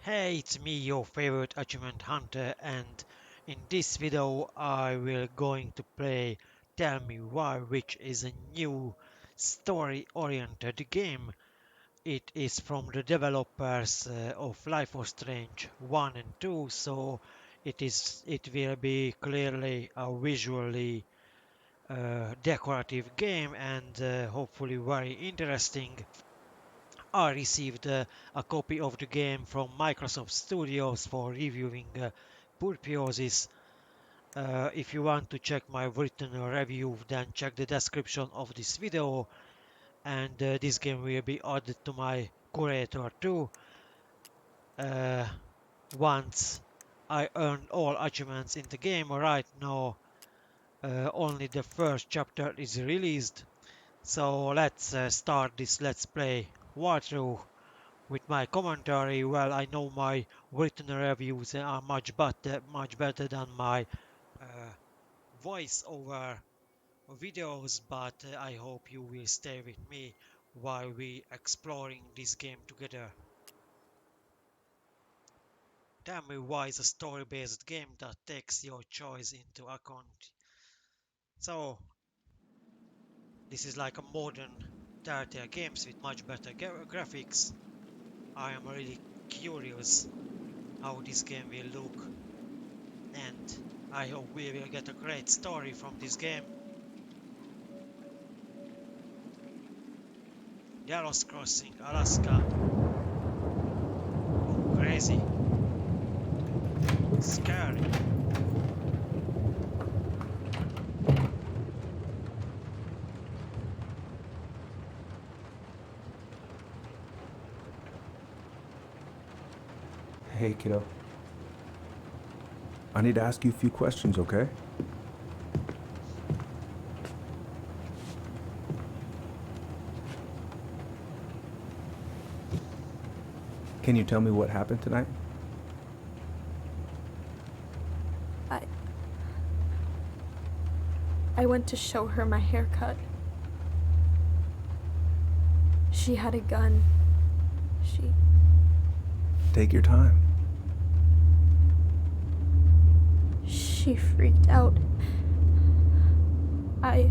Hey, it's me, your favorite achievement hunter, and in this video I will going to play Tell Me Why, which is a new story-oriented game. It is from the developers of Life was Strange 1 and 2, so it will be clearly a visually decorative game and hopefully very interesting. I received a copy of the game from Microsoft Studios for reviewing purposes. If you want to check my written review, then check the description of this video. And this game will be added to my curator too. Uh, Once I earned all achievements in the game, right now only the first chapter is released. So let's start this Let's Play walkthrough. With my commentary, well, I know my written reviews are much better than my uh, voice-over videos, but I hope you will stay with me while we exploring this game together. Tell Me Why is a story-based game that takes your choice into account. So this is like a modern Telltale games with much better graphics. I am really curious how this game will look, and I hope we will get a great story from this game. Delos Crossing, Alaska. Oh, crazy. Scary. Hey, kiddo. I need to ask you a few questions, okay? Can you tell me what happened tonight? I I went to show her my haircut. She had a gun. Take your time. She freaked out. I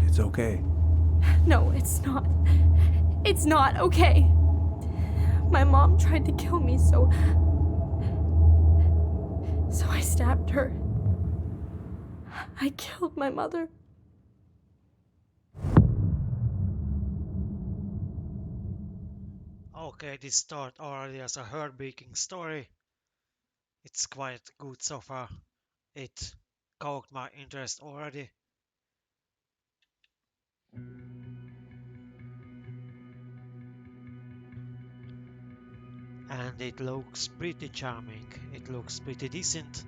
It's okay. No, it's not. It's not okay. My mom tried to kill me, so I stabbed her. I killed my mother. Okay, this start already as a heartbreaking story. It's quite good so far. It caught my interest already. And it looks pretty charming. It looks pretty decent.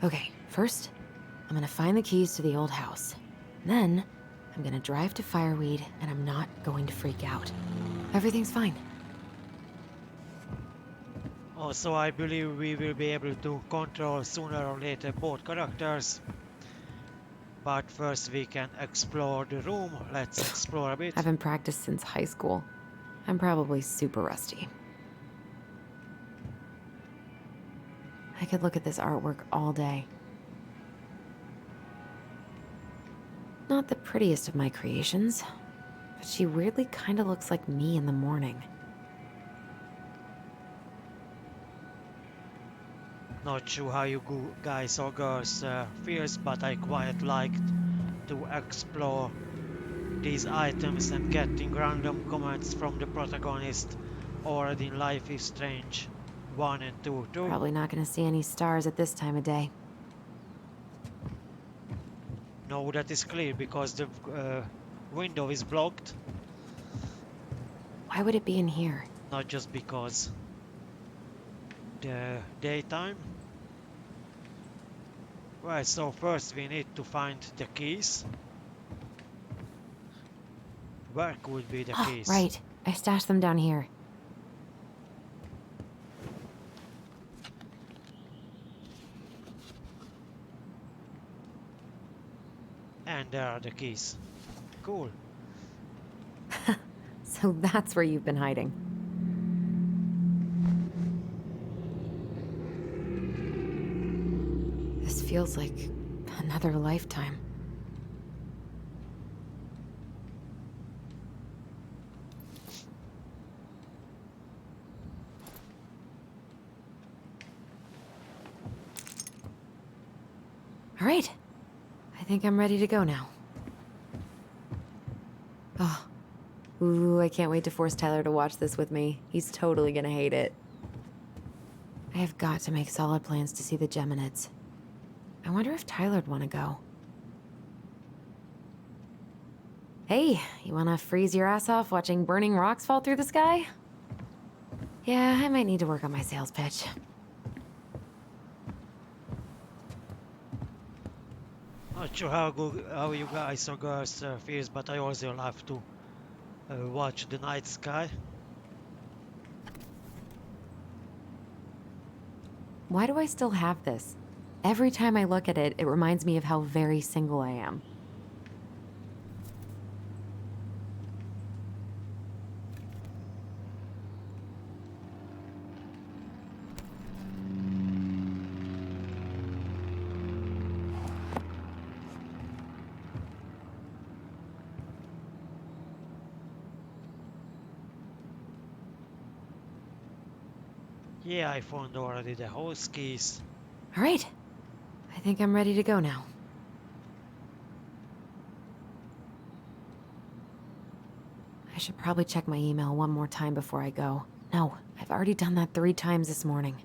Okay, first, I'm gonna find the keys to the old house. Then, I'm gonna drive to Fireweed, and I'm not going to freak out. Everything's fine. Also, I believe we will be able to control sooner or later both characters. But first we can explore the room. Let's explore a bit. Haven't practiced since high school. I'm probably super rusty. I could look at this artwork all day. Not the prettiest of my creations, but she weirdly kind of looks like me in the morning. Not sure how you guys or girls feels, but I quite liked to explore these items and getting random comments from the protagonist already in Life is Strange 1 and 2 too. Probably not gonna see any stars at this time of day. No, that is clear because the window is blocked, Why would it be in here? not just because the daytime. Right, so first we need to find the keys. Where could be the keys? Right, I stashed them down here. And there are the keys. Cool. So that's where you've been hiding. This feels like another lifetime. All right. I think I'm ready to go now. Oh. Ooh, I can't wait to force Tyler to watch this with me. He's totally gonna hate it. I have got to make solid plans to see the Geminids. I wonder if Tyler'd want to go. Hey, you wanna freeze your ass off watching burning rocks fall through the sky? Yeah, I might need to work on my sales pitch. Not sure how you guys or girls feels, but I also love to watch the night sky. Why do I still have this? Every time I look at it, it reminds me of how very single I am. Yeah, I found already the house keys. All right. I think I'm ready to go now. I should probably check my email one more time before I go. No, I've already done that 3 times this morning.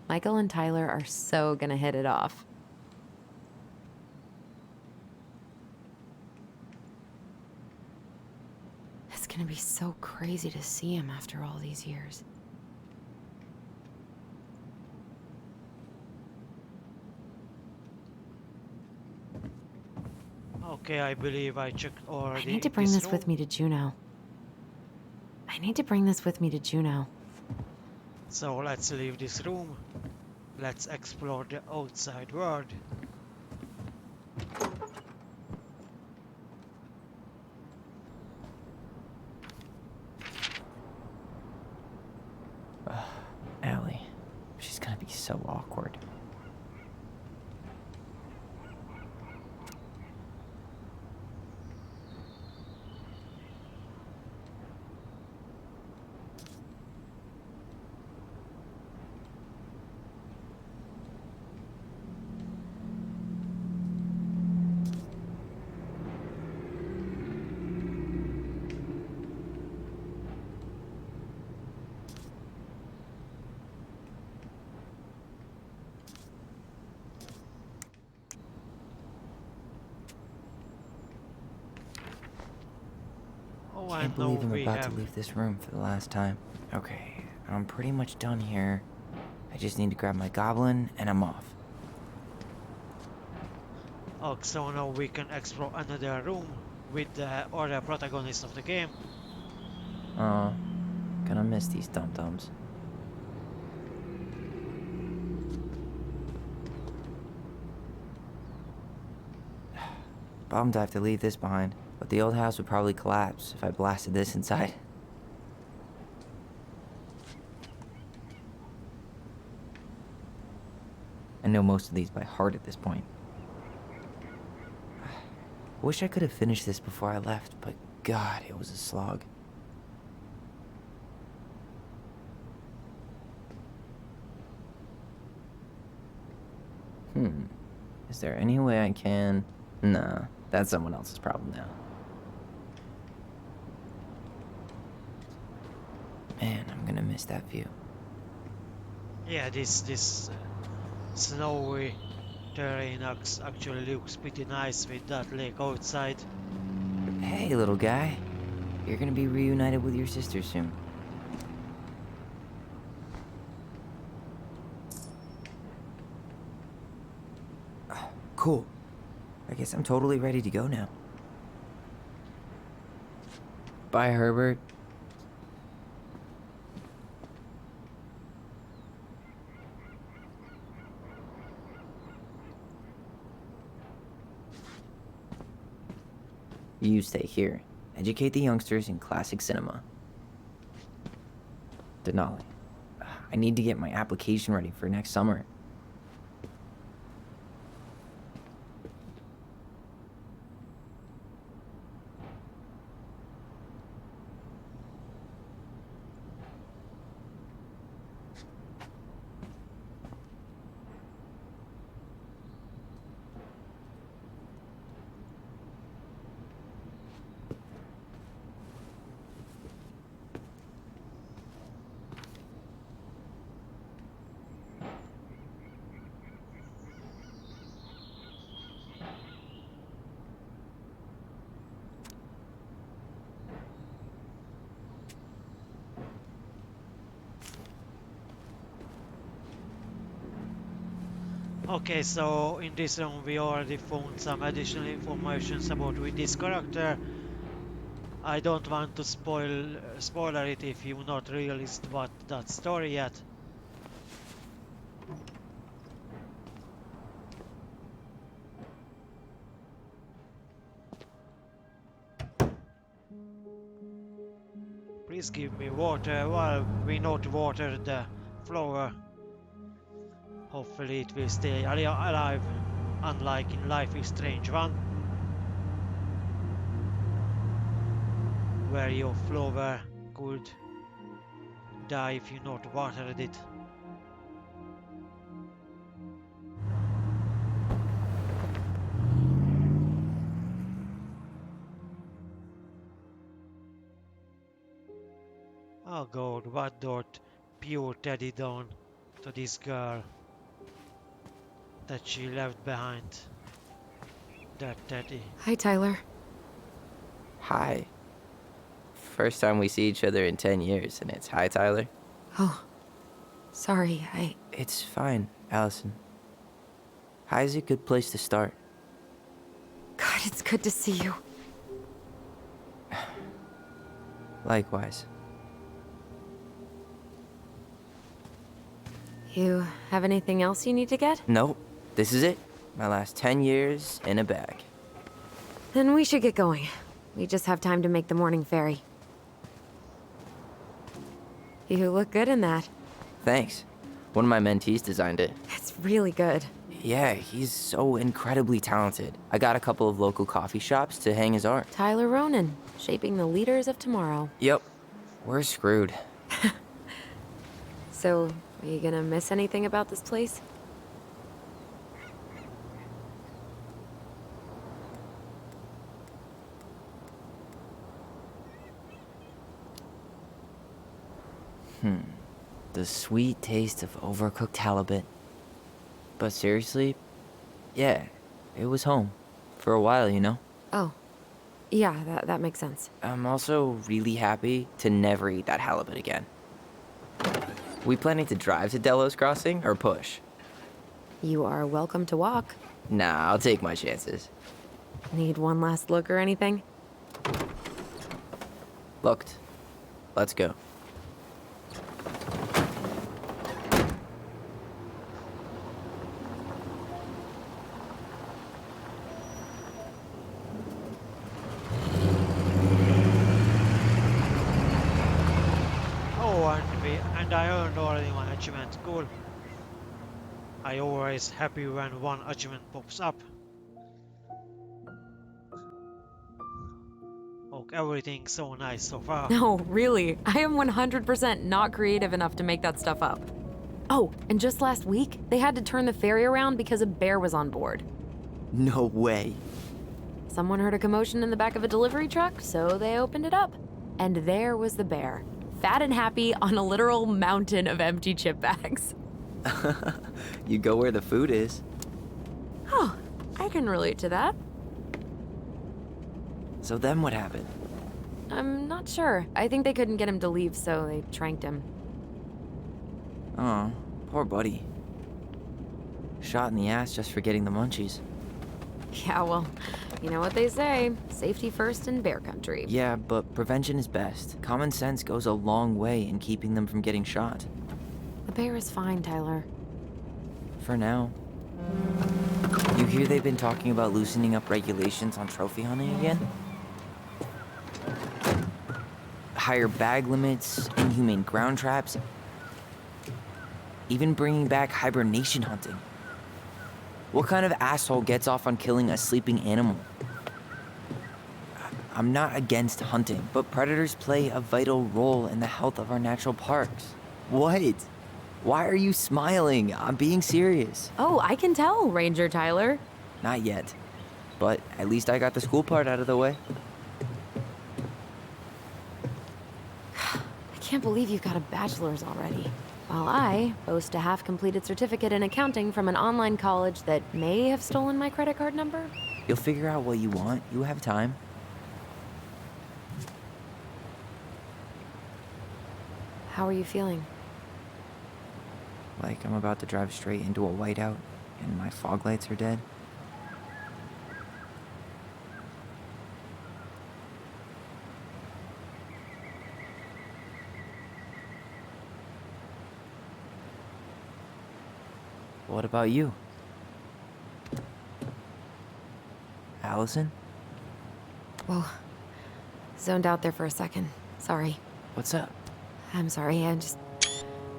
Michael and Tyler are so gonna hit it off. It's gonna be so crazy to see him after all these years. Okay, I believe I checked already. I need to bring this with room. me to Juneau. I need to bring this with me to Juneau. So let's leave this room. Let's explore the outside world. Allie. She's gonna be so awkward. I can't know believe I'm we about have... to leave this room for the last time. Okay, I'm pretty much done here. I just need to grab my goblin and I'm off. Oh, so now we can explore another room with the other protagonist of the game. Gonna miss these dum-dums. Bummed I have to leave this behind, but the old house would probably collapse if I blasted this inside. I know most of these by heart at this point. Wish I could have finished this before I left, but God, it was a slog. Is there any way I can... Nah, that's someone else's problem now. Man, I'm gonna miss that view. Yeah, this snowy terrain actually looks pretty nice with that lake outside. Hey, little guy. You're gonna be reunited with your sister soon. Cool. I guess I'm totally ready to go now. Bye, Herbert. You stay here. Educate the youngsters in classic cinema. Denali. I need to get my application ready for next summer. Okay, so in this room we already found some additional information about with this character. I don't want to spoiler it if you've not realized what that story yet. Please give me water while we not water the flower. Hopefully it will stay alive, unlike in Life is Strange 1, where your flower could die if you not watered it. Oh God, what did pure Teddy done to this girl that she left behind? That Teddy. Hi, Tyler. Hi. First time we see each other in 10 years, and it's hi, Tyler. Oh, sorry, It's fine, Allison. Hi's a good place to start. God, it's good to see you. Likewise. You have anything else you need to get? Nope, this is it. My last 10 years in a bag. Then we should get going. We just have time to make the morning ferry. You look good in that. Thanks. One of my mentees designed it. It's really good. Yeah, he's so incredibly talented. I got a couple of local coffee shops to hang his art. Tyler Ronan, shaping the leaders of tomorrow. Yep, we're screwed. So, are you gonna miss anything about this place? The sweet taste of overcooked halibut. But seriously, yeah, it was home. For a while, you know? Oh, Yeah, that makes sense. I'm also really happy to never eat that halibut again. We planning to drive to Delos Crossing or push? You are welcome to walk. Nah, I'll take my chances. Need one last look or anything? Looked. Let's go. Oh, and I earned already my achievement. Cool. I always happy when one achievement pops up. Oh, everything's so nice so far. No, really. I am 100% not creative enough to make that stuff up. Oh, and just last week, they had to turn the ferry around because a bear was on board. No way. Someone heard a commotion in the back of a delivery truck, so they opened it up. And there was the bear, fat and happy on a literal mountain of empty chip bags. You go where the food is. Oh, I can relate to that. So then what happened? I'm not sure. I think they couldn't get him to leave, so they tranked him. Oh, poor buddy. Shot in the ass just for getting the munchies. Yeah, well, you know what they say. Safety first in bear country. Yeah, but prevention is best. Common sense goes a long way in keeping them from getting shot. The bear is fine, Tyler. For now. You hear they've been talking about loosening up regulations on trophy hunting again? Higher bag limits, inhumane ground traps, even bringing back hibernation hunting. What kind of asshole gets off on killing a sleeping animal? I'm not against hunting, but predators play a vital role in the health of our natural parks. What? Why are you smiling? I'm being serious. Oh, I can tell, Ranger Tyler. Not yet. But at least I got the school part out of the way. I can't believe you've got a bachelor's already. While I boast a half-completed certificate in accounting from an online college that may have stolen my credit card number. You'll figure out what you want. You have time. How are you feeling? Like I'm about to drive straight into a whiteout and my fog lights are dead. What about you? Allison? Whoa. Zoned out there for a second. Sorry. What's up? I'm sorry. I'm just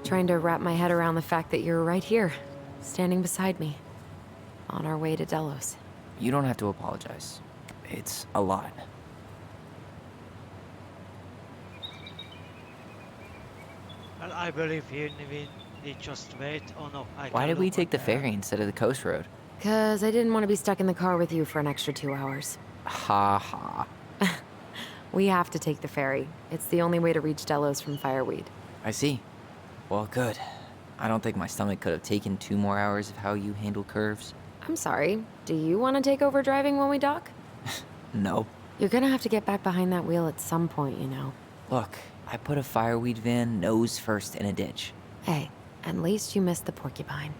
trying to wrap my head around the fact that you're right here, standing beside me, on our way to Delos. You don't have to apologize. It's a lot. Well, I believe we need just wait. Oh no, I Why can't did we look take the what the hell. ferry instead of the coast road? 'Cause I didn't want to be stuck in the car with you for an extra 2 hours. Ha ha. We have to take the ferry. It's the only way to reach Delos from Fireweed. I see. Well, good. I don't think my stomach could have taken 2 more hours of how you handle curves. I'm sorry. Do you want to take over driving when we dock? No. You're gonna have to get back behind that wheel at some point, you know. Look, I put a fireweed van nose first in a ditch. Hey, at least you missed the porcupine.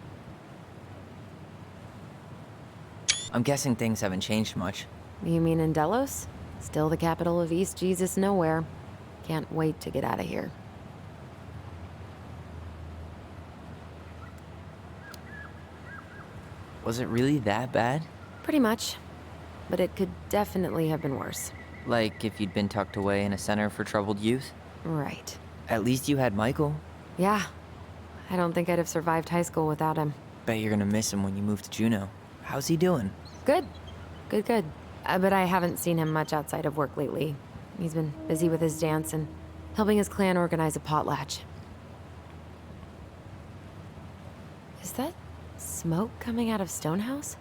I'm guessing things haven't changed much. You mean in Delos? Still the capital of East Jesus Nowhere. Can't wait to get out of here. Was it really that bad? Pretty much. But it could definitely have been worse. Like if you'd been tucked away in a center for troubled youth? Right. At least you had Michael. Yeah. I don't think I'd have survived high school without him. Bet you're gonna miss him when you move to Juneau. How's he doing? Good. Good. But I haven't seen him much outside of work lately. He's been busy with his dance and helping his clan organize a potlatch. Is that smoke coming out of Stonehouse?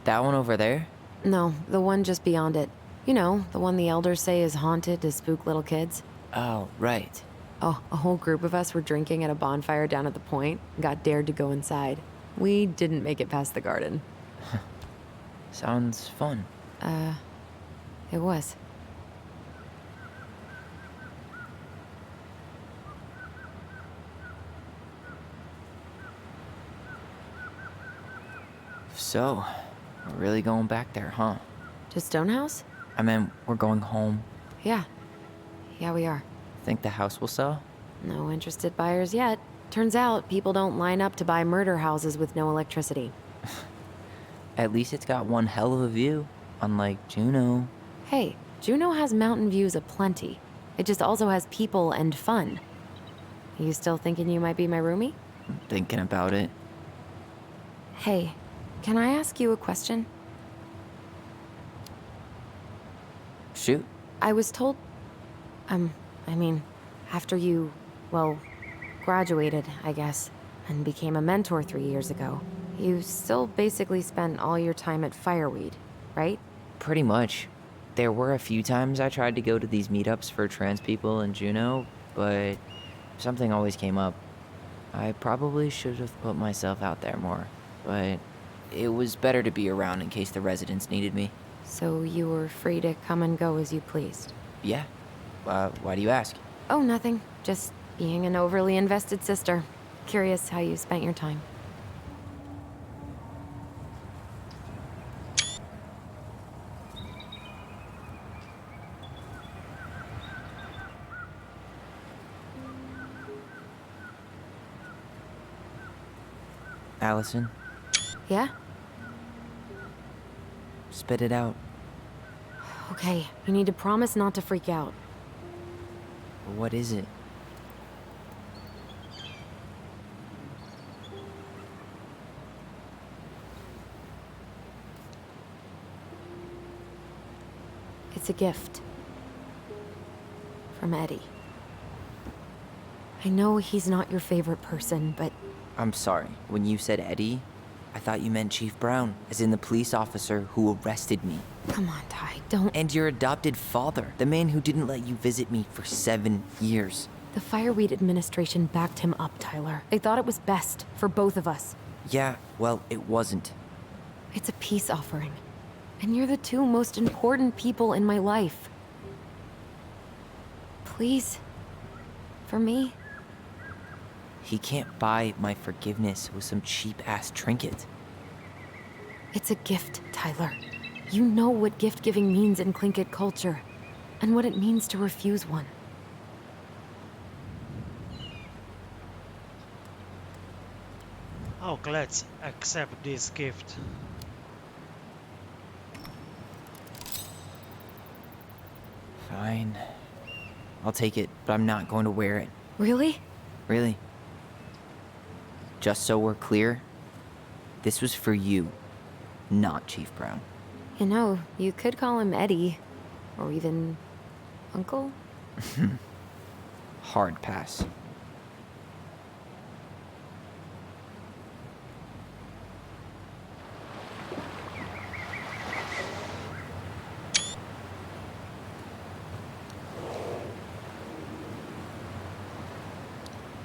That one over there? No, the one just beyond it. You know, the one the elders say is haunted to spook little kids. Oh, right. Oh, a whole group of us were drinking at a bonfire down at the point and got dared to go inside. We didn't make it past the garden. Sounds fun. It was. So, we're really going back there, huh? To Stonehouse? I mean, we're going home. Yeah. Yeah, we are. Think the house will sell? No interested buyers yet. Turns out people don't line up to buy murder houses with no electricity. At least it's got one hell of a view, unlike Juno. Hey, Juneau has mountain views aplenty. It just also has people and fun. You still thinking you might be my roomie? Thinking about it. Hey, can I ask you a question? Shoot. I was told... I mean, after you, well, graduated, I guess, and became a mentor 3 years ago, you still basically spent all your time at Fireweed, right? Pretty much. There were a few times I tried to go to these meetups for trans people in Juneau, but something always came up. I probably should have put myself out there more, but it was better to be around in case the residents needed me. So you were free to come and go as you pleased? Yeah. Why do you ask? Oh, nothing. Just being an overly invested sister. Curious how you spent your time. Allison, Yeah? spit it out. Okay, you need to promise not to freak out. What is it? It's a gift. From Eddie. I know he's not your favorite person, but I'm sorry. When you said Eddie, I thought you meant Chief Brown, as in the police officer who arrested me. come on, Ty, don't... And your adopted father, the man who didn't let you visit me for 7 years. The Fireweed administration backed him up, Tyler. They thought it was best for both of us. Yeah, well, it wasn't. It's a peace offering. And you're the two most important people in my life. Please. For me. He can't buy my forgiveness with some cheap-ass trinket. It's a gift, Tyler. You know what gift-giving means in Tlingit culture. And what it means to refuse one. Oh, let's accept this gift. Fine. I'll take it, but I'm not going to wear it. Really? Really. Just so we're clear, this was for you, not Chief Brown. You know, you could call him Eddie. Or even... Uncle? Hard pass.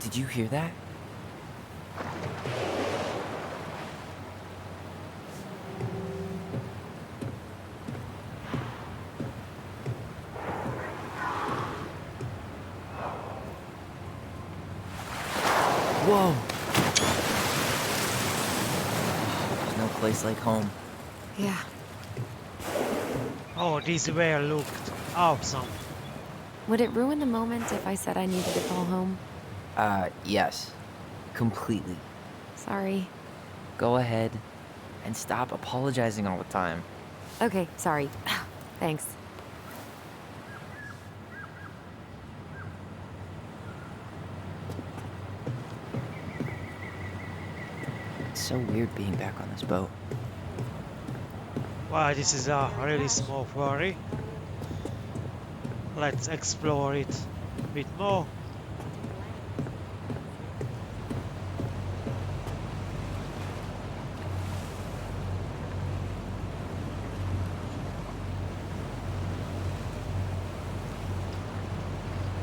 Did you hear that? Whoa! There's no place like home. Yeah. Oh, this whale looked awesome. Would it ruin the moment if I said I needed to call home? Yes. Completely. Sorry. Go ahead and stop apologizing all the time. Okay, sorry. Thanks. It's so weird being back on this boat. Wow, this is a really small quarry. Let's explore it a bit more.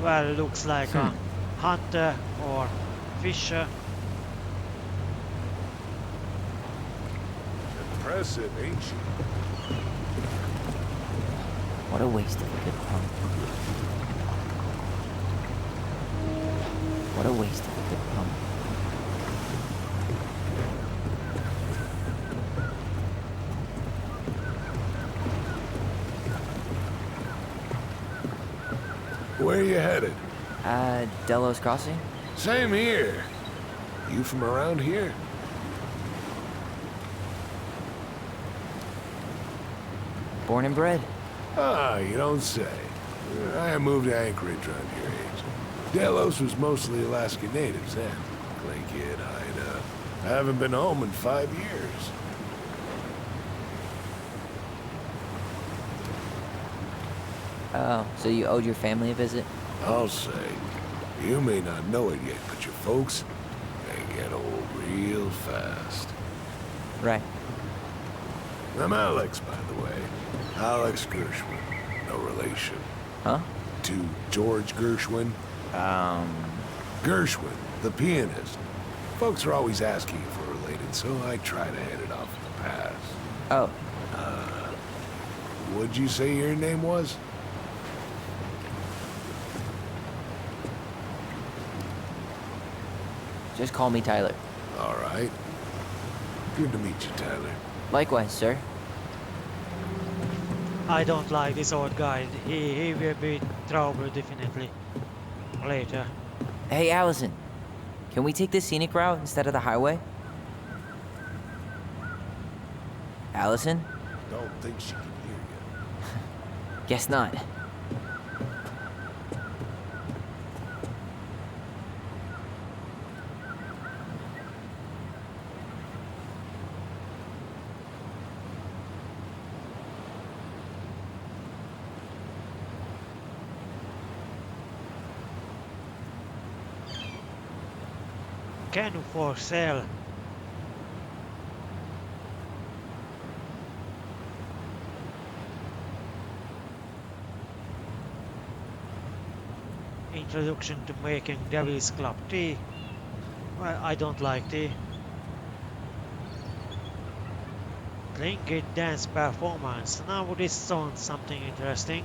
Well, looks like a hunter or fisher. impressive, ain't she? What a waste of a good pump. What a waste of a good pump. Where you headed? Delos Crossing? Same here. You from around here? Born and bred. Ah, you don't say. I moved to Anchorage around your age. Delos was mostly Alaska natives then. Clay Kid, Ida. I haven't been home in 5 years. Oh, so you owed your family a visit? I'll say. You may not know it yet, but your folks, they get old real fast. Right. I'm Alex, by the way. Alex Gershwin. No relation. Huh? To George Gershwin. Gershwin, the pianist. Folks are always asking if we're related, so I try to head it off in the past. Oh, What'd you say your name was? just call me Tyler. All right. Good to meet you, Tyler. Likewise, sir. I don't like this old guy. He will be in trouble definitely. Later. Hey, Allison. Can we take the scenic route instead of the highway? Allison? Don't think she can hear you. Guess not. Canoe for sale. Introduction to making Devil's Club tea. Well, I don't like tea. Tlingit dance performance. Now this sounds something interesting.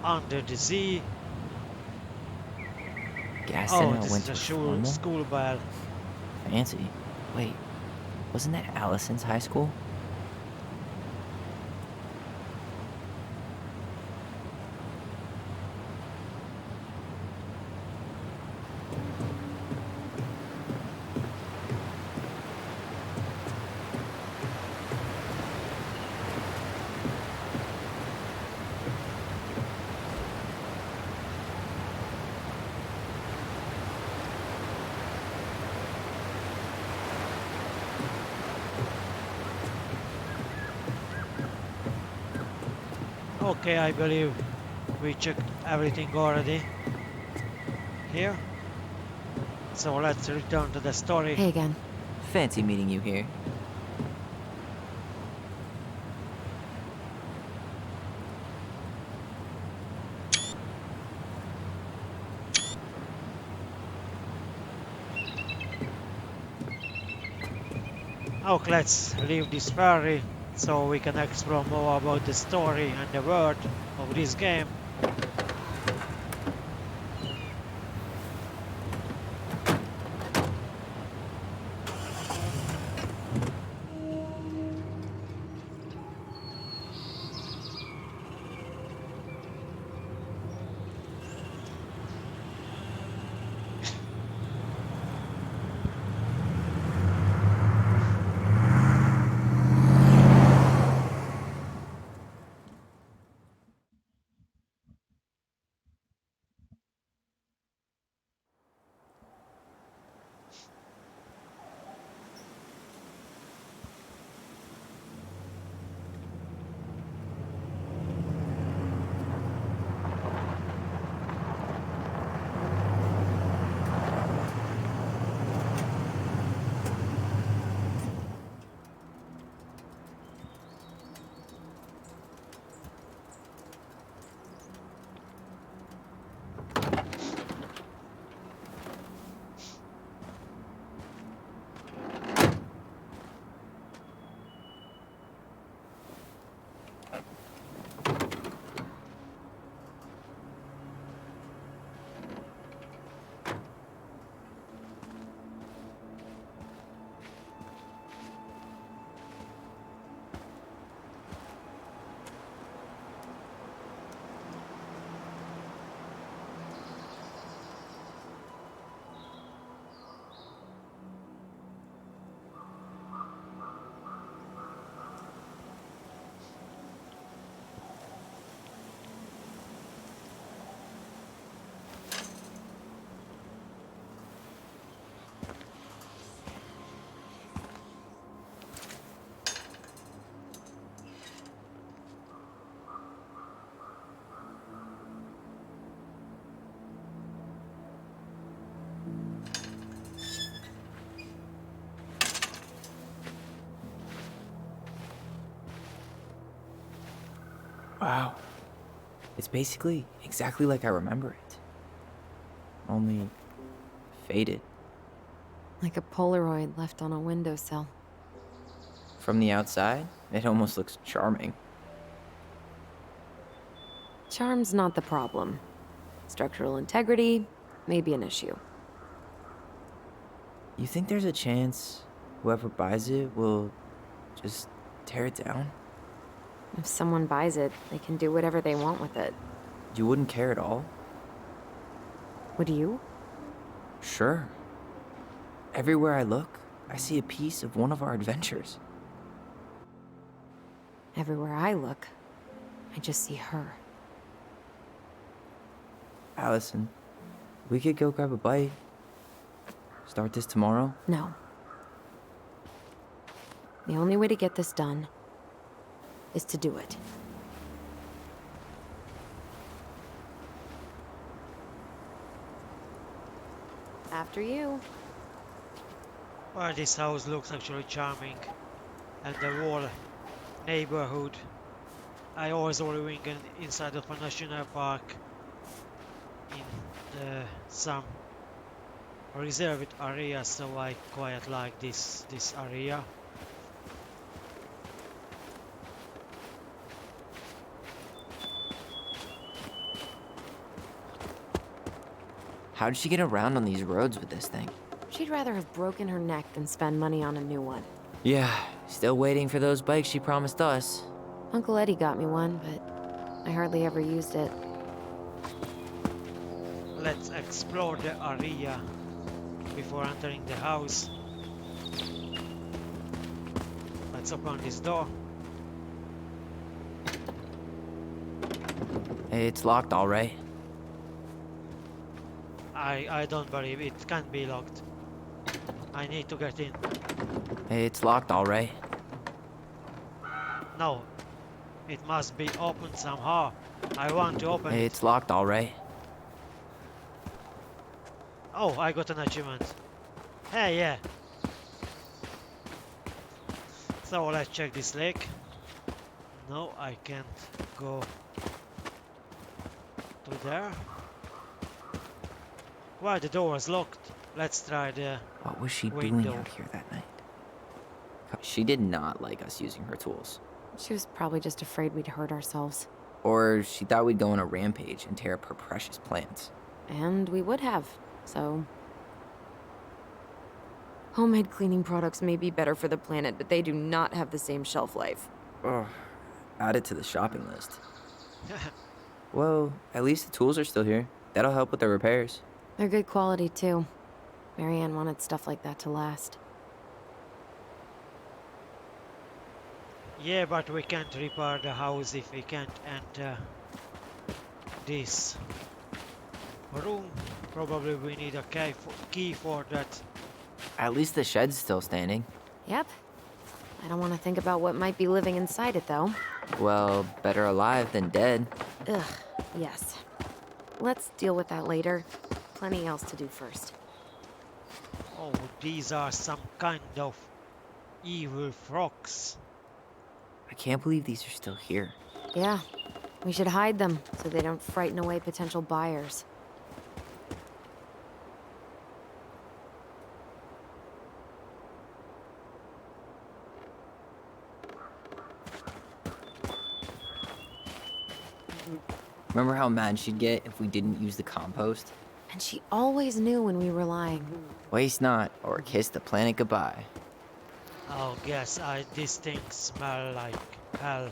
Under the Sea. Gaston Oh, and this is Winter a Formal? school bell. Fancy. Wait, wasn't that Allison's high school? Okay, I believe we checked everything already here. So let's return to the story. Hey again. Fancy meeting you here. Okay, let's leave this ferry so we can explore more about the story and the world of this game. Wow. It's basically exactly like I remember it. Only faded. Like a Polaroid left on a windowsill. From the outside, it almost looks charming. Charm's not the problem. Structural integrity may be an issue. You think there's a chance whoever buys it will just tear it down? If someone buys it, they can do whatever they want with it. You wouldn't care at all? Would you? Sure. Everywhere I look, I see a piece of one of our adventures. Everywhere I look, I just see her. Allison, we could go grab a bite. Start this tomorrow? No. The only way to get this done is to do it. After you. Well, this house looks actually charming, and the whole neighborhood. I always living inside of a national park in some reserved area, so I quite like this area. How did she get around on these roads with this thing? She'd rather have broken her neck than spend money on a new one. Yeah, still waiting for those bikes she promised us. Uncle Eddie got me one, but I hardly ever used it. Let's explore the area before entering the house. Let's open this door. It's locked, all right. I don't believe it can be locked. I need to get in. It's locked, all right. No, it must be opened somehow. I want to open it. It's locked, all right. Oh, I got an achievement. Hey, yeah. So let's check this lake. No, I can't go to there. Why the door was locked? Let's try the What was she doing window. out here that night? She did not like us using her tools. She was probably just afraid we'd hurt ourselves. Or she thought we'd go on a rampage and tear up her precious plants. And we would have, so... Homemade cleaning products may be better for the planet, but they do not have the same shelf life. Ugh. Add it to the shopping list. Well, at least the tools are still here. That'll help with the repairs. They're good quality, too. Marianne wanted stuff like that to last. Yeah, but we can't repair the house if we can't enter this room. Probably we need a key for that. At least the shed's still standing. Yep. I don't want to think about what might be living inside it, though. Well, better alive than dead. Ugh, yes. Let's deal with that later. Plenty else to do first. Oh, these are some kind of evil frogs. I can't believe these are still here. Yeah, we should hide them so they don't frighten away potential buyers. Remember how mad she'd get if we didn't use the compost? And she always knew when we were lying. Waste not, or kiss the planet goodbye. Oh, guess these things smell like hell.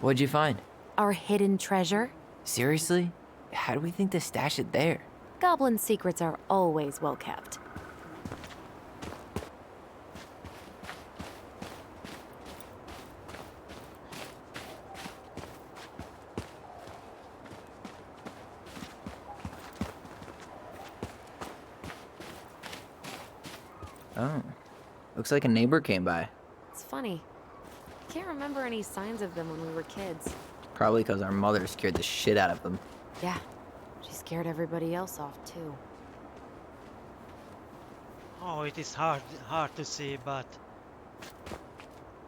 What'd you find? Our hidden treasure? Seriously? How do we think to stash it there? Goblin secrets are always well kept. Oh. Looks like a neighbor came by. It's funny. Can't remember any signs of them when we were kids. Probably because our mother scared the shit out of them. Yeah, she scared everybody else off too. Oh, it is hard to see, but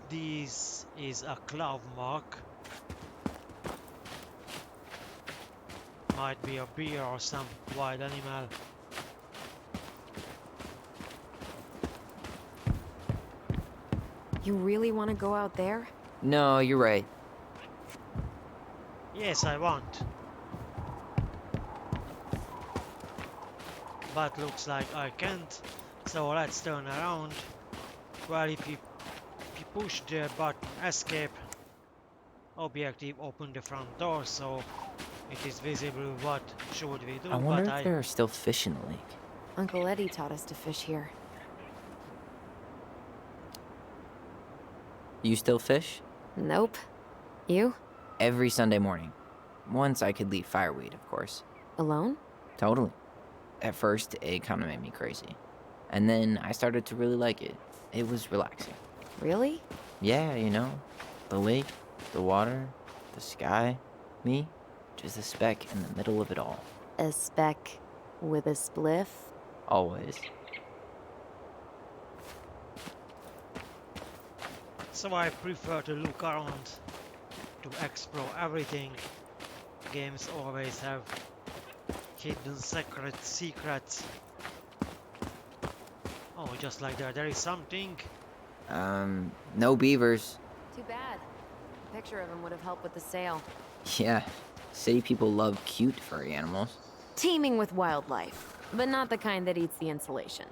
this is a claw mark. Might be a bear or some wild animal. You really want to go out there? No, you're right. Yes, I want. But looks like I can't. So let's turn around. Well, if you push the button escape, objective open the front door so it is visible. What should we do? I wonder But if there are still fish in the lake. Uncle Eddie taught us to fish here. You still fish? Nope. You? Every Sunday morning. Once I could leave fireweed, of course. Alone? Totally. At first, it kind of made me crazy. And then I started to really like it. It was relaxing. Really? Yeah, you know, the lake, the water, the sky, me, just a speck in the middle of it all. A speck with a spliff? Always. so I prefer to look around, to explore everything. Games always have hidden secrets. Oh, just like that, there is something. No beavers. Too bad. A picture of him would have helped with the sale. Yeah, city people love cute furry animals. Teeming with wildlife, but not the kind that eats the insulation.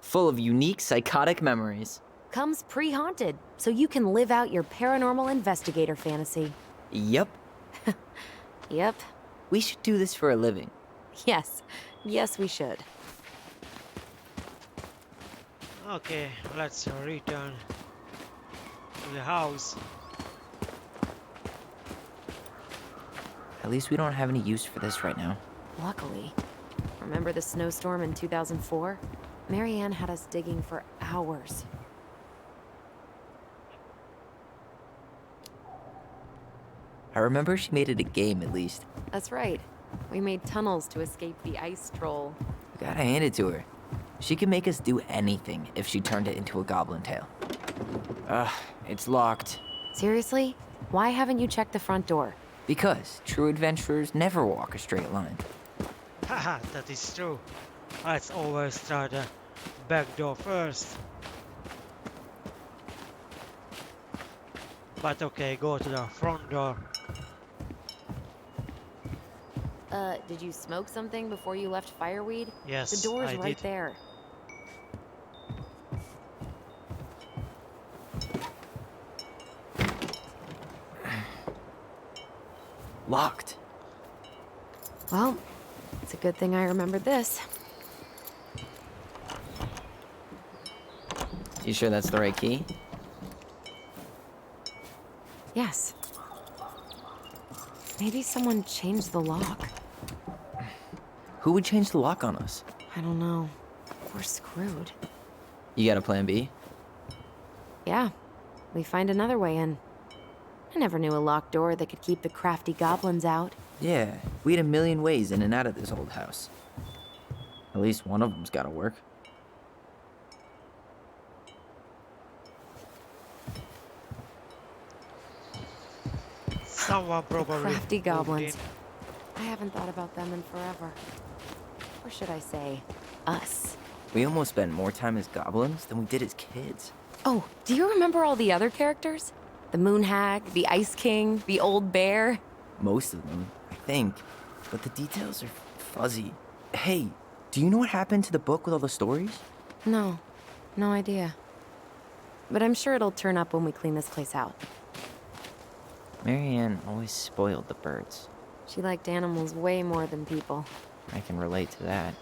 Full of unique psychotic memories. Comes pre-haunted, so you can live out your paranormal investigator fantasy. Yep, Yep. we should do this for a living. Yes. Yes, we should. Okay, let's return to the house. At least we don't have any use for this right now. Luckily. Remember the snowstorm in 2004? Marianne had us digging for hours. I remember she made it a game at least. That's right. We made tunnels to escape the ice troll. You gotta hand it to her. She could make us do anything if she turned it into a goblin tail. Ugh, it's locked. Seriously? Why haven't you checked the front door? Because true adventurers never walk a straight line. Haha, that is true. Let's always try the back door first. But okay, go to the front door. Did you smoke something before you left Fireweed? Yes, The door's I right did. there. Locked. Well, it's a good thing I remembered this. You sure that's the right key? Yes. Maybe someone changed the lock. Who would change the lock on us? I don't know. We're screwed. You got a plan B? Yeah, we find another way in. I never knew a locked door that could keep the crafty goblins out. Yeah, we had a million ways in and out of this old house. At least one of them's gotta work. Someone probably Crafty moved goblins. in. I haven't thought about them in forever. Or should I say, us? We almost spent more time as goblins than we did as kids. Oh, do you remember all the other characters? The Moon Hag, the Ice King, the Old Bear? Most of them, I think. But the details are fuzzy. Hey, do you know what happened to the book with all the stories? No, no idea. But I'm sure it'll turn up when we clean this place out. Marianne always spoiled the birds. She liked animals way more than people. I can relate to that.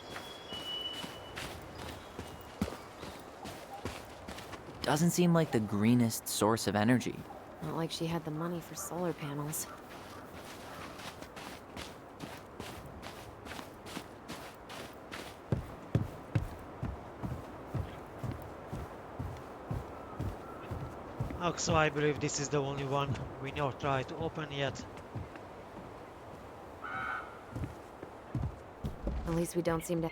Doesn't seem like the greenest source of energy. Not like she had the money for solar panels. Oh, so I believe this is the only one we not tried to open yet. At least we don't seem to...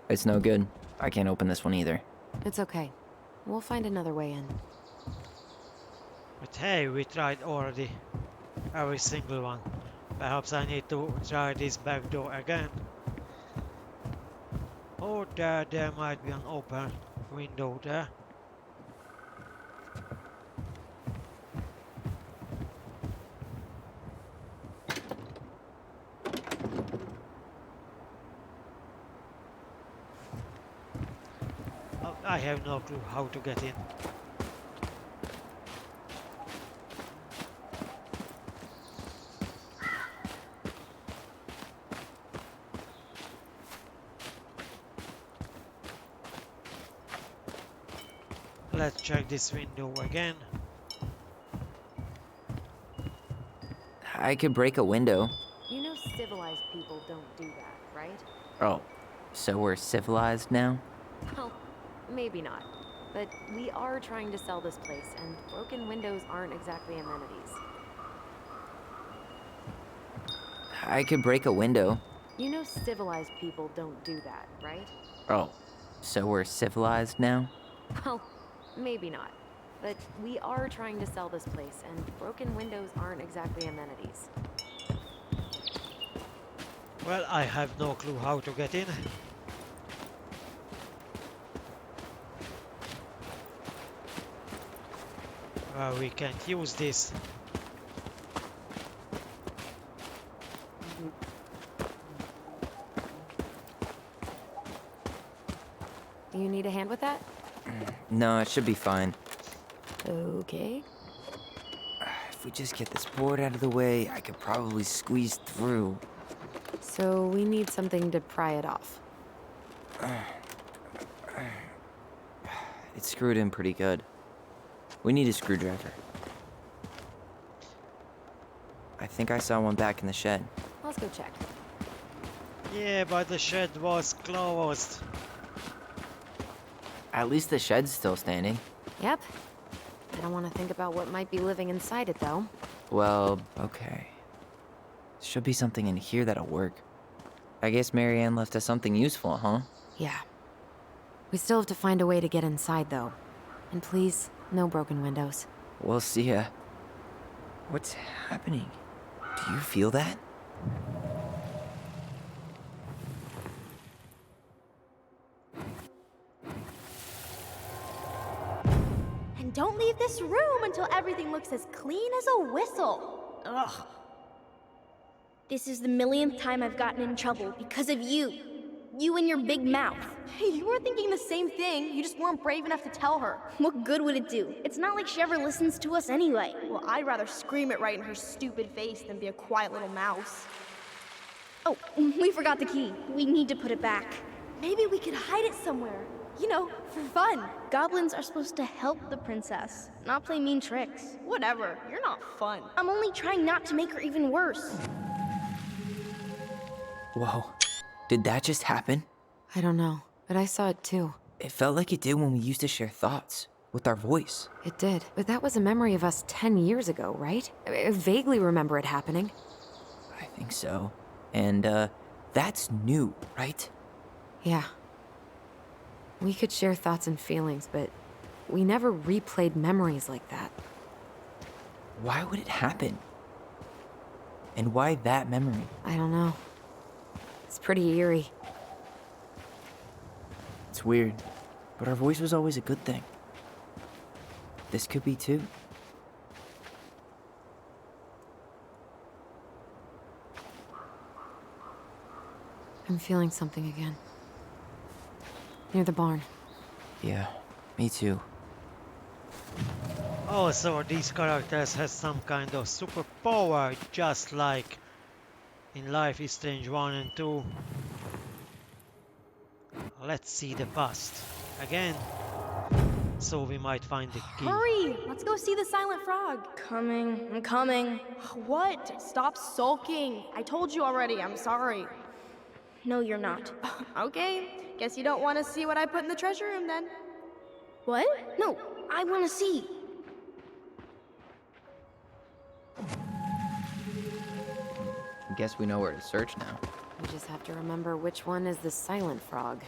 It's no good. I can't open this one either. It's okay. We'll find another way in. But hey, we tried already every single one. Perhaps I need to try this back door again. Oh, there might be an open window there. Oh, I have no clue how to get in. Let's check this window again. I could break a window. You know civilized people don't do that, right? Oh, so we're civilized now? Well, maybe not. But we are trying to sell this place, and broken windows aren't exactly amenities. I could break a window. You know civilized people don't do that, right? Oh, so we're civilized now? Well, maybe not. But we are trying to sell this place, and broken windows aren't exactly amenities. Well, I have no clue how to get in. We can't use this. Do you need a hand with that? No, it should be fine. Okay. If we just get this board out of the way, I could probably squeeze through. So we need something to pry it off. It's screwed in pretty good. We need a screwdriver. I think I saw one back in the shed. Let's go check. Yeah, but the shed was closed. At least the shed's still standing. Yep. I don't want to think about what might be living inside it, though. Well, okay. Should be something in here that'll work. I guess Marianne left us something useful, huh? Yeah. We still have to find a way to get inside, though. And please, no broken windows. We'll see ya. What's happening? Do you feel that? And don't leave this room until everything looks as clean as a whistle. Ugh. This is the millionth time I've gotten in trouble because of you. You and your big mouth. Hey, you were thinking the same thing. You just weren't brave enough to tell her. What good would it do? It's not like she ever listens to us anyway. Well, I'd rather scream it right in her stupid face than be a quiet little mouse. Oh, we forgot the key. We need to put it back. Maybe we could hide it somewhere. You know, for fun. Goblins are supposed to help the princess, not play mean tricks. Whatever, you're not fun. I'm only trying not to make her even worse. Whoa. Did that just happen? I don't know, but I saw it too. It felt like it did when we used to share thoughts with our voice. It did, but that was a memory of us 10 years ago, right? I vaguely remember it happening. I think so. And, that's new, right? Yeah. We could share thoughts and feelings, but we never replayed memories like that. Why would it happen? And why that memory? I don't know. It's pretty eerie. It's weird, but our voice was always a good thing. This could be too. I'm feeling something again. Near the barn. Yeah, me too. Oh, so these characters has some kind of superpower, just like in Life is Strange 1 and 2. Let's see the past again, so we might find the key. Hurry! Let's go see the silent frog. I'm coming. What? Stop sulking. I told you already, I'm sorry. No, you're not. Okay, guess you don't want to see what I put in the treasure room then. What? No, I want to see. Guess we know where to search now. We just have to remember which one is the silent frog.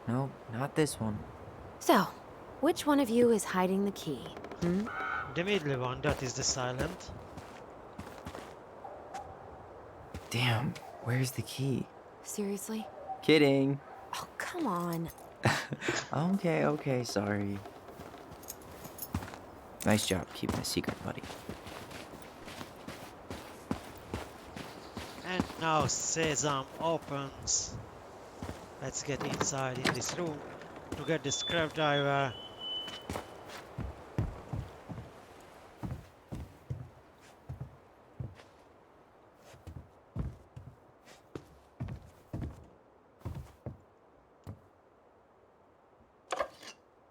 No, not this one. So, which one of you is hiding the key? Hmm? The middle one, that is the silent. Damn, where's the key? Seriously? Kidding. Oh, come on. Okay, sorry. Nice job keeping a secret, buddy. And now Sesame opens. Let's get inside in this room to get the screwdriver.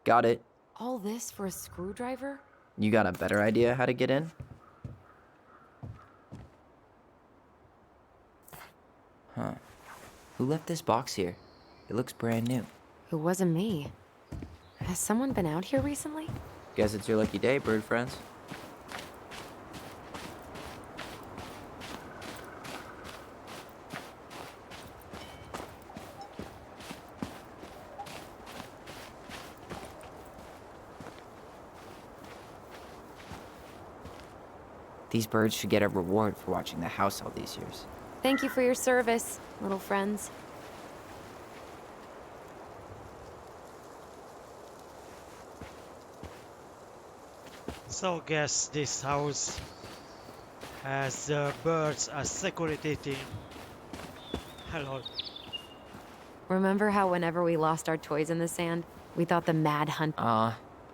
Got it. All this for a screwdriver? You got a better idea how to get in? Huh. Who left this box here? It looks brand new. It wasn't me. Has someone been out here recently? Guess it's your lucky day, bird friends. These birds should get a reward for watching the house all these years. Thank you for your service, little friends. So guess this house has birds as security team. Hello. Remember how whenever we lost our toys in the sand, we thought the mad hunt...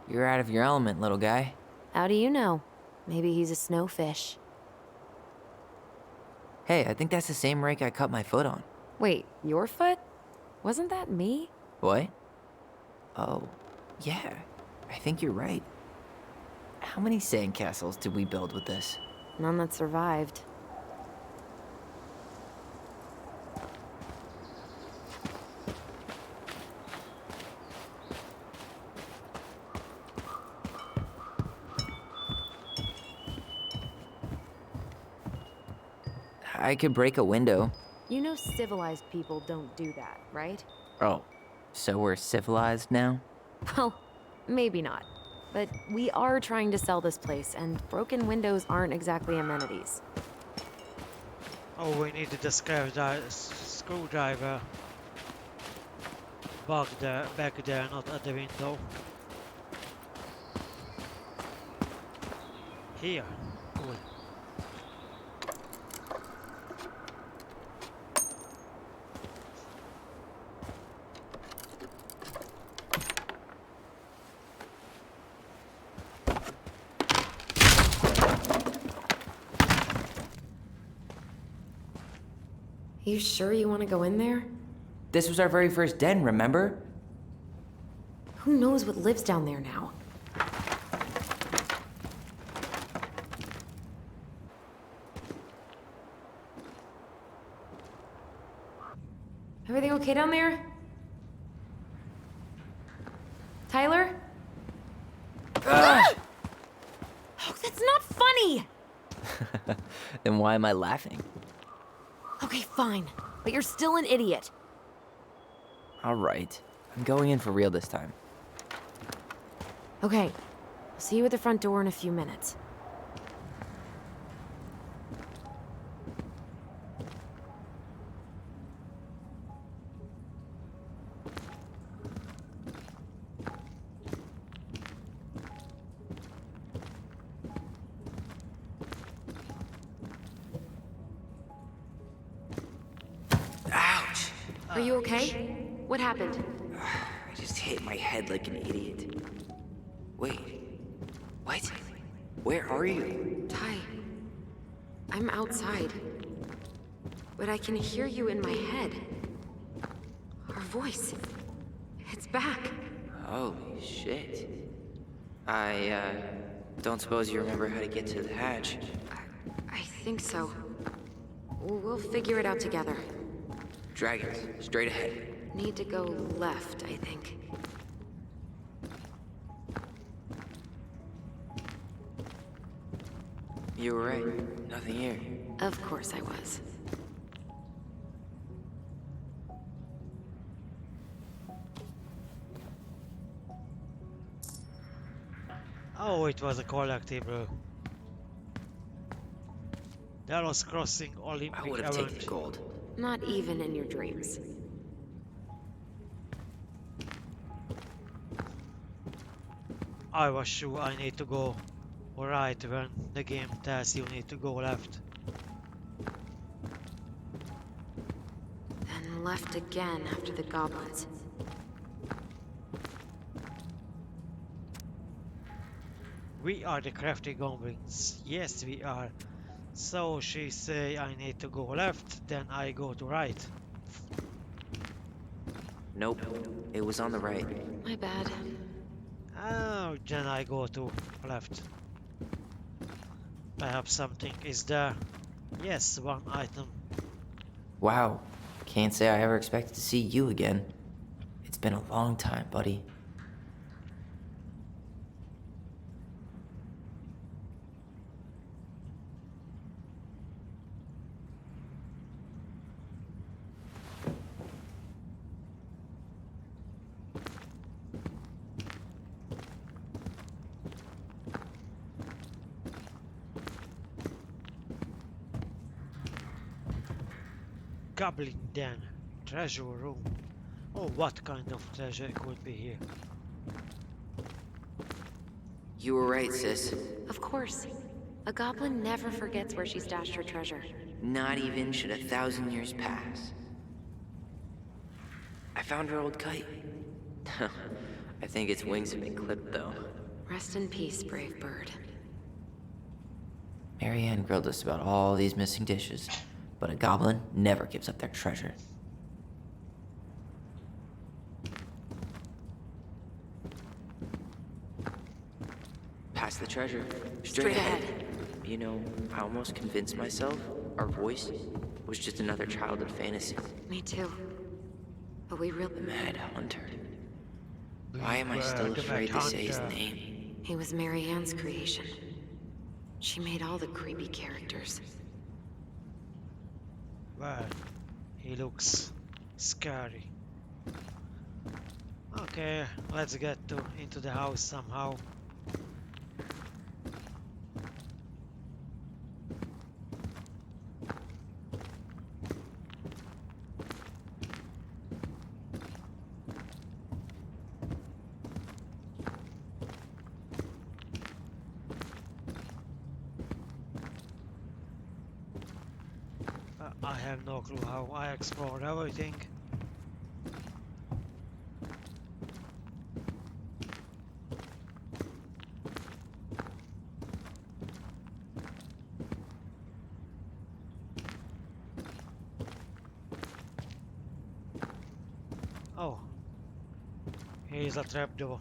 You're out of your element, little guy. How do you know? Maybe he's a snowfish. Hey, I think that's the same rake I cut my foot on. Wait, your foot? Wasn't that me? What? Oh, yeah. I think you're right. How many sandcastles did we build with this? None that survived. I could break a window. You know civilized people don't do that, right? Oh, so we're civilized now? Well, maybe not. But we are trying to sell this place, and broken windows aren't exactly amenities. Oh, we needed the screwdriver. Back there, not at the window. Here. Cool. You sure you want to go in there? This was our very first den, remember? Who knows what lives down there now? Everything okay down there? Tyler? Ah! Oh, that's not funny! Then why am I laughing? Okay, fine. But you're still an idiot. All right. I'm going in for real this time. Okay. I'll see you at the front door in a few minutes. Ouch! Are you okay? What happened? I just hit my head like an idiot. Wait. What? Where are you? Ty, I'm outside. But I can hear you in my head. Our voice. It's back. Holy shit. I don't suppose you remember how to get to the hatch. I think so. We'll figure it out together. Dragons, straight ahead. Need to go left, I think. You were right. Nothing here. Of course I was. Oh, it was a collectible. Delos Crossing I Olympic would have taken the event. gold. Not even in your dreams. I was sure I need to go right when the game tells you need to go left. Then left again after the goblins. We are the crafty goblins. Yes, we are. So she say I need to go left, then I go to right. Nope. It was on the right. My bad. Oh, then I go to left. Perhaps something is there. Yes, one item. Wow. Can't say I ever expected to see you again. It's been a long time, buddy. Goblin Den. Treasure room. Oh, what kind of treasure could be here? You were right, sis. Of course. A goblin never forgets where she stashed her treasure. Not even should 1,000 years pass. I found her old kite. I think its wings have been clipped, though. Rest in peace, brave bird. Marianne grilled us about all these missing dishes, but a goblin never gives up their treasure. Past the treasure. Straight ahead. You know, I almost convinced myself our voice was just another childhood fantasy. Me too. But we really... The Mad Hunter. Why am I still The afraid Mad to say his Hunter. name? He was Marianne's creation. She made all the creepy characters. Well, he looks scary. Okay, let's get into the house somehow. I have no clue how I explored everything. Oh, here's a trapdoor.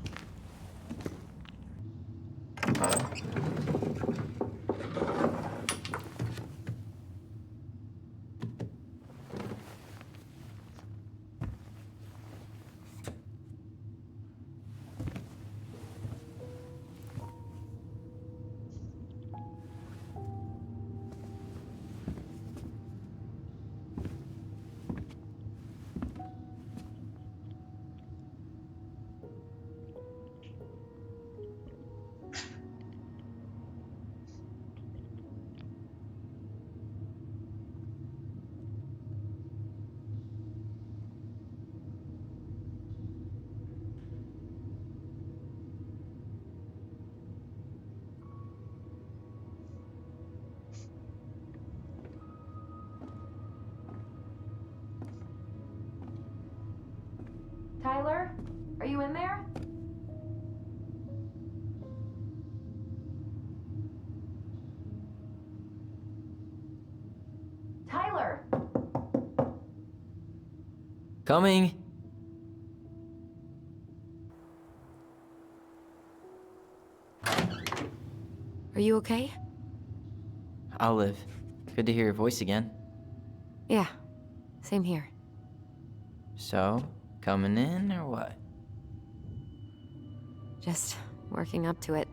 Tyler? Are you in there? Tyler! Coming! Are you okay? I'll live. Good to hear your voice again. Yeah, same here. So, coming in or what? Just working up to it.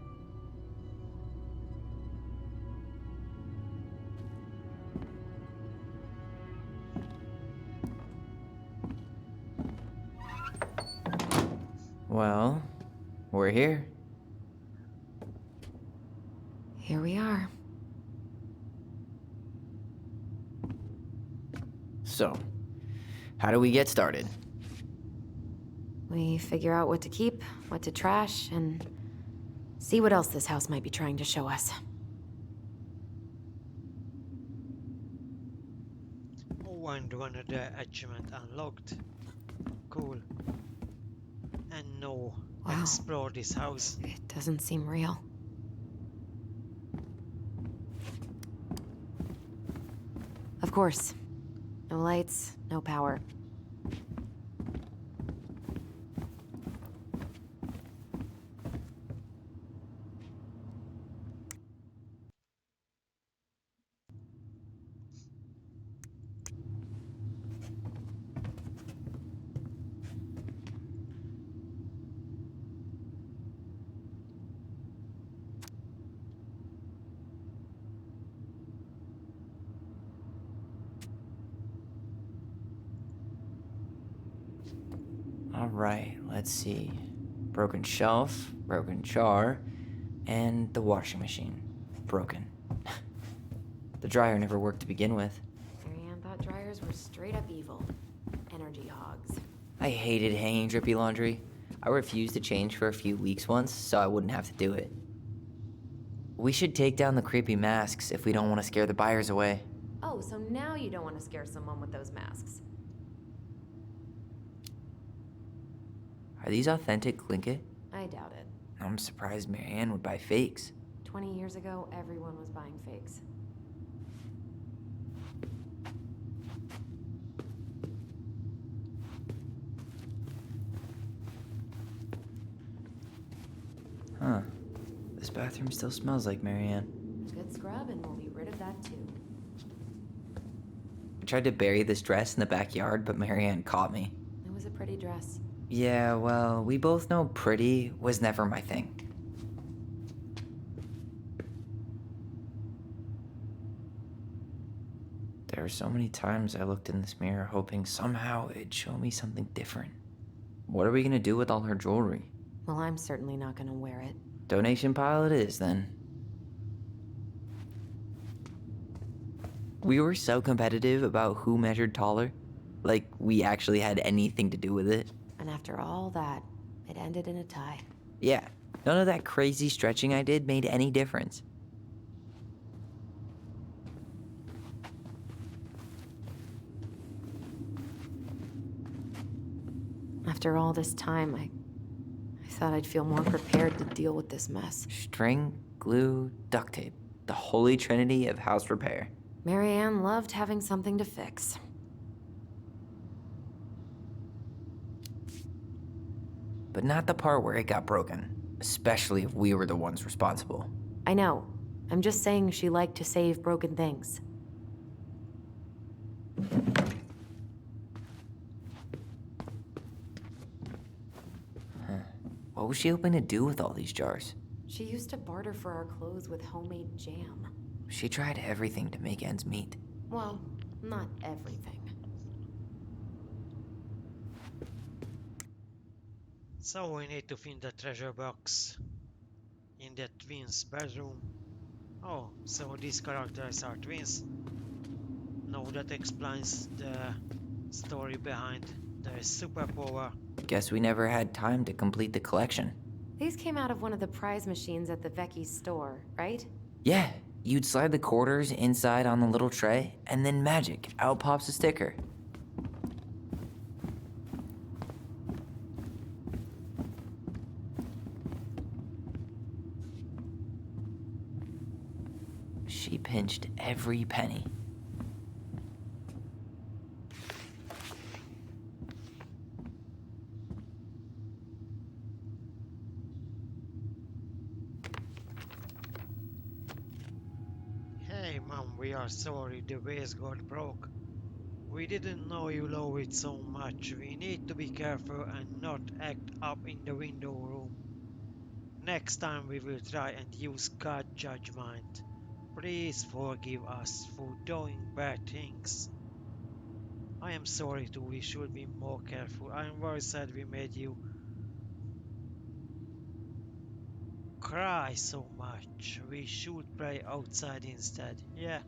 Well, we're here. Here we are. So, how do we get started? We figure out what to keep, what to trash, and see what else this house might be trying to show us. Oh, and one of the achievement unlocked. Cool. And no, Wow. explore this house. It doesn't seem real. Of course. No lights, no power. Alright, let's see. Broken shelf, broken jar, and the washing machine. Broken. The dryer never worked to begin with. Marianne thought dryers were straight up evil. Energy hogs. I hated hanging drippy laundry. I refused to change for a few weeks once, so I wouldn't have to do it. We should take down the creepy masks if we don't want to scare the buyers away. Oh, so now you don't want to scare someone with those masks. Are these authentic Tlingit? I doubt it. I'm surprised Marianne would buy fakes. 20 years ago, everyone was buying fakes. Huh. This bathroom still smells like Marianne. Good scrub, and we'll be rid of that too. I tried to bury this dress in the backyard, but Marianne caught me. It was a pretty dress. Yeah, well, we both know pretty was never my thing. There were so many times I looked in this mirror hoping somehow it'd show me something different. What are we gonna do with all her jewelry? Well, I'm certainly not gonna wear it. Donation pile it is, then. We were so competitive about who measured taller. Like, we actually had anything to do with it. And after all that, it ended in a tie. Yeah, none of that crazy stretching I did made any difference. After all this time, I thought I'd feel more prepared to deal with this mess. String, glue, duct tape. The holy trinity of house repair. Marianne loved having something to fix. But not the part where it got broken. Especially if we were the ones responsible. I know. I'm just saying she liked to save broken things. What was she hoping to do with all these jars? She used to barter for our clothes with homemade jam. She tried everything to make ends meet. Well, not everything. So we need to find the treasure box in the twins' bedroom. Oh, so these characters are twins. No, that explains the story behind the superpower. Guess we never had time to complete the collection. These came out of one of the prize machines at the Vecchi's store, right? Yeah, you'd slide the quarters inside on the little tray, and then magic, out pops a sticker. She pinched every penny. Hey mom, we are sorry the vase got broke. We didn't know you love it so much. We need to be careful and not act up in the window room. Next time we will try and use God's judgment. Please forgive us for doing bad things. I am sorry too, we should be more careful. I am very sad we made you cry so much. We should play outside instead. Yeah.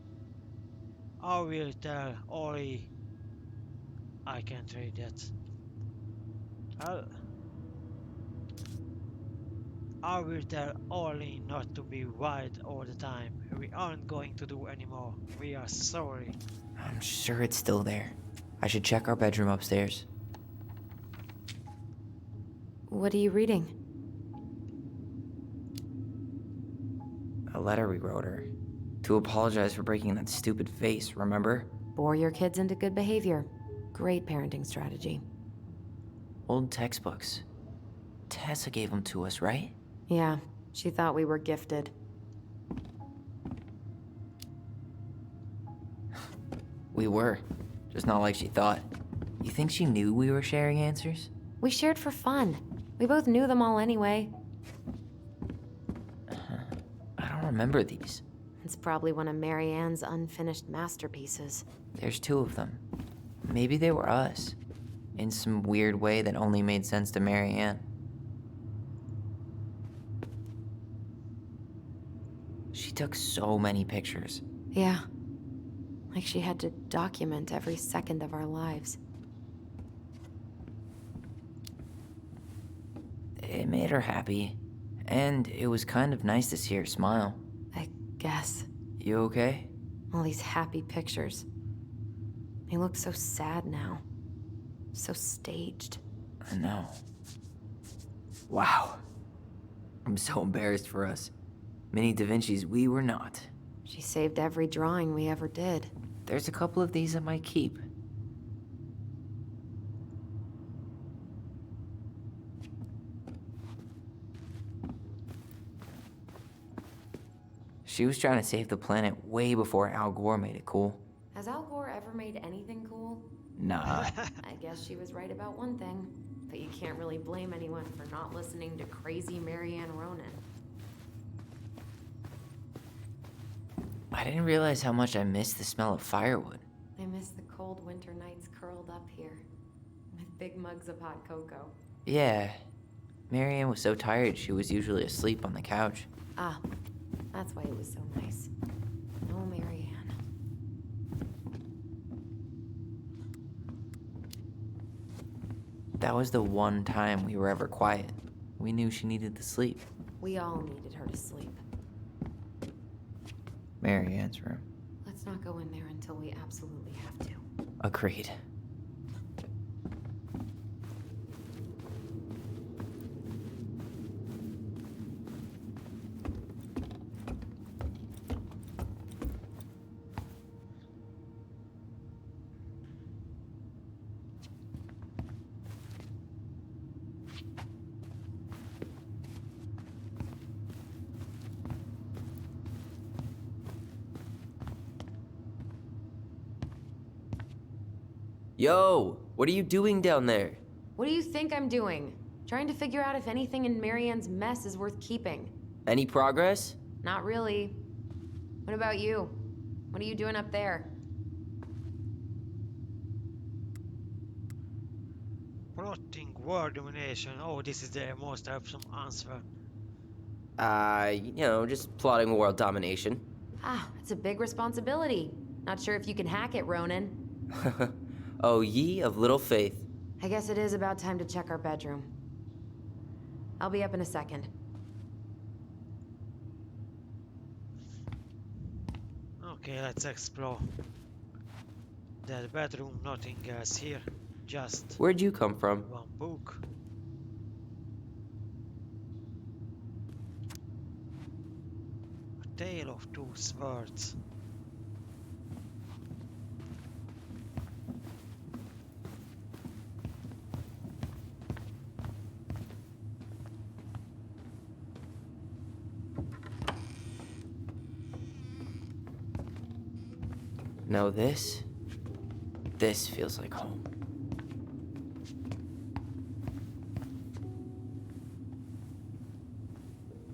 I will tell Ollie. I can't read that. I will tell Ollie not to be wild all the time. We aren't going to do anymore. We are sorry. I'm sure it's still there. I should check our bedroom upstairs. What are you reading? A letter we wrote her. To apologize for breaking that stupid vase, remember? Bore your kids into good behavior. Great parenting strategy. Old textbooks. Tessa gave them to us, right? Yeah, she thought we were gifted. We were. Just not like she thought. You think she knew we were sharing answers? We shared for fun. We both knew them all anyway. I don't remember these. It's probably one of Marianne's unfinished masterpieces. There's 2 of them. Maybe they were us. In some weird way that only made sense to Marianne. She took so many pictures. Yeah. Like she had to document every second of our lives. It made her happy. And it was kind of nice to see her smile. I guess. You okay? All these happy pictures. They look so sad now. So staged. I know. Wow. I'm so embarrassed for us. Mini Da Vinci's we were not. She saved every drawing we ever did. There's a couple of these I might keep. She was trying to save the planet way before Al Gore made it cool. Has Al Gore ever made anything cool? Nah. I guess she was right about one thing. But you can't really blame anyone for not listening to crazy Marianne Ronan. I didn't realize how much I missed the smell of firewood. I miss the cold winter nights curled up here. With big mugs of hot cocoa. Yeah. Marianne was so tired she was usually asleep on the couch. Ah, that's why it was so nice. No Marianne. That was the one time we were ever quiet. We knew she needed to sleep. We all needed her to sleep. Marianne's room. Let's not go in there until we absolutely have to. Agreed. Yo, what are you doing down there? What do you think I'm doing? Trying to figure out if anything in Marianne's mess is worth keeping. Any progress? Not really. What about you? What are you doing up there? Plotting world domination. Oh, this is the most helpful answer. Just plotting world domination. Ah, it's a big responsibility. Not sure if you can hack it, Ronan. Oh, ye of little faith. I guess it is about time to check our bedroom. I'll be up in a second. Okay, let's explore. The bedroom, nothing else here. Just Where'd you come from? one book. A Tale of Two Swords. Now this feels like home.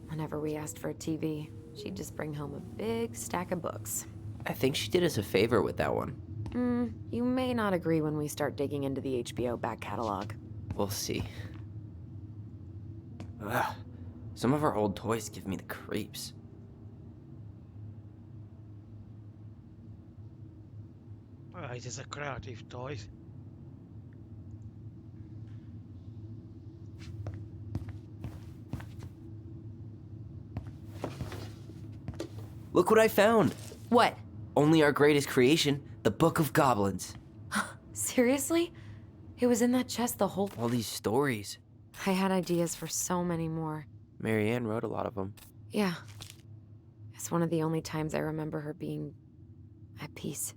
Whenever we asked for a TV, she'd just bring home a big stack of books. I think she did us a favor with that one. You may not agree when we start digging into the HBO back catalog. We'll see. Ugh. Some of our old toys give me the creeps. It is a creative toy. Look what I found! What? Only our greatest creation, the Book of Goblins. Seriously? It was in that chest the whole. All these stories. I had ideas for so many more. Marianne wrote a lot of them. Yeah. It's one of the only times I remember her being at peace.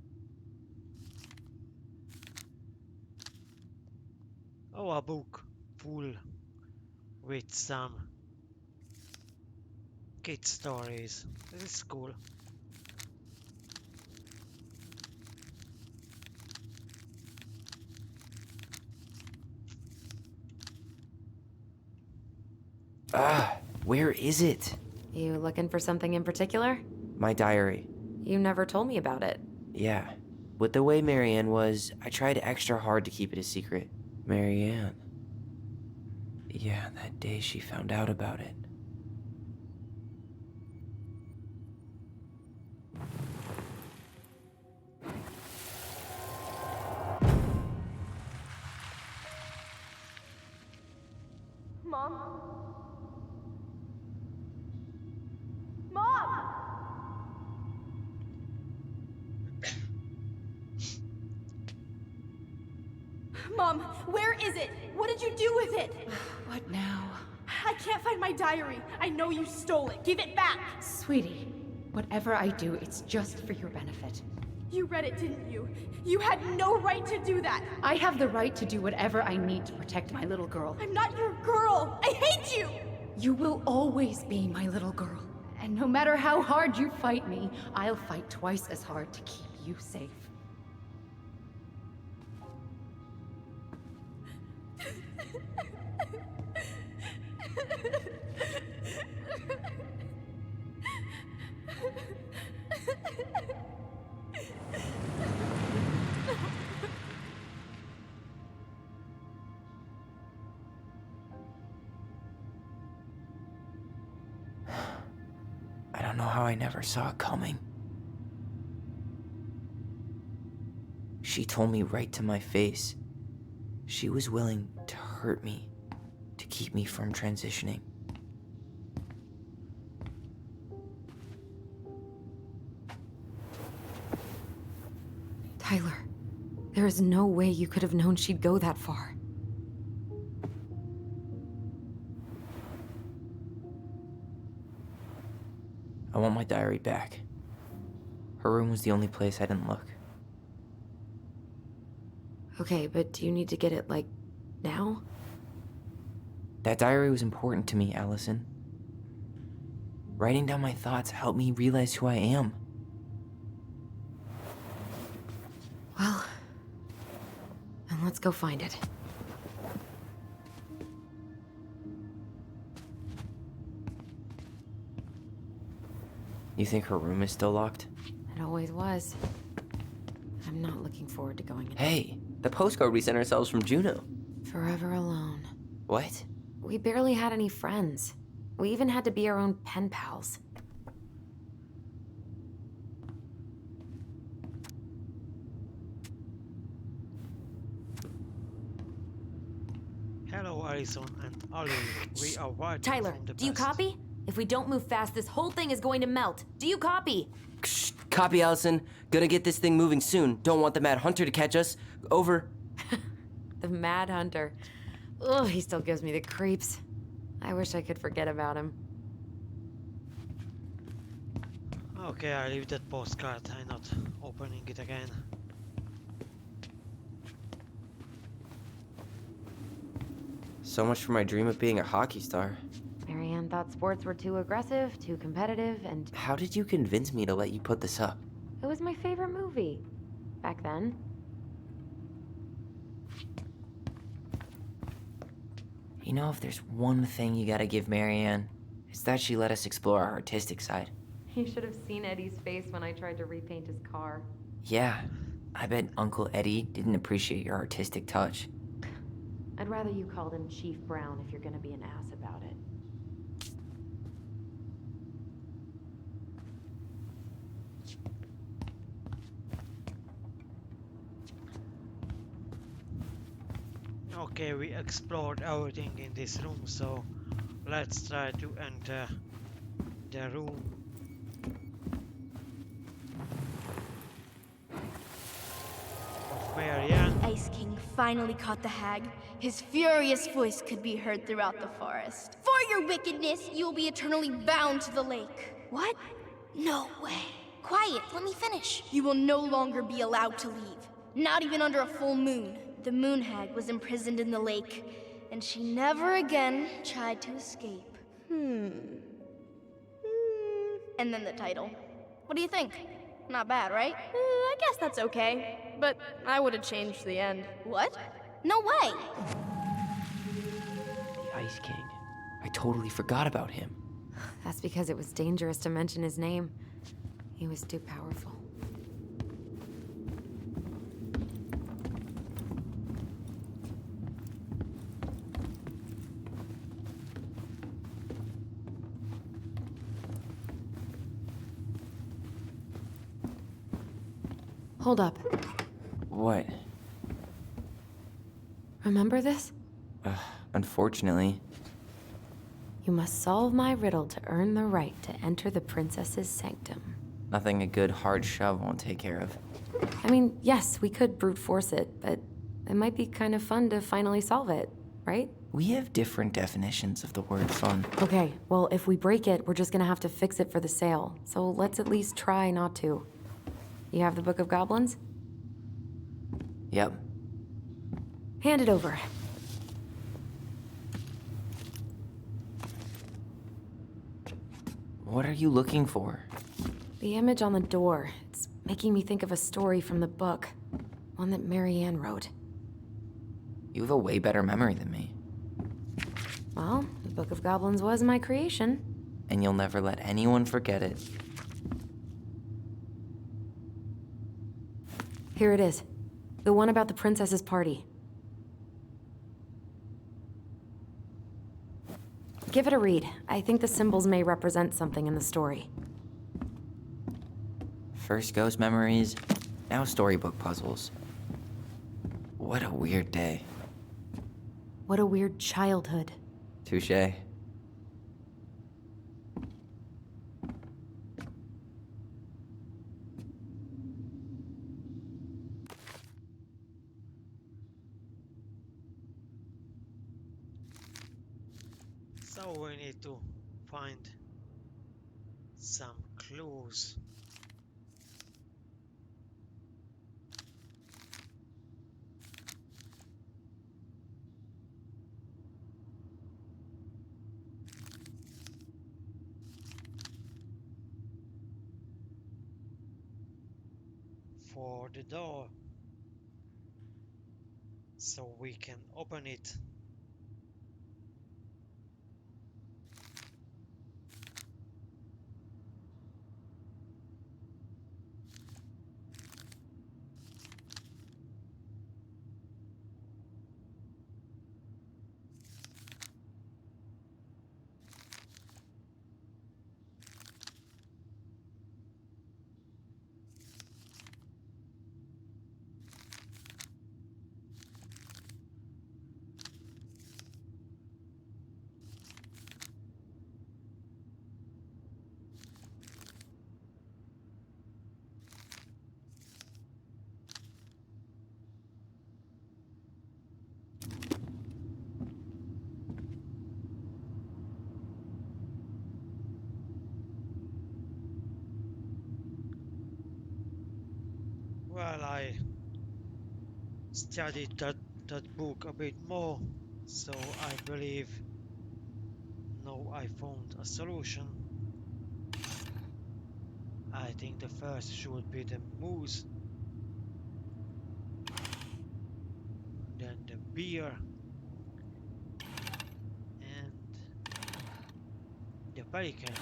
Oh, a book full with some kid stories. This is cool. Where is it? You looking for something in particular? My diary. You never told me about it. Yeah. With the way Marianne was, I tried extra hard to keep it a secret. Marianne. Yeah, that day she found out about it. Mom? Mom! Mom, where is it? What did you do with it? What now? I can't find my diary. I know you stole it. Give it back. Sweetie, whatever I do, it's just for your benefit. You read it, didn't you? You had no right to do that. I have the right to do whatever I need to protect my little girl. I'm not your girl. I hate you. You will always be my little girl. And no matter how hard you fight me, I'll fight twice as hard to keep you safe. I don't know how I never saw it coming. She told me right to my face. She was willing to hurt me, to keep me from transitioning. Tyler, there is no way you could have known she'd go that far. I want my diary back. Her room was the only place I didn't look. Okay, but do you need to get it, like, now? That diary was important to me, Allison. Writing down my thoughts helped me realize who I am. Well, then let's go find it. You think her room is still locked? It always was. I'm not looking forward to going in. Hey, the postcard we sent ourselves from Juneau. Forever alone. What? We barely had any friends. We even had to be our own pen pals. Hello, Alison and Ollie. We are watching Tyler, from the do you past. copy? If we don't move fast, this whole thing is going to melt. Do you copy? Shh, copy, Allison. Gonna get this thing moving soon. Don't want the Mad Hunter to catch us. Over. The Mad Hunter. Ugh, he still gives me the creeps. I wish I could forget about him. Okay, I leave that postcard. I'm not opening it again. So much for my dream of being a hockey star. Marianne thought sports were too aggressive, too competitive, and How did you convince me to let you put this up? it was my favorite movie. Back then. You know, if there's one thing you gotta give Marianne, it's that she let us explore our artistic side. You should have seen Eddie's face when I tried to repaint his car. Yeah, I bet Uncle Eddie didn't appreciate your artistic touch. I'd rather you called him Chief Brown if you're gonna be an ass about it. Okay, we explored everything in this room, so let's try to enter the room. Of Marianne. The Ice King finally caught the hag. His furious voice could be heard throughout the forest. For your wickedness, you will be eternally bound to the lake. What? No way. Quiet, let me finish. You will no longer be allowed to leave. Not even under a full moon. The moon hag was imprisoned in the lake, and she never again tried to escape. And then the title. What do you think? Not bad, right? I guess that's okay. But I would have changed the end. What? No way! The Ice King. I totally forgot about him. That's because it was dangerous to mention his name. He was too powerful. Hold up. What? Remember this? Unfortunately. You must solve my riddle to earn the right to enter the princess's sanctum. Nothing a good hard shove won't take care of. I mean, yes, we could brute force it, but it might be kind of fun to finally solve it, right? We have different definitions of the word fun. Okay, well, if we break it, we're just gonna have to fix it for the sale. So let's at least try not to. You have the Book of Goblins? Yep. Hand it over. What are you looking for? The image on the door. It's making me think of a story from the book. One that Marianne wrote. You have a way better memory than me. Well, the Book of Goblins was my creation. And you'll never let anyone forget it. Here it is. The one about the princess's party. Give it a read. I think the symbols may represent something in the story. First ghost memories, now storybook puzzles. What a weird day. What a weird childhood. Touché. So we need to find some clues. For the door, so we can open it. Well, I studied that book a bit more, so I believe now I found a solution. I think the first should be the moose, then the beer, and the bacon.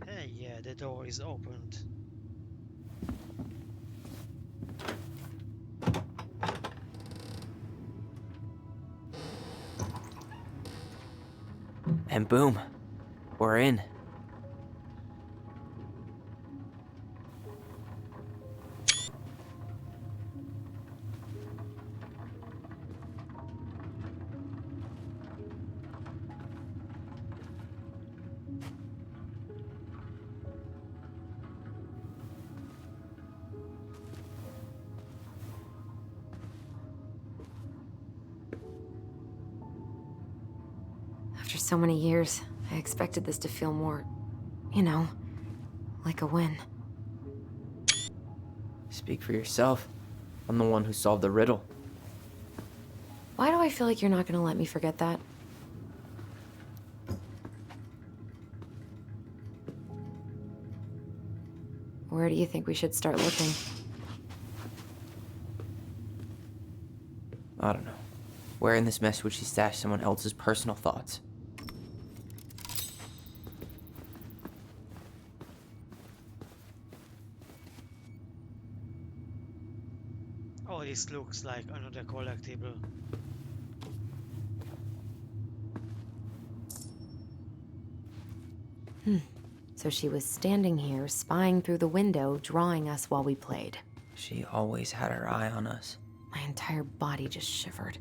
Hey, yeah, the door is opened. And boom, we're in. After so many years, I expected this to feel more, you know, like a win. Speak for yourself. I'm the one who solved the riddle. Why do I feel like you're not gonna let me forget that? Where do you think we should start looking? I don't know. Where in this mess would she stash someone else's personal thoughts? Oh, this looks like another collectible. So she was standing here, spying through the window, drawing us while we played. She always had her eye on us. My entire body just shivered.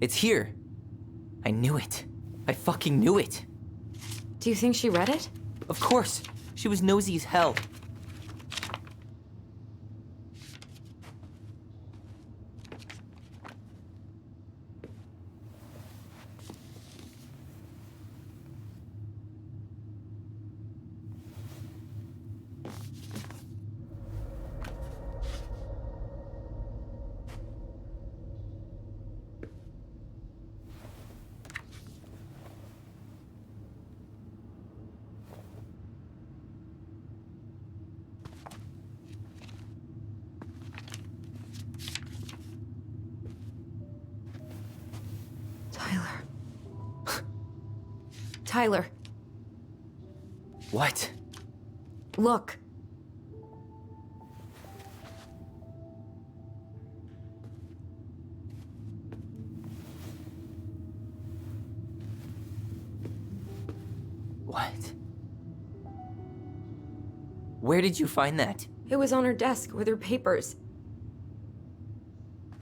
It's here! I knew it. I fucking knew it! Do you think she read it? Of course! She was nosy as hell. Tyler. Tyler, What? look. What? Where did you find that? It was on her desk with her papers.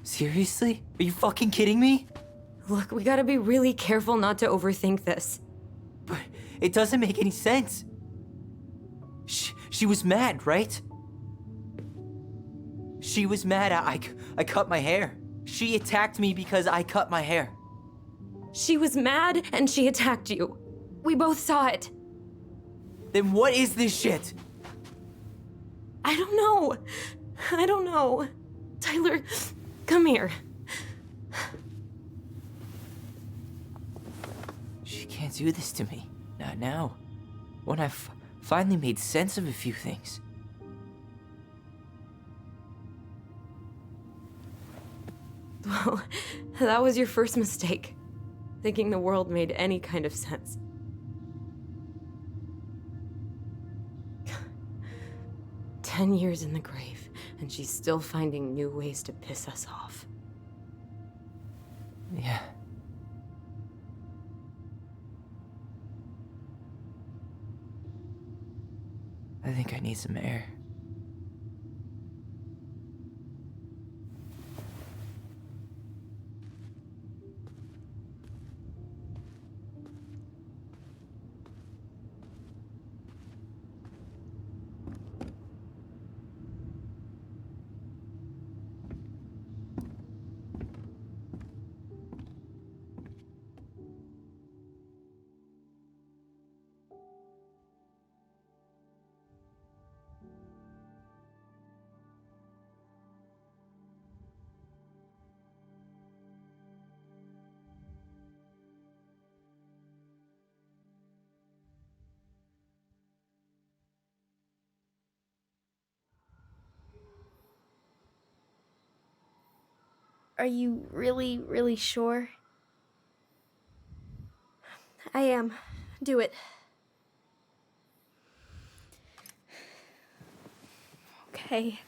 Seriously? Are you fucking kidding me? Look, we gotta be really careful not to overthink this. But it doesn't make any sense. She was mad, right? She was mad I cut my hair. She attacked me because I cut my hair. She was mad and she attacked you. We both saw it. Then what is this shit? I don't know. I don't know. Tyler, come here. She can't do this to me. Not now. When I've finally made sense of a few things. Well, that was your first mistake. Thinking the world made any kind of sense. "10 years in the grave, and she's still finding new ways to piss us off." Yeah. I think I need some air. Are you really, really sure? I am. Do it. Okay.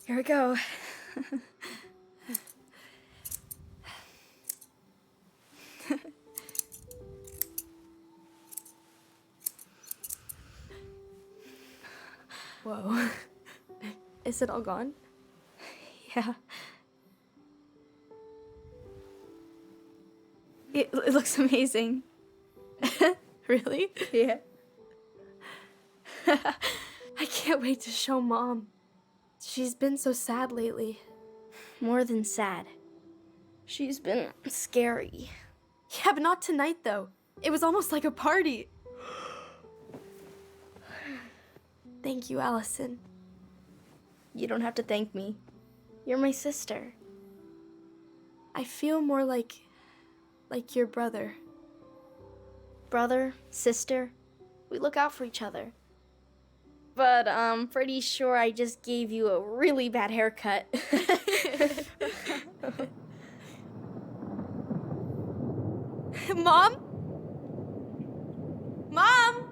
Here we go. Whoa. Is it all gone? Yeah. It looks amazing. Really? Yeah. I can't wait to show Mom. She's been so sad lately. more than sad. She's been scary. Yeah, but not tonight, though. It was almost like a party. Thank you, Allison. You don't have to thank me. You're my sister. I feel more like your brother. Brother, sister, we look out for each other. But I'm pretty sure I just gave you a really bad haircut. Mom? Mom?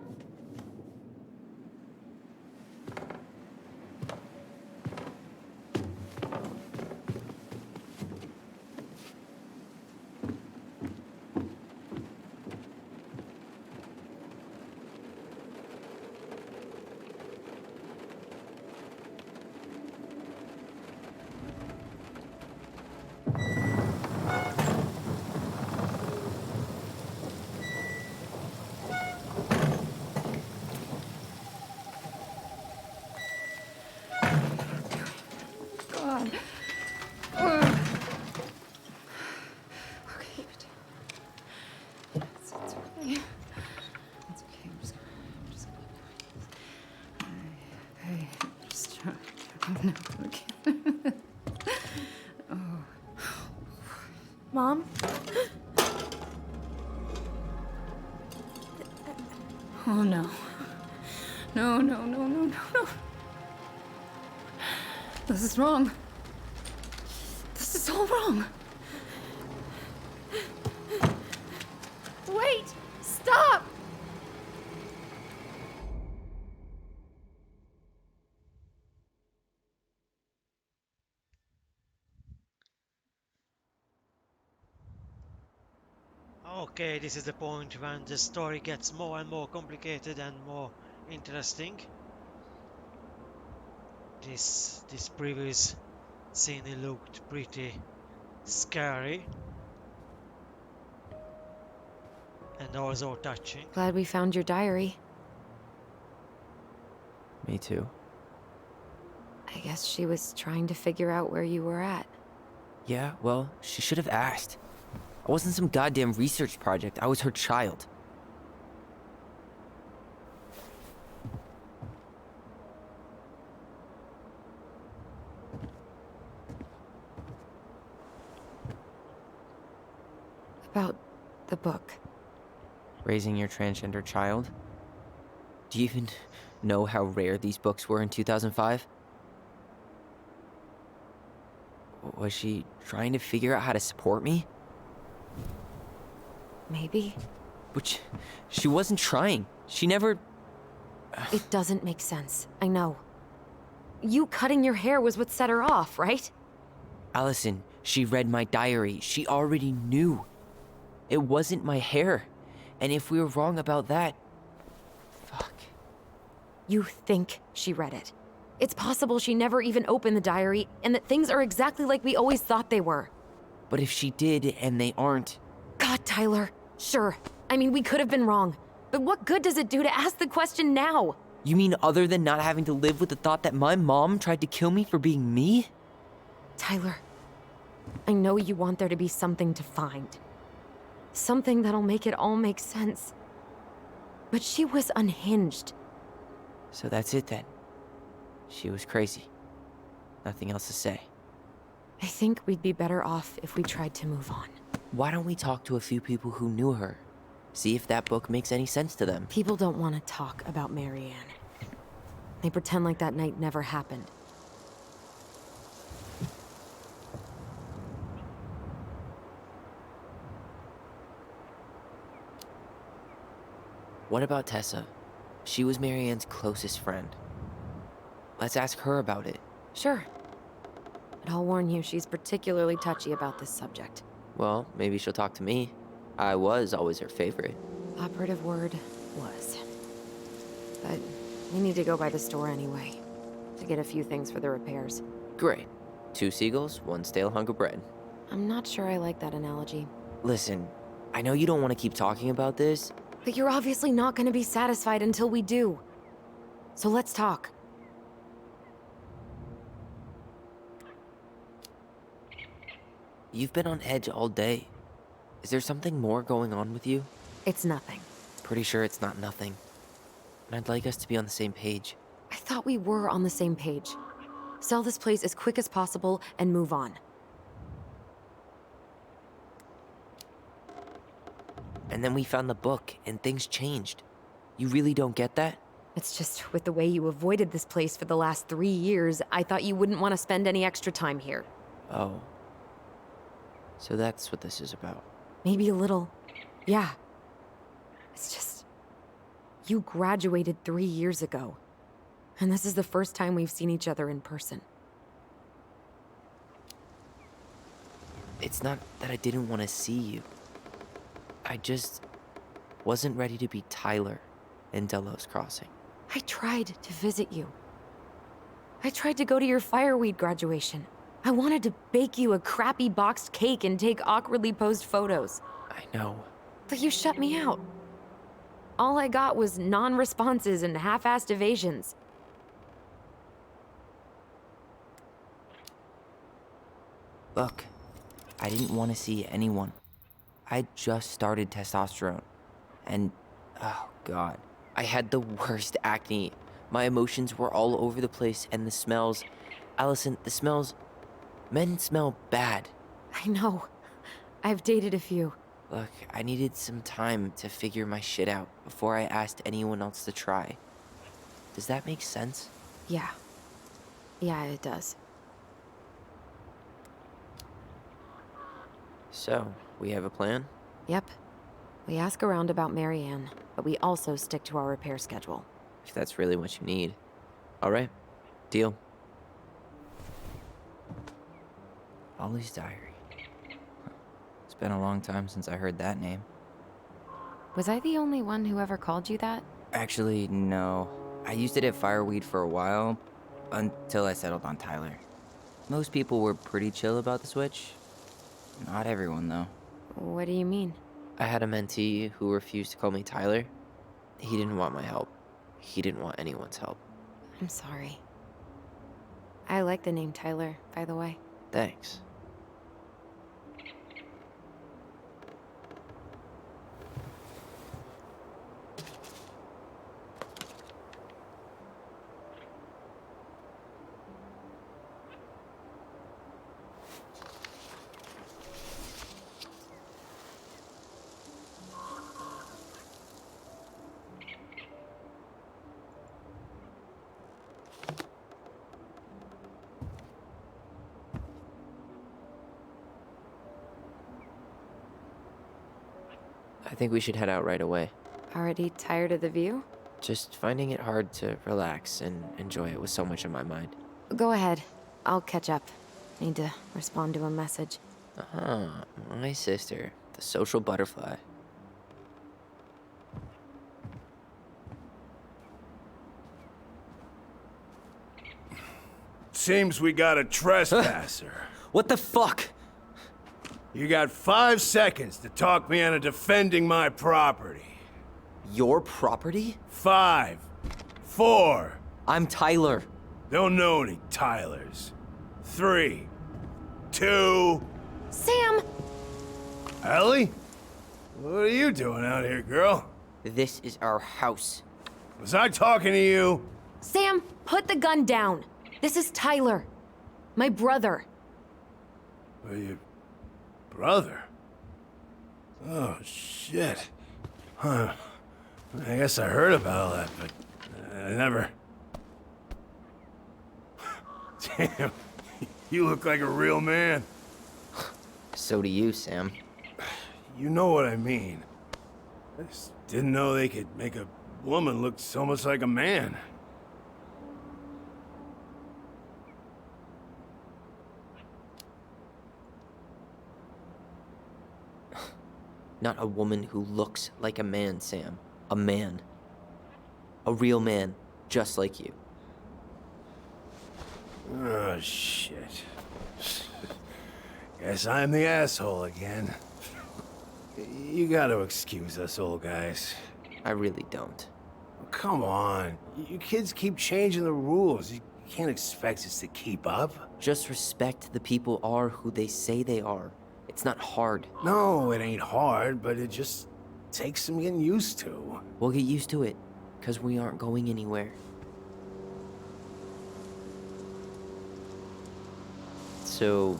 God. Okay, but it's okay. It's okay. I'm just gonna okay. Just no, okay. Mom? Oh no. No, no, no, no, no, no. This is wrong. This is all wrong. Wait! Stop! Okay, this is the point when the story gets more and more complicated and more interesting. This previous scene looked pretty scary and also touching. Glad we found your diary. Me too. I guess she was trying to figure out where you were at. Yeah, well, she should have asked. I wasn't some goddamn research project. I was her child. About the book. Raising your transgender child? Do you even know how rare these books were in 2005? Was she trying to figure out how to support me? Maybe. Which, she wasn't trying. She never... It doesn't make sense. I know. You cutting your hair was what set her off, right? Allison, she read my diary. She already knew. It wasn't my hair. And if we were wrong about that... Fuck. You think she read it. It's possible she never even opened the diary, and that things are exactly like we always thought they were. But if she did, and they aren't... God, Tyler. Sure. I mean, we could have been wrong. But what good does it do to ask the question now? You mean other than not having to live with the thought that my mom tried to kill me for being me? Tyler, I know you want there to be something to find. Something that'll make it all make sense. But she was unhinged. So that's it then. She was crazy. Nothing else to say. I think we'd be better off if we tried to move on. Why don't we talk to a few people who knew her? See if that book makes any sense to them. People don't want to talk about Marianne. They pretend like that night never happened. What about Tessa? She was Marianne's closest friend. Let's ask her about it. Sure. But I'll warn you, she's particularly touchy about this subject. Well, maybe she'll talk to me. I was always her favorite. Operative word was. But we need to go by the store anyway, to get a few things for the repairs. Great. 2 seagulls, 1 stale hunk of bread. I'm not sure I like that analogy. Listen, I know you don't want to keep talking about this. But you're obviously not going to be satisfied until we do. So let's talk. You've been on edge all day. Is there something more going on with you? It's nothing. Pretty sure it's not nothing. And I'd like us to be on the same page. I thought we were on the same page. Sell this place as quick as possible and move on. And then we found the book, and things changed. You really don't get that? It's just with the way you avoided this place for the last 3 years, I thought you wouldn't want to spend any extra time here. Oh. So that's what this is about. Maybe a little. Yeah. It's just... You graduated 3 years ago. And this is the first time we've seen each other in person. It's not that I didn't want to see you. I just wasn't ready to be Tyler in Delos Crossing. I tried to visit you. I tried to go to your fireweed graduation. I wanted to bake you a crappy boxed cake and take awkwardly posed photos. I know. But you shut me out. All I got was non-responses and half-assed evasions. Look, I didn't want to see anyone. I just started testosterone. And, oh god, I had the worst acne. My emotions were all over the place, and the smells... Allison, the smells... Men smell bad. I know. I've dated a few. Look, I needed some time to figure my shit out before I asked anyone else to try. Does that make sense? Yeah. Yeah, it does. So, we have a plan? Yep. We ask around about Marianne, but we also stick to our repair schedule. If that's really what you need. Alright, deal. Ollie's Diary. It's been a long time since I heard that name. Was I the only one who ever called you that? Actually, no. I used it at Fireweed for a while, until I settled on Tyler. Most people were pretty chill about the switch. Not everyone, though. What do you mean? I had a mentee who refused to call me Tyler. He didn't want my help. He didn't want anyone's help. I'm sorry. I like the name Tyler, by the way. Thanks. I think we should head out right away. Already tired of the view? Just finding it hard to relax and enjoy it with so much on my mind. Go ahead. I'll catch up. Need to respond to a message. My sister, the social butterfly. Seems we got a trespasser. What the fuck? You got 5 seconds to talk me into defending my property. Your property? 5, 4. I'm Tyler. Don't know any Tylers. 3, 2. Sam! Ellie? What are you doing out here, girl? This is our house. Was I talking to you? Sam, put the gun down. This is Tyler. My brother. Well, your brother? Oh, shit. Huh. I guess I heard about all that, but I never... Damn, you look like a real man. So do you, Sam. You know what I mean. I just didn't know they could make a woman look so much like a man. Not a woman who looks like a man, Sam. A man. A real man, just like you. Oh, shit. Guess I'm the asshole again. You gotta excuse us old guys. I really don't. Come on. You kids keep changing the rules. You can't expect us to keep up. Just respect the people are who they say they are. It's not hard. No, it ain't hard, but it just takes some getting used to. We'll get used to it, because we aren't going anywhere. So,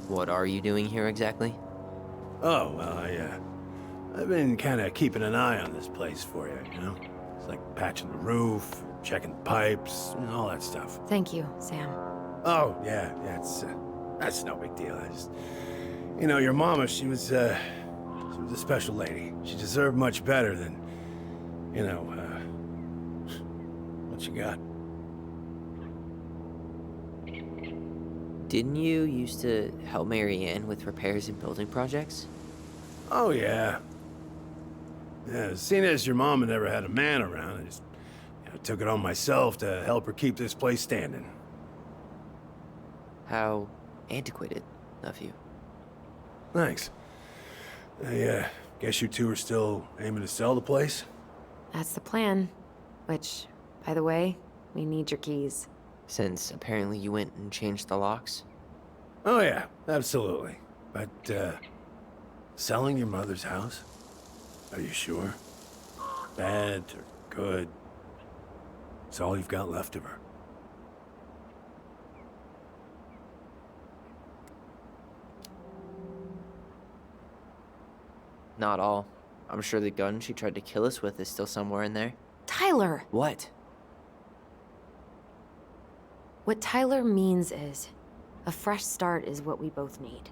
what are you doing here exactly? Oh, well, I've been kind of keeping an eye on this place for you, you know? It's like patching the roof, checking pipes, and all that stuff. Thank you, Sam. Oh, yeah, that's no big deal. I just, you know, your mama, she was a special lady. She deserved much better than, you know, what you got. Didn't you used to help Mary Ann with repairs and building projects? Oh, yeah. Yeah, seeing as your mama never had a man around, I just took it on myself to help her keep this place standing. How antiquated of you. Thanks. I guess you two are still aiming to sell the place? That's the plan. Which, by the way, we need your keys. Since apparently you went and changed the locks? Oh, yeah, absolutely. But, selling your mother's house? Are you sure? Bad or good? It's all you've got left of her. Not all. I'm sure the gun she tried to kill us with is still somewhere in there. Tyler! What? What Tyler means is, a fresh start is what we both need.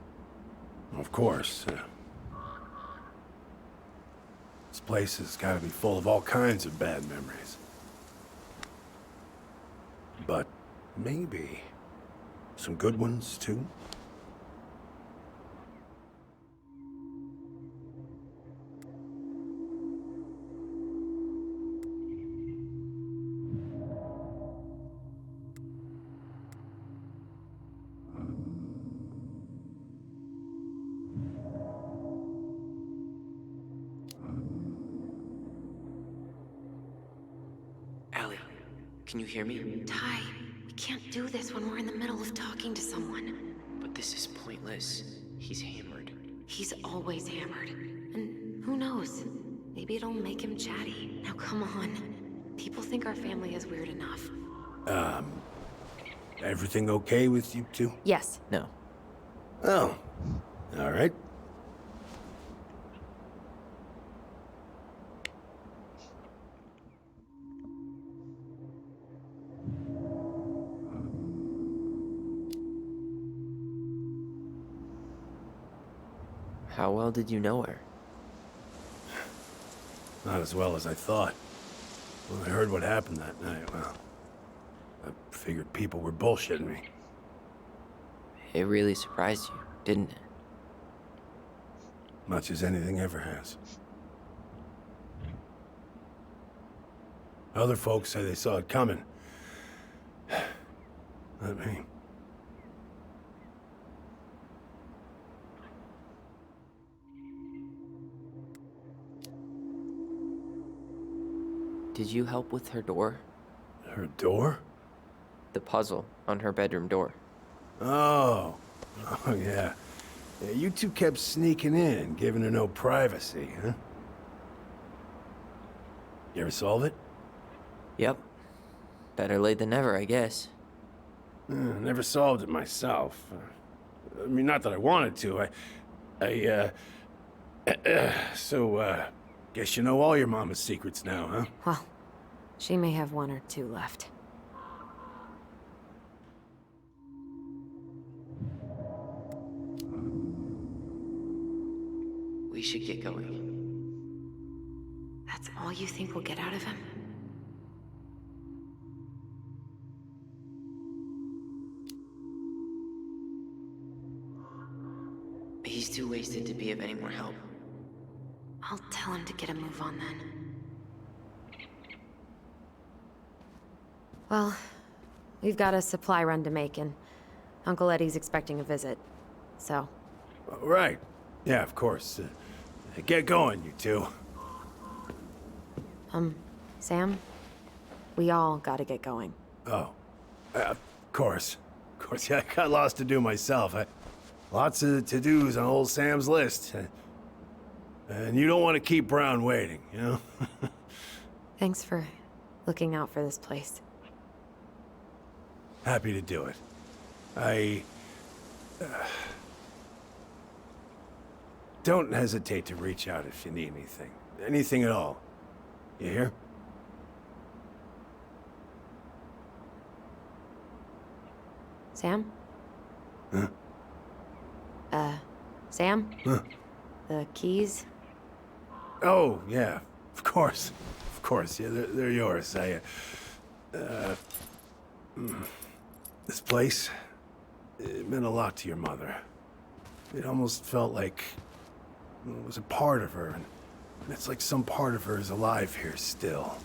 Of course. This place has got to be full of all kinds of bad memories. But maybe some good ones, too? Allie, can you hear me? Ty, we can't do this when we're in the middle of talking to someone. But this is pointless. He's hammered. He's always hammered. And who knows? Maybe it'll make him chatty. Now come on. People think our family is weird enough. Everything okay with you two? Yes. No. Oh, all right. How well did you know her? Not as well as I thought. When I heard what happened that night, well, I figured people were bullshitting me. It really surprised you, didn't it? Much as anything ever has. Other folks say they saw it coming. Not me. Did you help with her door? Her door? The puzzle on her bedroom door. Oh. Oh, yeah. Yeah, you two kept sneaking in, giving her no privacy, huh? You ever solve it? Yep. Better late than never, I guess. Never solved it myself. I mean, not that I wanted to. So, guess you know all your mama's secrets now, huh? Well, she may have one or two left. We should get going. That's all you think we'll get out of him? He's too wasted to be of any more help. I'll tell him to get a move on then. Well, we've got a supply run to make, and Uncle Eddie's expecting a visit. So, Right. Yeah, of course. Get going, you two. Sam, we all gotta get going. Oh. Of course. Of course, yeah, I got lots to do myself. Lots of to-dos on old Sam's list. And you don't want to keep Brown waiting, you know? Thanks for looking out for this place. Happy to do it. Don't hesitate to reach out if you need anything. Anything at all. You hear? Sam? Huh? Sam? Huh? The keys? Oh, yeah. Of course. Of course. Yeah, they're yours. This place, it meant a lot to your mother. It almost felt like it was a part of her, and it's like some part of her is alive here still.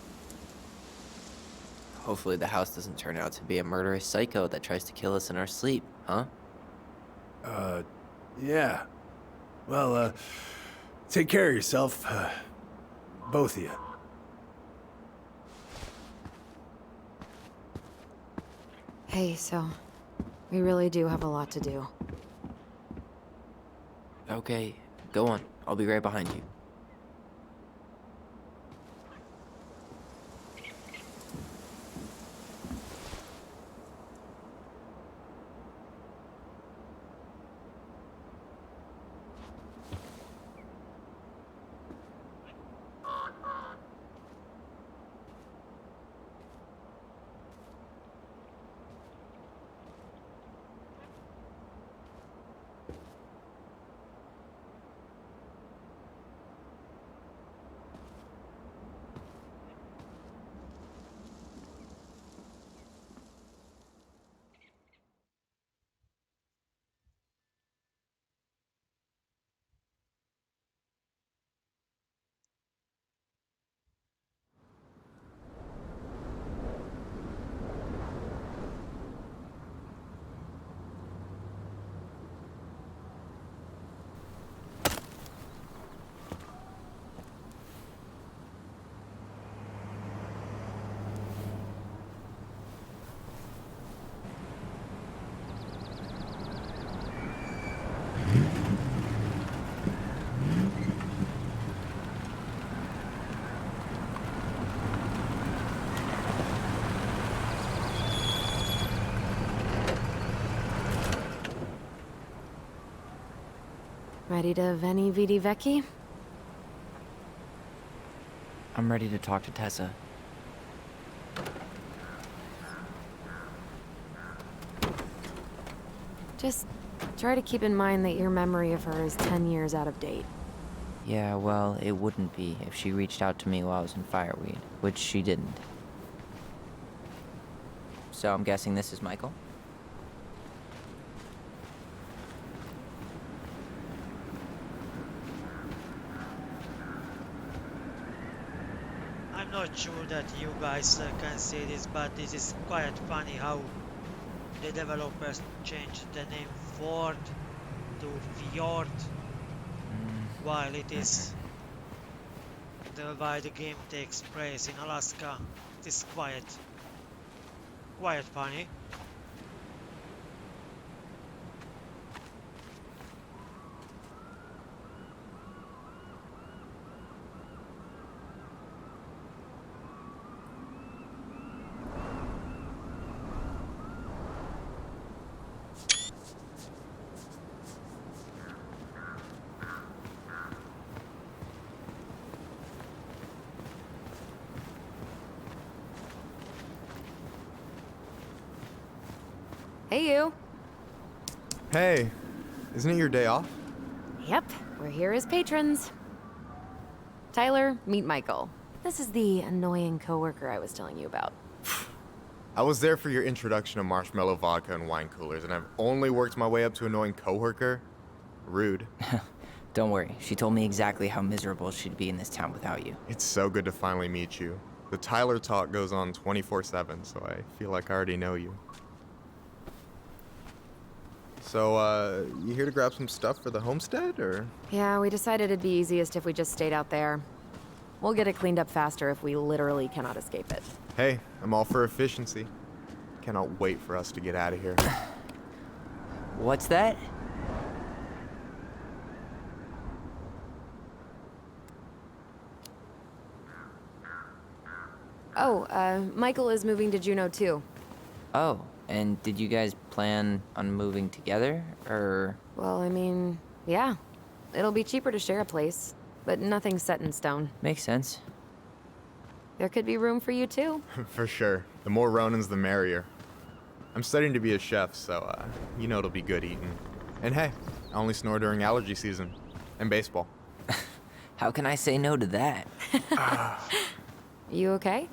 Hopefully the house doesn't turn out to be a murderous psycho that tries to kill us in our sleep, huh? Yeah. Well, take care of yourself, both of you. Hey, so we really do have a lot to do. Okay, go on. I'll be right behind you. Ready to Veni Vidi Vici? I'm ready to talk to Tessa. Just try to keep in mind that your memory of her is 10 years out of date. Yeah, well, it wouldn't be if she reached out to me while I was in Fireweed, which she didn't. So I'm guessing this is Michael? I'm not sure that you guys can see this, but this is quite funny how the developers changed the name Ford to Fjord, while it is why the game takes place in Alaska. It is quite funny. Hey, you. Hey, isn't it your day off? Yep, we're here as patrons. Tyler, meet Michael. This is the annoying coworker I was telling you about. I was there for your introduction to marshmallow vodka and wine coolers, and I've only worked my way up to annoying coworker. Rude. Don't worry, she told me exactly how miserable she'd be in this town without you. It's so good to finally meet you. The Tyler talk goes on 24/7, so I feel like I already know you. So, you here to grab some stuff for the homestead, or? Yeah, we decided it'd be easiest if we just stayed out there. We'll get it cleaned up faster if we literally cannot escape it. Hey, I'm all for efficiency. Cannot wait for us to get out of here. What's that? Oh, Michael is moving to Juneau too. Oh, and did you guys plan on moving together, or? Well, I mean, yeah. It'll be cheaper to share a place, but nothing's set in stone. Makes sense. There could be room for you too. For sure. The more Ronins, the merrier. I'm studying to be a chef, so, you know it'll be good eating. And hey, I only snore during allergy season. And baseball. How can I say no to that? You okay?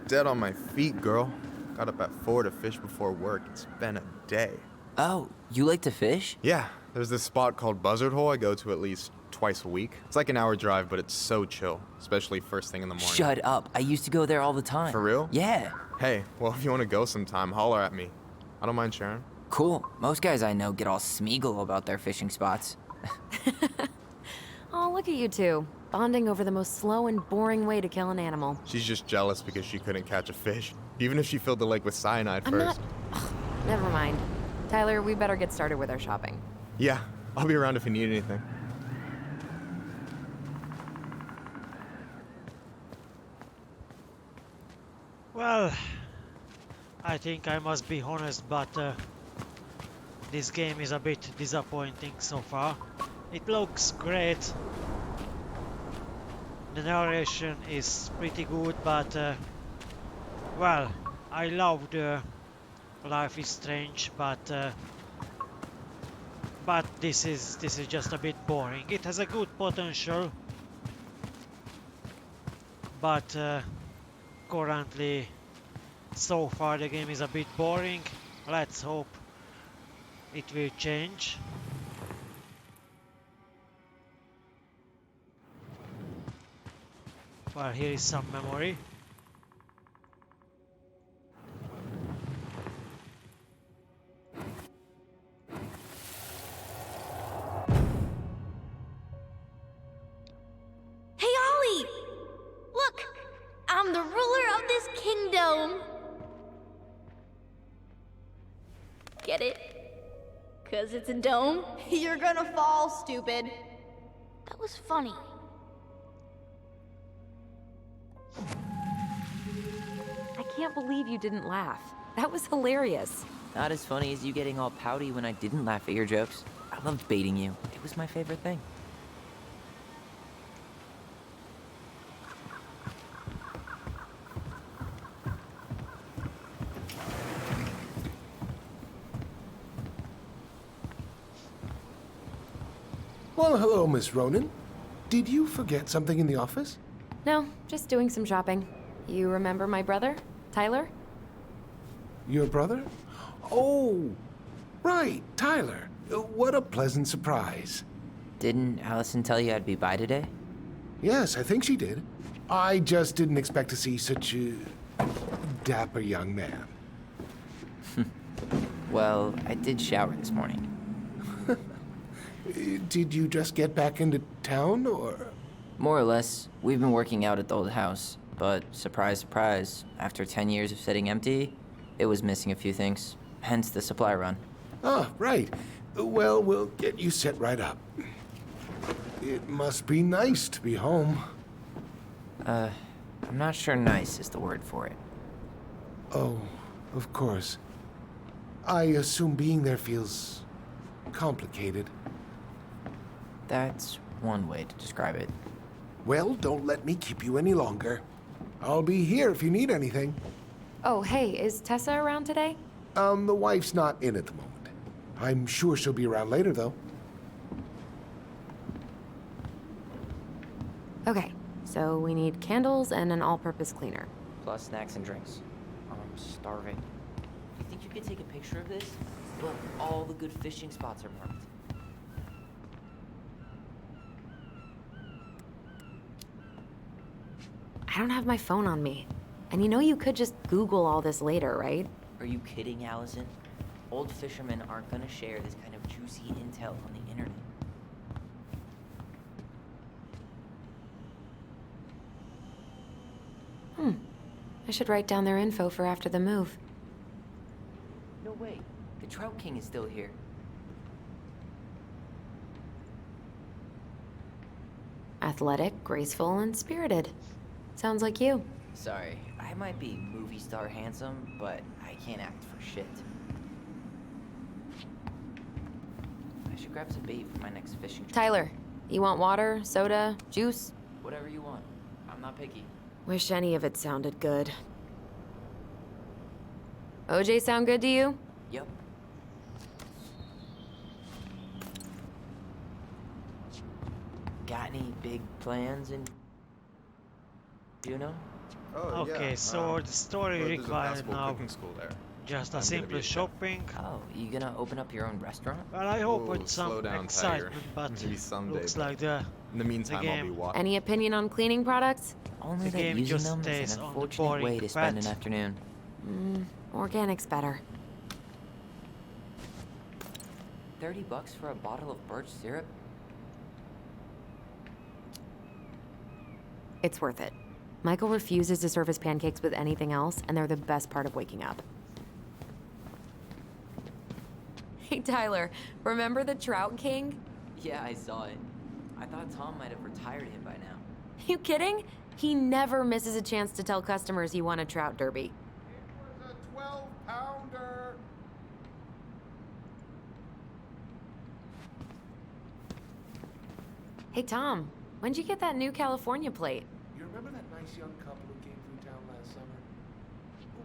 Dead on my feet, girl. Got up at 4 to fish before work. It's been a day. Oh, you like to fish? Yeah, there's this spot called Buzzard Hole I go to at least twice a week. It's like an hour drive, but it's so chill, especially first thing in the morning. Shut up. I used to go there all the time. For real? Yeah. Hey, well, if you want to go sometime, holler at me. I don't mind sharing. Cool. Most guys I know get all Smeagol about their fishing spots. Oh, look at you two. Bonding over the most slow and boring way to kill an animal. She's just jealous because she couldn't catch a fish, even if she filled the lake with cyanide I'm first. not... Ugh, never mind. Tyler, we better get started with our shopping. Yeah, I'll be around if you need anything. Well, I think I must be honest, but this game is a bit disappointing so far. It looks great. The narration is pretty good, but well, I love the Life is Strange, but this is just a bit boring. It has a good potential, but currently, so far the game is a bit boring. Let's hope it will change. Well, here is some memory. Hey, Ollie! Look! I'm the ruler of this kingdom! Get it? 'Cause it's a dome? You're gonna fall, stupid. That was funny. I can't believe you didn't laugh. That was hilarious. Not as funny as you getting all pouty when I didn't laugh at your jokes. I loved baiting you. It was my favorite thing. Well, hello, Miss Ronan. Did you forget something in the office? No, just doing some shopping. You remember my brother, Tyler? Your brother? Oh, right, Tyler. What a pleasant surprise. Didn't Allison tell you I'd be by today? Yes, I think she did. I just didn't expect to see such a dapper young man. Well, I did shower this morning. Did you just get back into town, or? More or less. We've been working out at the old house, but surprise, surprise, after 10 years of sitting empty, it was missing a few things. Hence the supply run. Ah, right. Well, we'll get you set right up. It must be nice to be home. I'm not sure nice is the word for it. Oh, of course. I assume being there feels complicated. That's one way to describe it. Well, don't let me keep you any longer. I'll be here if you need anything. Oh, hey, is Tessa around today? The wife's not in at the moment. I'm sure she'll be around later, though. Okay, so we need candles and an all-purpose cleaner. Plus snacks and drinks. I'm starving. You think you could take a picture of this? Look, all the good fishing spots are marked. I don't have my phone on me. And you know you could just Google all this later, right? Are you kidding, Allison? Old fishermen aren't gonna share this kind of juicy intel on the internet. I should write down their info for after the move. No way. The Trout King is still here. Athletic, graceful, and spirited. Sounds like you. Sorry, I might be movie star handsome, but I can't act for shit. I should grab some bait for my next fishing trip. Tyler, you want water, soda, juice? Whatever you want. I'm not picky. Wish any of it sounded good. OJ sound good to you? Yep. Got any big plans in Juneau? Oh, yeah. Okay, so the story well, there's a requires basketball now cooking school there. just a I'm gonna simple be a chef. shopping. Oh, you gonna open up your own restaurant? Well, I hope Whoa, with some slow down, excitement, Tiger. but Maybe someday, looks but like the In the meantime, I'll be game. watching. Any opinion on cleaning products? Only The that game using just them stays is an on the unfortunate way boring to spend an path. afternoon. Organic's better. $30 for a bottle of birch syrup? It's worth it. Michael refuses to serve his pancakes with anything else, and they're the best part of waking up. Hey, Tyler, remember the Trout King? Yeah, I saw it. I thought Tom might have retired him by now. You kidding? He never misses a chance to tell customers he won a trout derby. It was a 12-pounder. Hey, Tom, when'd you get that new California plate? You remember that nice young couple who came through town last summer?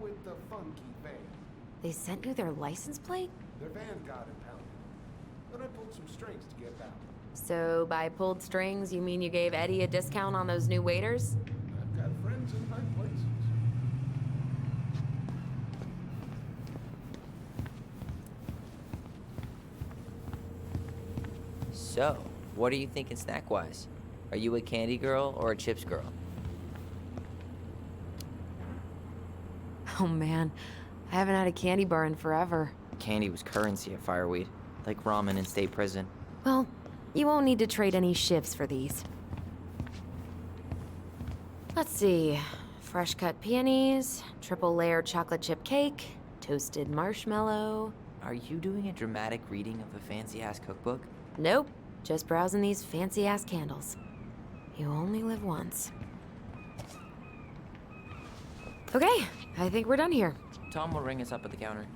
With the funky van. They sent you their license plate? Their van got impounded. Then I pulled some strings to get it out. So by pulled strings, you mean you gave Eddie a discount on those new waiters? I've got friends in high places. So, what are you thinking snack-wise? Are you a candy girl or a chips girl? Oh man, I haven't had a candy bar in forever. Candy was currency at Fireweed, like ramen in state prison. Well, you won't need to trade any shifts for these. Let's see. Fresh cut peonies, triple layer chocolate chip cake, toasted marshmallow. Are you doing a dramatic reading of a fancy-ass cookbook? Nope, just browsing these fancy ass candles. You only live once. Okay, I think we're done here. Tom will ring us up at the counter.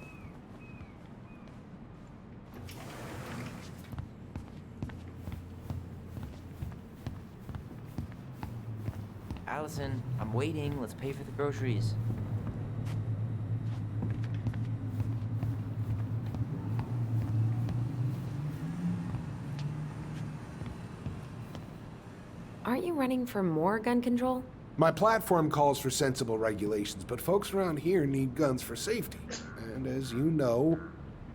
Allison, I'm waiting. Let's pay for the groceries. Aren't you running for more gun control? My platform calls for sensible regulations, but folks around here need guns for safety. And as you know,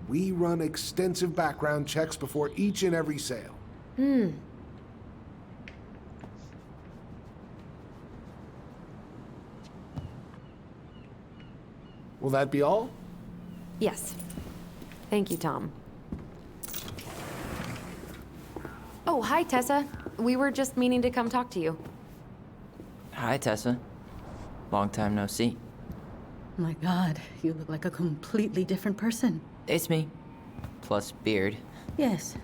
we run extensive background checks before each and every sale. Will that be all? Yes. Thank you, Tom. Oh, hi, Tessa. We were just meaning to come talk to you. Hi, Tessa. Long time no see. My God, you look like a completely different person. It's me. Plus beard. Yes.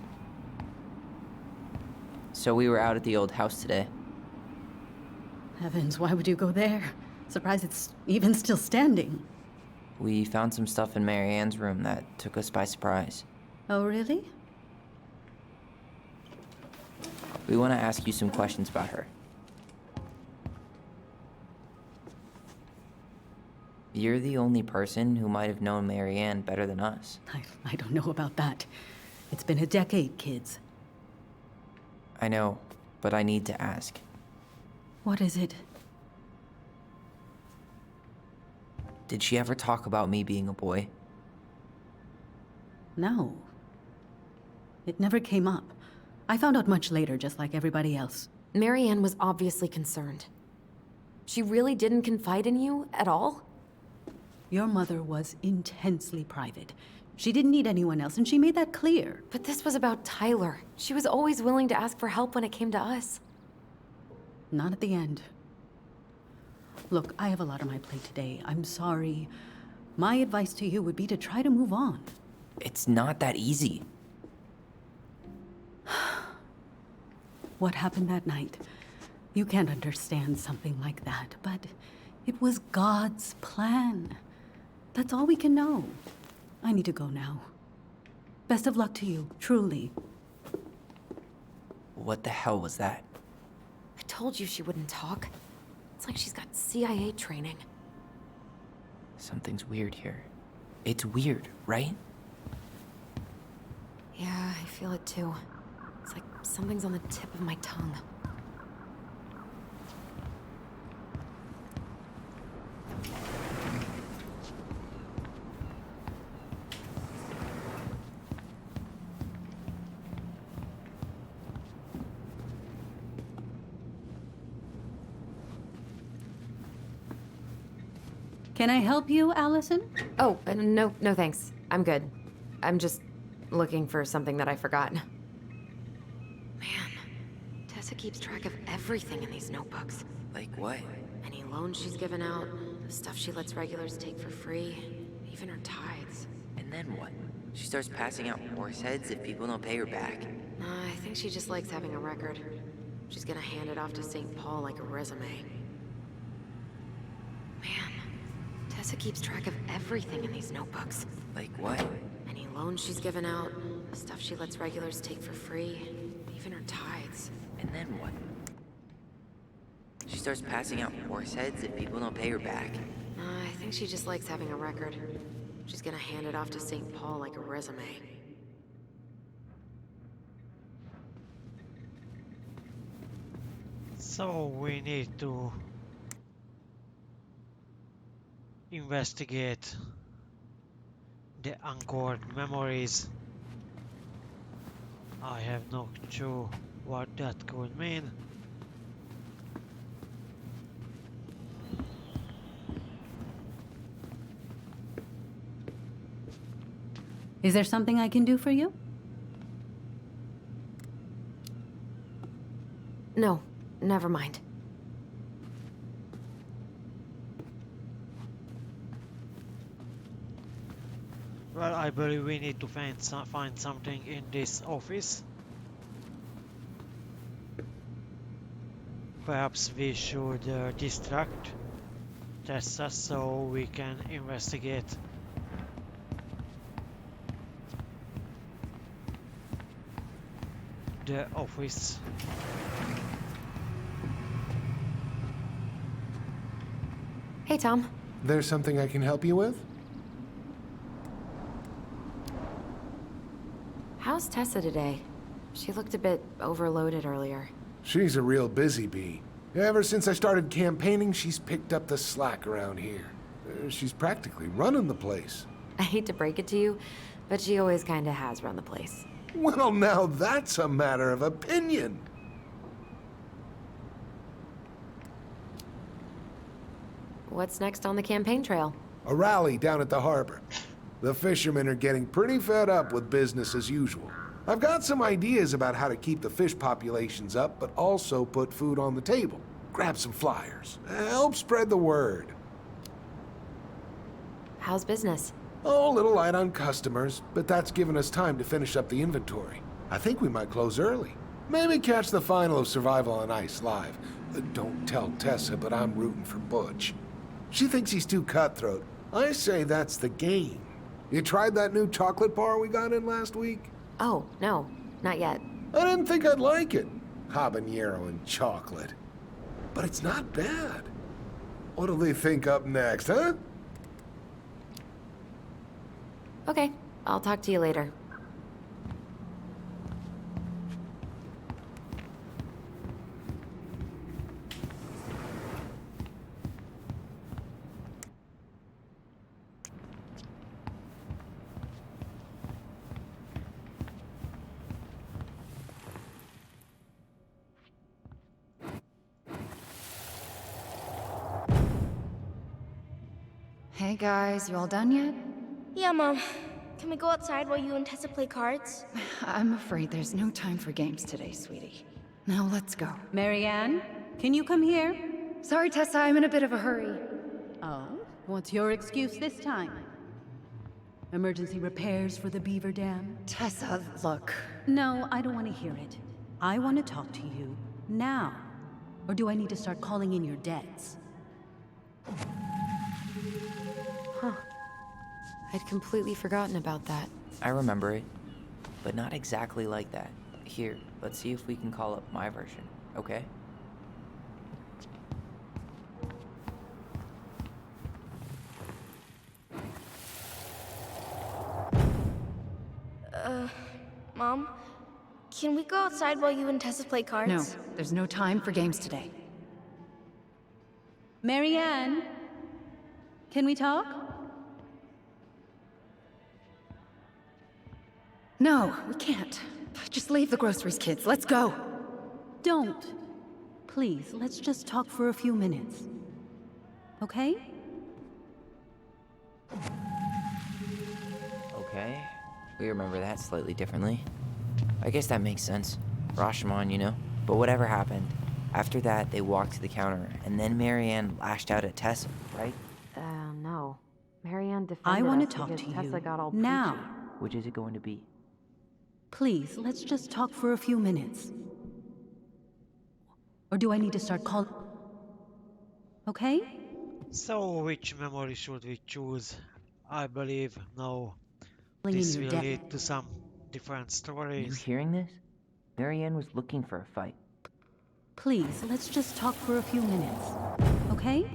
So we were out at the old house today. Heavens, why would you go there? Surprised it's even still standing. We found some stuff in Mary Ann's room that took us by surprise. Oh, really? We want to ask you some questions about her. You're the only person who might have known Mary Ann better than us. I don't know about that. It's been a decade, kids. I know, but I need to ask. What is it? Did she ever talk about me being a boy? No. It never came up. I found out much later, just like everybody else. Marianne was obviously concerned. She really didn't confide in you at all? Your mother was intensely private. She didn't need anyone else, and she made that clear. But this was about Tyler. She was always willing to ask for help when it came to us. Not at the end. Look, I have a lot on my plate today. I'm sorry. My advice to you would be to try to move on. It's not that easy. What happened that night? You can't understand something like that, but It was God's plan. That's all we can know. I need to go now. Best of luck to you, truly. What the hell was that? I told you she wouldn't talk. It's like she's got CIA training. Something's weird here. It's weird, right? Yeah, I feel it too. It's like something's on the tip of my tongue. Can I help you, Allison? Oh, no thanks. I'm good. I'm just looking for something that I forgot. Man, Tessa keeps track of everything in these notebooks. Like what? Any loans she's given out, the stuff she lets regulars take for free, even her tithes. And then what? She starts passing out horse heads if people don't pay her back. I think she just likes having a record. She's gonna hand it off to St. Paul like a resume. Man, Tessa keeps track of everything in these notebooks. Like what? Any loans she's given out, the stuff she lets regulars take for free, even her tithes. And then what? She starts passing out horse heads if people don't pay her back. I think she just likes having a record. She's gonna hand it off to St. Paul like a resume. So we need to investigate the anchored memories. I have no clue what that could mean. Is there something I can do for you? No, never mind. Well, I believe we need to find something in this office. Perhaps we should distract Tessa so we can investigate the office. Hey, Tom. There's something I can help you with? How's Tessa today? She looked a bit overloaded earlier. She's a real busy bee. Ever since I started campaigning, she's picked up the slack around here. She's practically running the place. I hate to break it to you, but she always kinda has run the place. Well, now that's a matter of opinion. What's next on the campaign trail? A rally down at the harbor. The fishermen are getting pretty fed up with business as usual. I've got some ideas about how to keep the fish populations up, but also put food on the table. Grab some flyers. Help spread the word. How's business? Oh, a little light on customers, but that's given us time to finish up the inventory. I think we might close early. Maybe catch the final of Survival on Ice live. Don't tell Tessa, but I'm rooting for Butch. She thinks he's too cutthroat. I say that's the game. You tried that new chocolate bar we got in last week? Oh, no, not yet. I didn't think I'd like it. Habanero and chocolate. But it's not bad. What'll they think up next, huh? Okay, I'll talk to you later. Hey guys, you all done yet? Yeah, Mom. Can we go outside while you and Tessa play cards? I'm afraid there's no time for games today, sweetie. Now let's go. Marianne, can you come here? Sorry, Tessa, I'm in a bit of a hurry. Oh, what's your excuse this time? Emergency repairs for the beaver dam? Tessa, look. No, I don't want to hear it. I want to talk to you now. Or do I need to start calling in your debts? Huh. I'd completely forgotten about that. I remember it, but not exactly like that. Here, let's see if we can call up my version, okay? Mom? Can we go outside while you and Tessa play cards? No, there's no time for games today. Marianne, can we talk? No, we can't. Just leave the groceries, kids. Let's go. Don't. Please, let's just talk for a few minutes. Okay? Okay, we remember that slightly differently. I guess that makes sense. Rashomon, you know? But whatever happened, after that, they walked to the counter, and then Marianne lashed out at Tessa, right? No. Marianne defended I want us to talk because to Tessa you got all now. preachy. Which is it going to be? Please, let's just talk for a few minutes. Or do I need to start calling? Okay? So, which memory should we choose? I believe now In this your will depth. lead to some different You stories. hearing this? Marianne was looking for a fight. Please, let's just talk for a few minutes. Okay?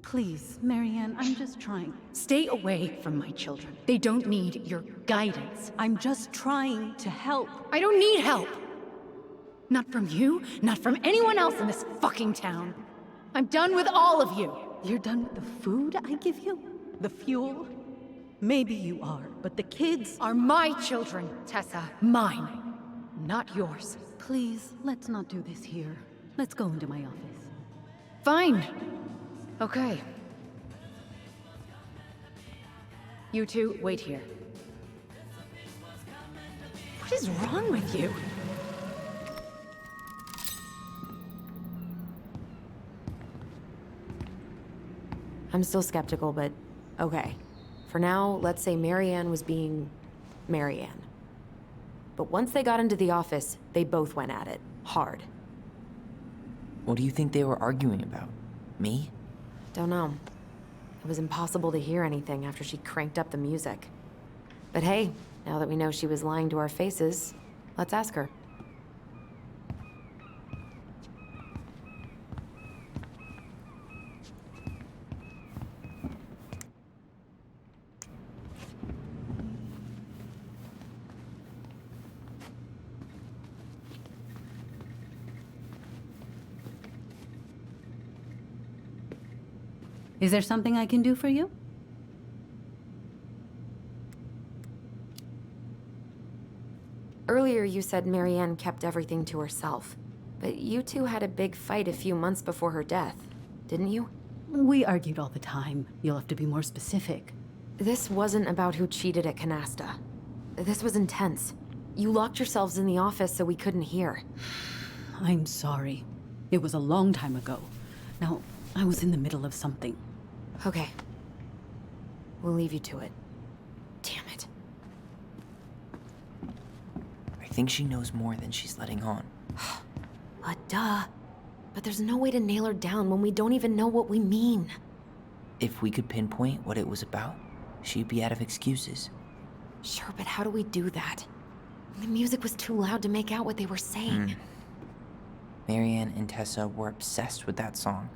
Please, Marianne, I'm just trying. Stay away from my children. They don't need your guidance. I'm just trying to help. I don't need help. Not from you, not from anyone else in this fucking town. I'm done with all of you. You're done with the food I give you? The fuel? Maybe you are, but the kids Are my children, Tessa. Mine. Not yours. Please, let's not do this here. Let's go into my office. Fine. Okay. You two, wait here. What is wrong with you? I'm still skeptical, but okay. For now, let's say Marianne was being Marianne. But once they got into the office, they both went at it. Hard. What do you think they were arguing about? Me? Don't know. It was impossible to hear anything after she cranked up the music. But hey, now that we know she was lying to our faces, let's ask her. Is there something I can do for you? Earlier you said Marianne kept everything to herself. But you two had a big fight a few months before her death, didn't you? We argued all the time. You'll have to be more specific. This wasn't about who cheated at Canasta. This was intense. You locked yourselves in the office so we couldn't hear. I'm sorry. It was a long time ago. Now, I was in the middle of something. Okay. We'll leave you to it. Damn it. I think she knows more than she's letting on. Duh. But there's no way to nail her down when we don't even know what we mean. If we could pinpoint what it was about, she'd be out of excuses. Sure, but how do we do that? The music was too loud to make out what they were saying. Marianne and Tessa were obsessed with that song.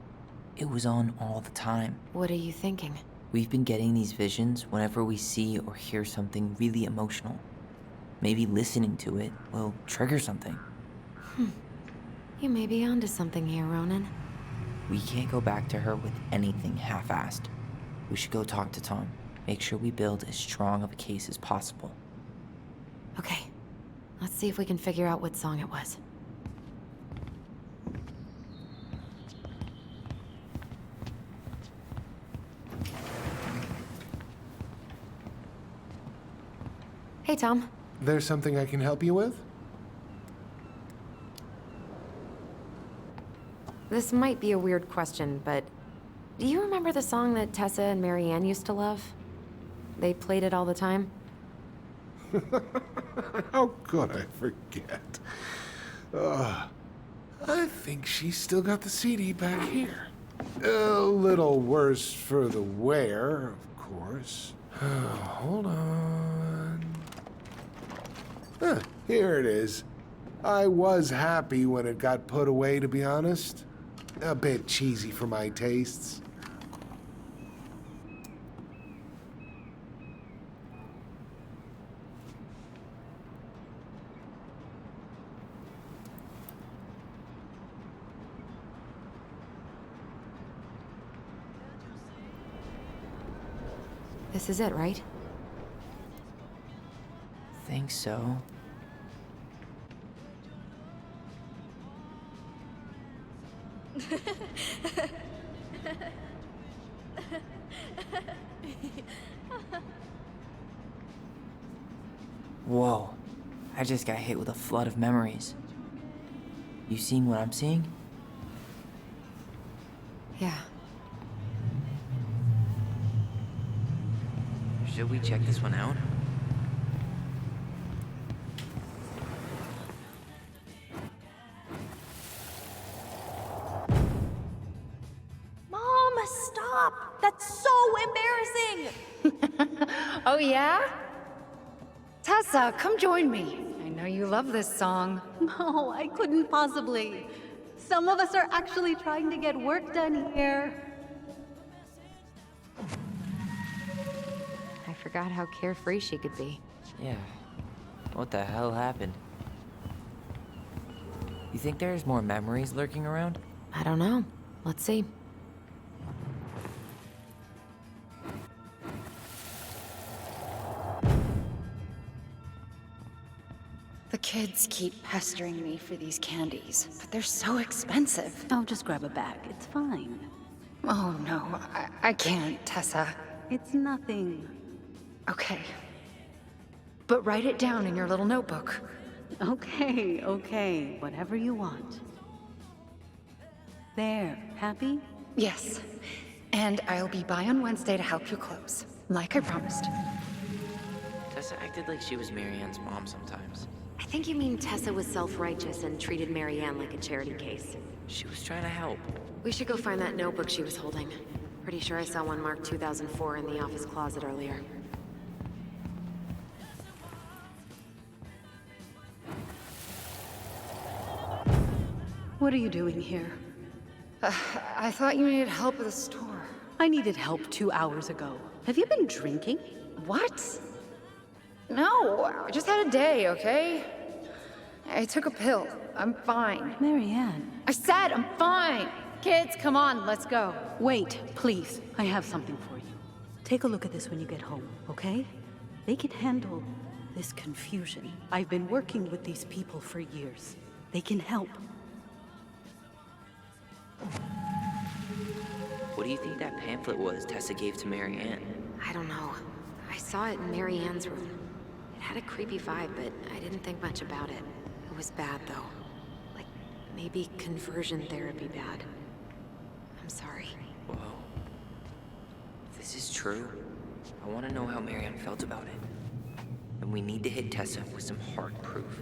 It was on all the time. What are you thinking? We've been getting these visions whenever we see or hear something really emotional. Maybe listening to it will trigger something. You may be onto something here, Ronan. We can't go back to her with anything half-assed. We should go talk to Tom. Make sure we build as strong of a case as possible. Okay. Let's see if we can figure out what song it was. Hey, Tom. There's something I can help you with? This might be a weird question, but do you remember the song that Tessa and Marianne used to love? They played it all the time. How could I forget? I think she's still got the CD back here. A little worse for the wear, of course. Hold on. Here it is. I was happy when it got put away, to be honest. A bit cheesy for my tastes. This is it, right? Think so. Whoa. I just got hit with a flood of memories. You seeing what I'm seeing? Yeah. Should we check this one out? Mom, stop! That's so embarrassing! Oh, yeah? Tessa, come join me. I know you love this song. No, I couldn't possibly. Some of us are actually trying to get work done here. I forgot how carefree she could be. Yeah. What the hell happened? You think there's more memories lurking around? I don't know. Let's see. The kids keep pestering me for these candies, but they're so expensive. I'll just grab a bag. It's fine. Oh, no, I can't, Tessa. It's nothing. Okay. But write it down in your little notebook. Okay, okay. Whatever you want. There. Happy? Yes. And I'll be by on Wednesday to help you close, like I promised. Tessa acted like she was Marianne's mom sometimes. I think you mean Tessa was self-righteous and treated Marianne like a charity case. She was trying to help. We should go find that notebook she was holding. Pretty sure I saw one marked 2004 in the office closet earlier. What are you doing here? I thought you needed help at the store. I needed help 2 hours ago. Have you been drinking? What? No, I just had a day, okay? I took a pill. I'm fine. Marianne. I said I'm fine! Kids, come on, let's go. Wait, please. I have something for you. Take a look at this when you get home, okay? They can handle this confusion. I've been working with these people for years. They can help. What do you think that pamphlet was Tessa gave to Marianne? I don't know. I saw it in Marianne's room. It had a creepy vibe, but I didn't think much about it. It was bad, though. Like, maybe conversion therapy bad. I'm sorry. Whoa. If this is true, I want to know how Marianne felt about it. And we need to hit Tessa with some hard proof.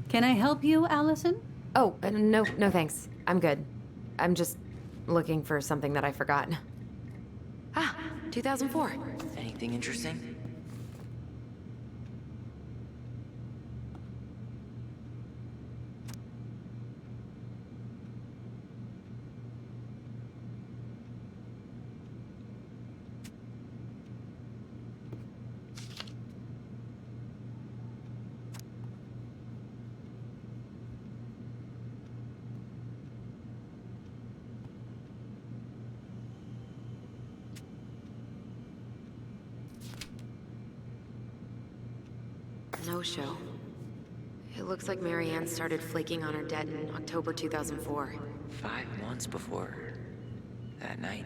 Can I help you, Allison? Oh, no thanks. I'm good. I'm just looking for something that I forgot. Ah, 2004. Anything interesting? No show. It looks like Marianne started flaking on her debt in October 2004. 5 months before that night.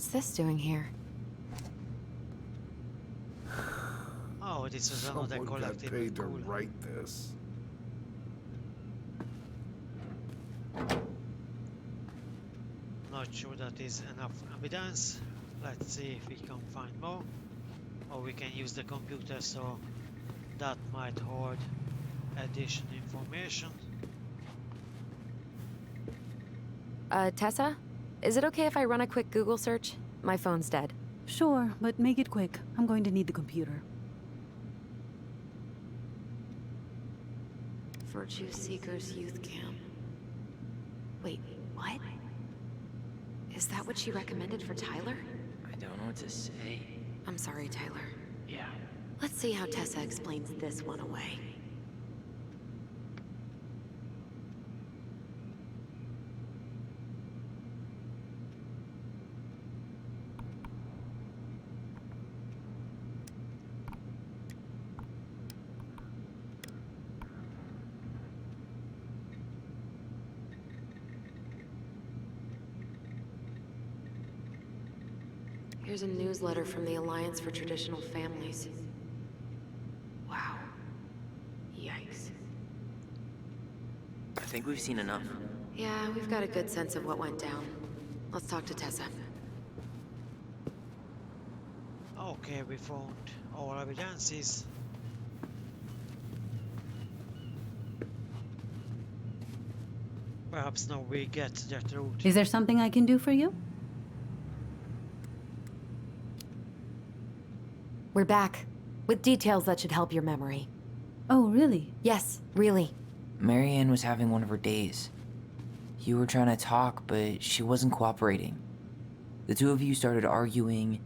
What's this doing here? Oh, this is another Someone got collectible. paid to Cool. write this. Not sure that is enough evidence. Let's see if we can find more. Or we can use the computer, so that might hold additional information. Tessa? Is it okay if I run a quick Google search? My phone's dead. Sure, but make it quick. I'm going to need the computer. Virtue Seekers Youth Camp. Wait, what? Is that what she recommended for Tyler? I don't know what to say. I'm sorry, Tyler. Yeah. Let's see how Tessa explains this one away. Here's a newsletter from the Alliance for Traditional Families. Wow. Yikes. I think we've seen enough. Yeah, we've got a good sense of what went down. Let's talk to Tessa. Okay, we found all evidences. Perhaps now we get the truth. Is there something I can do for you? We're back. With details that should help your memory. Oh, really? Yes, really. Marianne was having one of her days. You were trying to talk, but she wasn't cooperating. The two of you started arguing,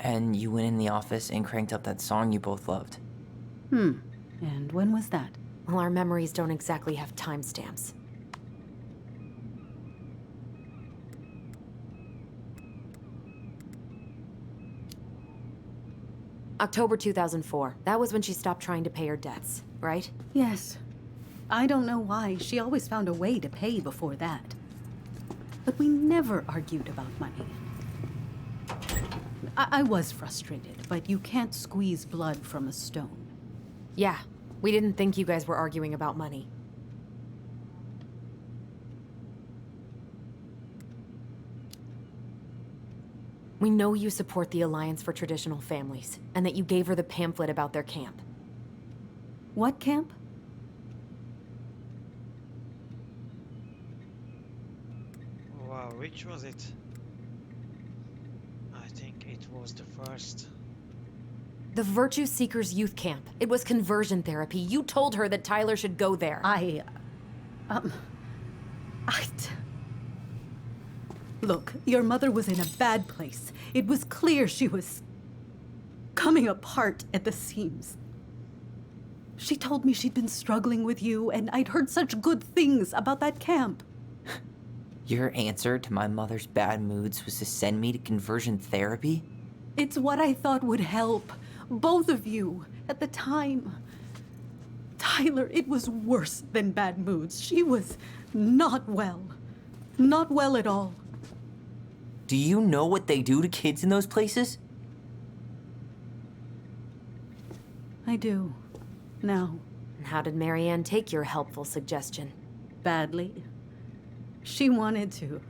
and you went in the office and cranked up that song you both loved. And when was that? Well, our memories don't exactly have timestamps. October 2004. That was when she stopped trying to pay her debts, right? Yes. I don't know why. She always found a way to pay before that. But we never argued about money. I was frustrated, but you can't squeeze blood from a stone. Yeah, we didn't think you guys were arguing about money. We know you support the Alliance for Traditional Families, and that you gave her the pamphlet about their camp. What camp? Wow, which was it? I think it was the first. The Virtue Seekers Youth Camp. It was conversion therapy. You told her that Tyler should go there. Look, your mother was in a bad place. It was clear she was coming apart at the seams. She told me she'd been struggling with you, and I'd heard such good things about that camp. Your answer to my mother's bad moods was to send me to conversion therapy? It's what I thought would help both of you at the time. Tyler, it was worse than bad moods. She was not well. Not well at all. Do you know what they do to kids in those places? I do. Now. And how did Marianne take your helpful suggestion? Badly. She wanted to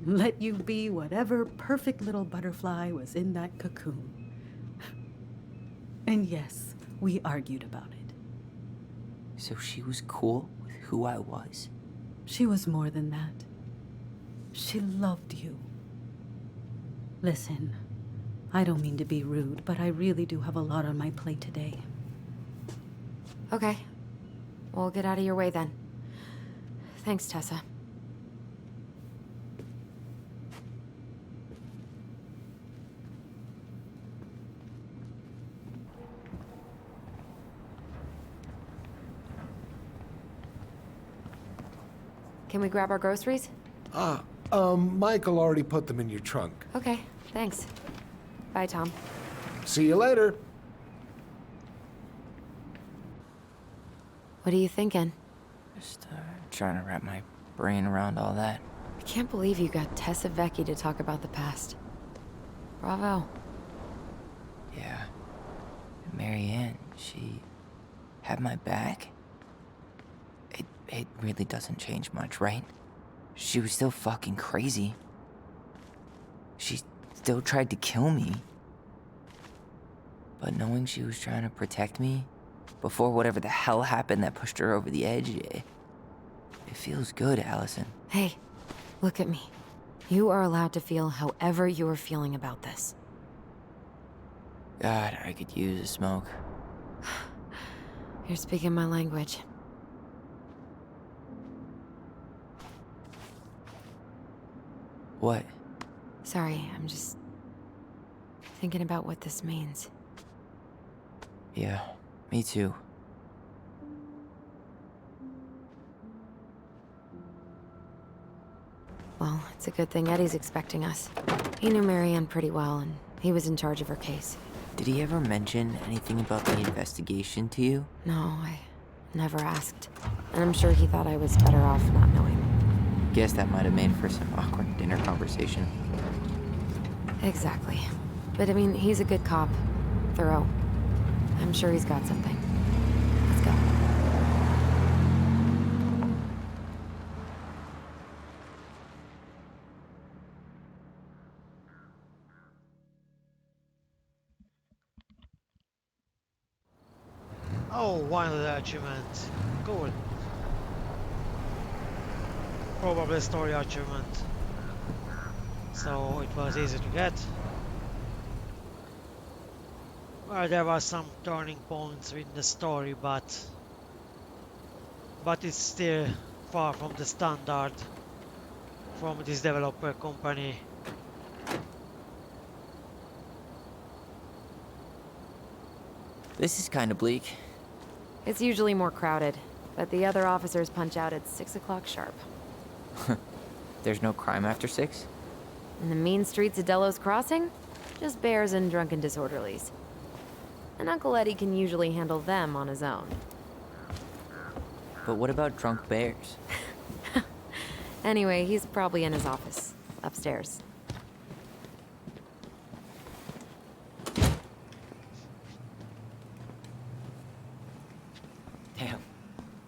let you be whatever perfect little butterfly was in that cocoon. And yes, we argued about it. So she was cool with who I was? She was more than that. She loved you. Listen, I don't mean to be rude, but I really do have a lot on my plate today. Okay. We'll get out of your way then. Thanks, Tessa. Can we grab our groceries? Michael already put them in your trunk. Okay, thanks. Bye, Tom. See you later. What are you thinking? Just trying to wrap my brain around all that. I can't believe you got Tessa Vecchi to talk about the past. Bravo. Yeah. Marianne, she had my back. It really doesn't change much, right? She was still fucking crazy. She still tried to kill me. But knowing she was trying to protect me before whatever the hell happened that pushed her over the edge, it feels good, Allison. Hey, look at me. You are allowed to feel however you are feeling about this. God, I could use a smoke. You're speaking my language. What? Sorry, I'm just thinking about what this means. Yeah, me too. Well, it's a good thing Eddie's expecting us. He knew Marianne pretty well, and he was in charge of her case. Did he ever mention anything about the investigation to you? No, I never asked. And I'm sure he thought I was better off not knowing. Guess that might have made for some awkward dinner conversation. Exactly. But I mean, he's a good cop. Thorough. I'm sure he's got something. Let's go. Oh, one of the achievement. Cool. Probably story achievement. So it was easy to get. Well, there was some turning points in the story, but it's still far from the standard from this developer company. This is kind of bleak. It's usually more crowded, but the other officers punch out at 6 o'clock sharp. There's no crime after 6? In the mean streets of Delos Crossing, just bears and drunken disorderlies. And Uncle Eddie can usually handle them on his own. But what about drunk bears? Anyway, he's probably in his office, upstairs. Damn,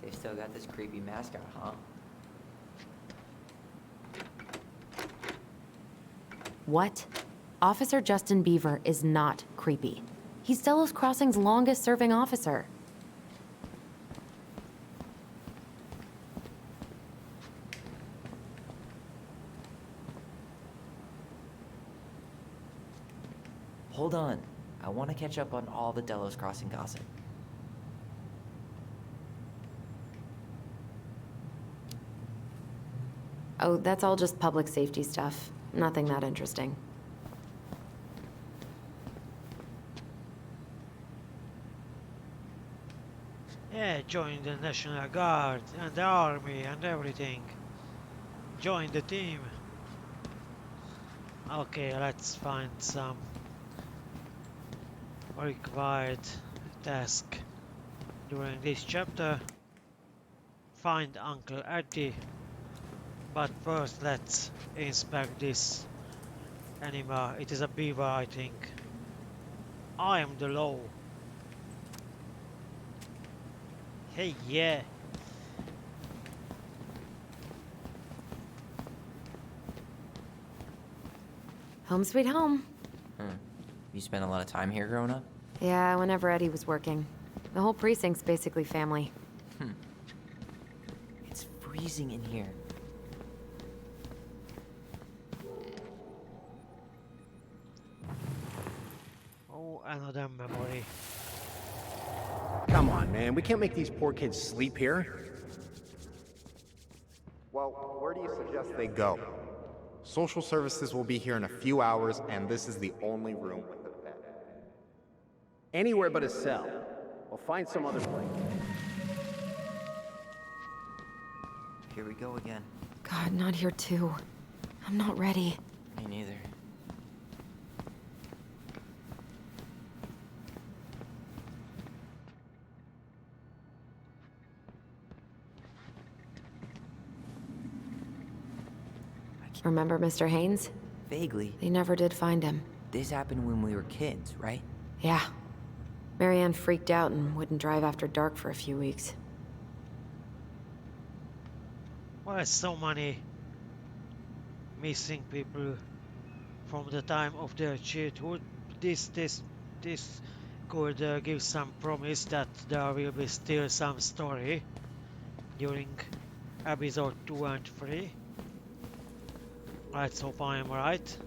they've still got this creepy mascot, huh? What? Officer Justin Beaver is not creepy. He's Delos Crossing's longest-serving officer. Hold on. I want to catch up on all the Delos Crossing gossip. Oh, that's all just public safety stuff. Nothing that interesting. Yeah, join the National Guard and the army and everything. Join the team. Okay, let's find some required task during this chapter. Find Uncle Eddie. But first let's inspect this animal. It is a beaver, I think. I am the law. Hey, yeah. Home sweet home. You spent a lot of time here growing up? Yeah, whenever Eddie was working. The whole precinct's basically family. It's freezing in here. Oh, another memory. Come on, man. We can't make these poor kids sleep here. Well, where do you suggest they go? Social services will be here in a few hours, and this is the only room with a bed. Anywhere but a cell. We'll find some other place. Here we go again. God, not here too. I'm not ready. Me neither. Remember Mr. Haynes? Vaguely. They never did find him. This happened when we were kids, right? Yeah. Marianne freaked out and wouldn't drive after dark for a few weeks. Why so many missing people from the time of their childhood? This could give some promise that there will be still some story during episode 2 and 3. Let's hope I am right.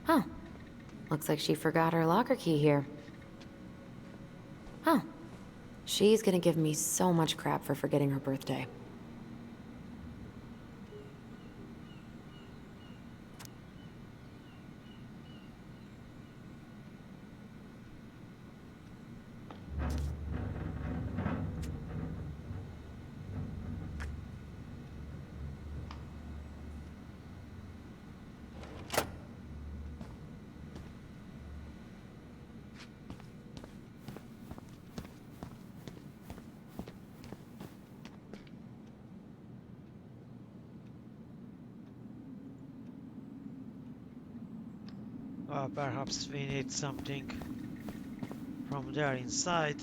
Huh. Looks like she forgot her locker key here. Huh. She's gonna give me so much crap for forgetting her birthday. Perhaps we need something from there inside,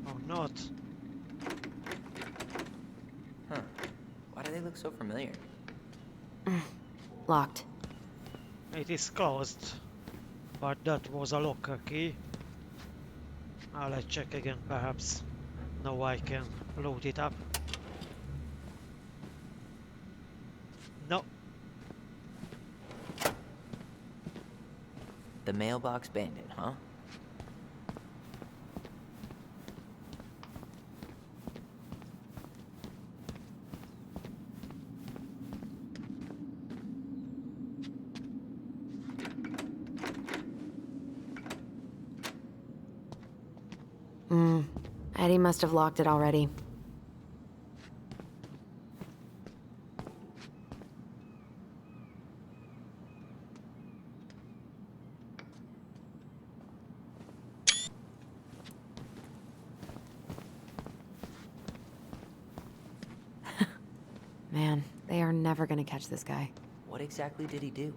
or not. Huh. Why do they look so familiar? Locked. It is closed, but that was a locker key. Let's check again, perhaps. Now I can load it up. No. The mailbox bandit, huh? Eddie must have locked it already. Man, they are never gonna catch this guy. What exactly did he do?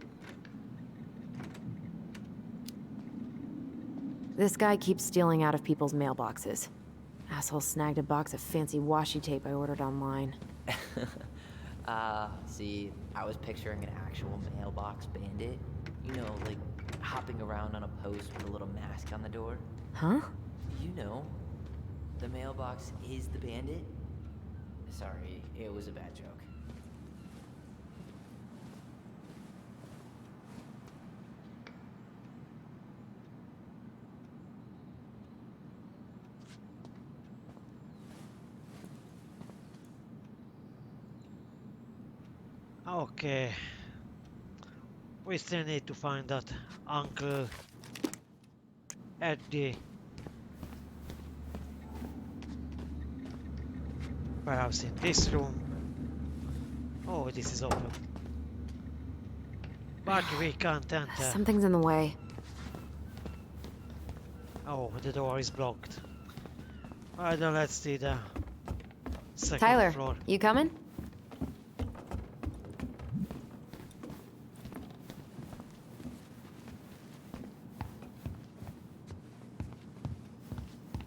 This guy keeps stealing out of people's mailboxes. Asshole snagged a box of fancy washi tape I ordered online. See, I was picturing an actual mailbox bandit. You know, like hopping around on a post with a little mask on the door. Huh? You know, the mailbox is the bandit. Sorry, it was a bad joke. Okay. We still need to find that Uncle Eddie. Perhaps in this room. Oh, this is open. But we can't enter. Something's in the way. Oh, the door is blocked. Alright, then let's see the second Tyler, floor. you coming?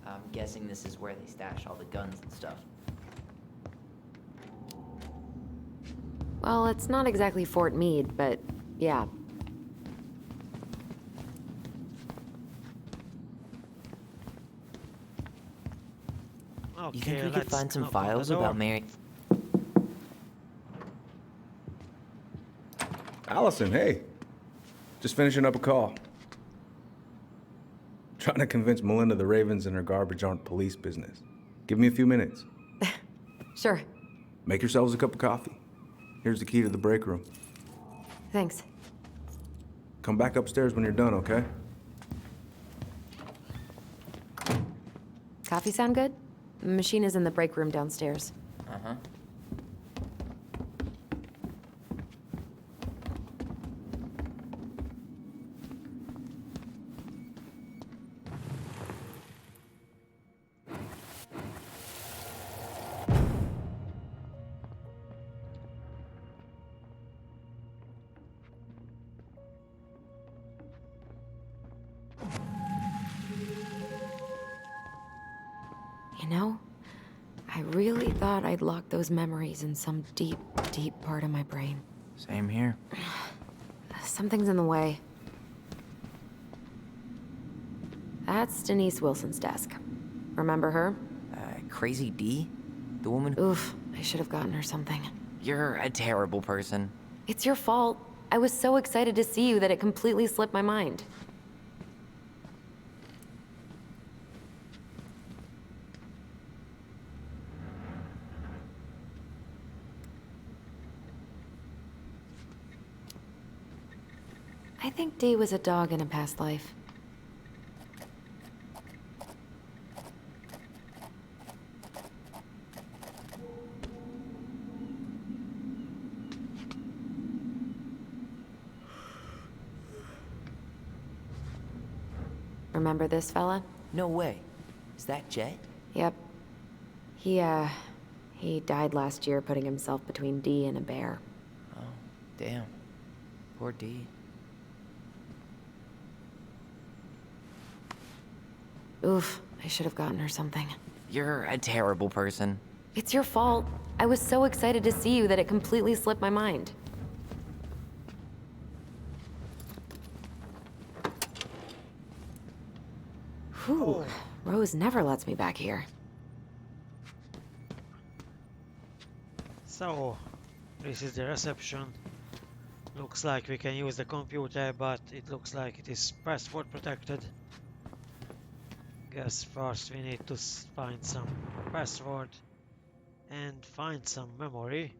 I'm guessing this is where they stash all the guns and stuff. Well, it's not exactly Fort Meade, but yeah. Okay, You think we could let's find some knock on the files door. about Mary? Allison, hey. Just finishing up a call. Trying to convince Melinda the Ravens and her garbage aren't police business. Give me a few minutes. Sure. Make yourselves a cup of coffee. Here's the key to the break room. Thanks. Come back upstairs when you're done, okay? Coffee sound good? The machine is in the break room downstairs. Uh-huh. You know, I really thought I'd locked those memories in some deep, deep part of my brain. Same here. Something's in the way. That's Denise Wilson's desk. Remember her? Crazy D? The woman. Oof, I should have gotten her something. You're a terrible person. It's your fault. I was so excited to see you that it completely slipped my mind. I think Dee was a dog in a past life. Remember this fella? No way. Is that Jet? Yep. He died last year putting himself between Dee and a bear. Oh, damn. Poor D. Oof, I should have gotten her something. You're a terrible person. It's your fault. I was so excited to see you that it completely slipped my mind. Whew, Rose never lets me back here. So, this is the reception. Looks like we can use the computer, but it looks like it is password protected. Guess first we need to find some password and find some memory.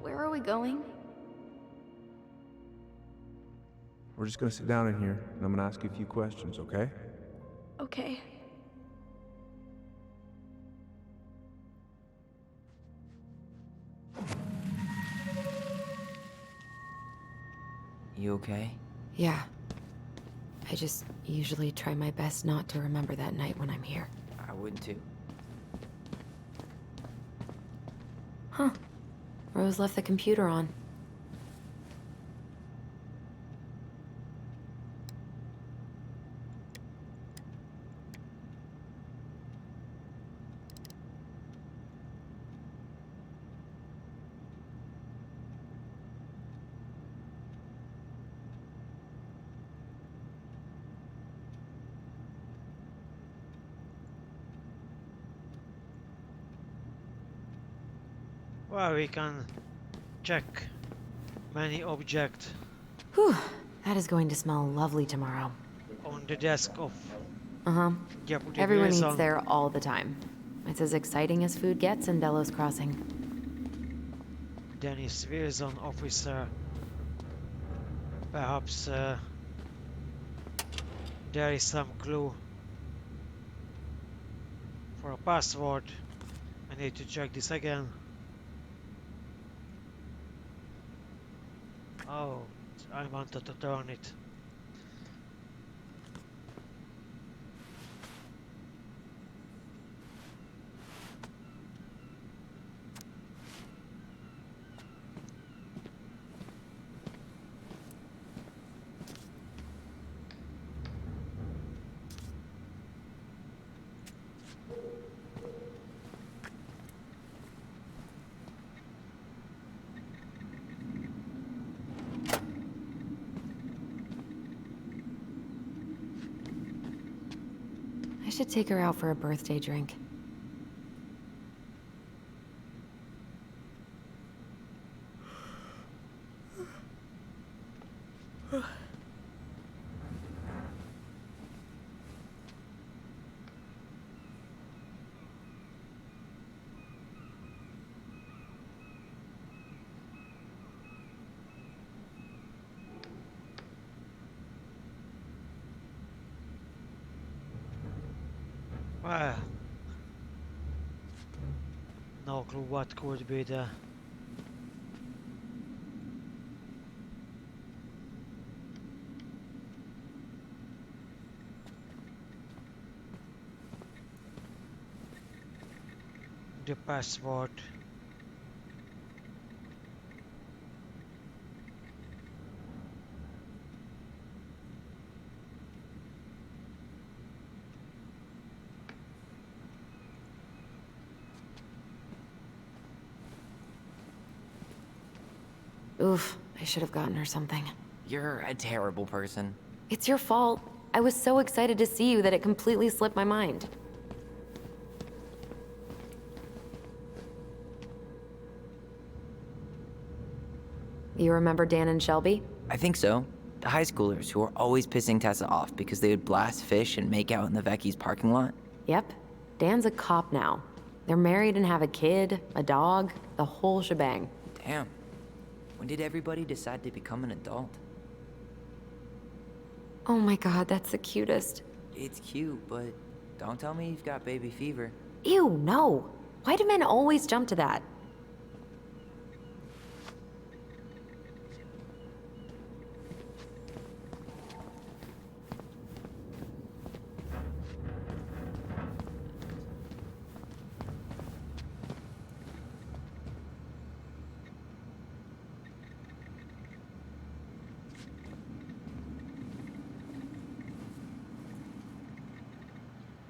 Where are we going? We're just gonna sit down in here, and I'm gonna ask you a few questions, okay? Okay. You okay? Yeah. I just usually try my best not to remember that night when I'm here. I would too. Huh. Rose left the computer on. Well, we can check many objects Whew. That is going to smell lovely tomorrow. on the desk of Uh-huh. Deputy Everyone eats Wilson. there all the time. It's as exciting as food gets in Delos Crossing. Dennis Wilson, officer. Perhaps there is some clue for a password. I need to check this again. Oh, I wanted to turn it. I should take her out for a birthday drink. Well, no clue what could be the password. Oof, I should have gotten her something. You're a terrible person. It's your fault. I was so excited to see you that it completely slipped my mind. You remember Dan and Shelby? I think so. The high schoolers who were always pissing Tessa off because they would blast fish and make out in the Vecchi's parking lot. Yep. Dan's a cop now. They're married and have a kid, a dog, the whole shebang. Damn. When did everybody decide to become an adult? Oh my god, that's the cutest. It's cute, but don't tell me you've got baby fever. Ew, no. Why do men always jump to that?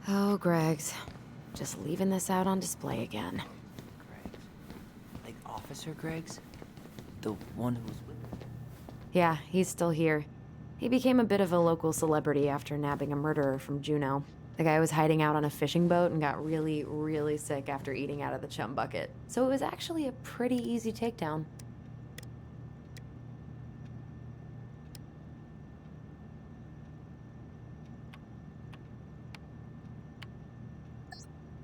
Oh, Greg's. Just leaving this out on display again. Greg's? Like Officer Greg's? The one who was with... Yeah, he's still here. He became a bit of a local celebrity after nabbing a murderer from Juneau. The guy was hiding out on a fishing boat and got really, really sick after eating out of the chum bucket. So it was actually a pretty easy takedown.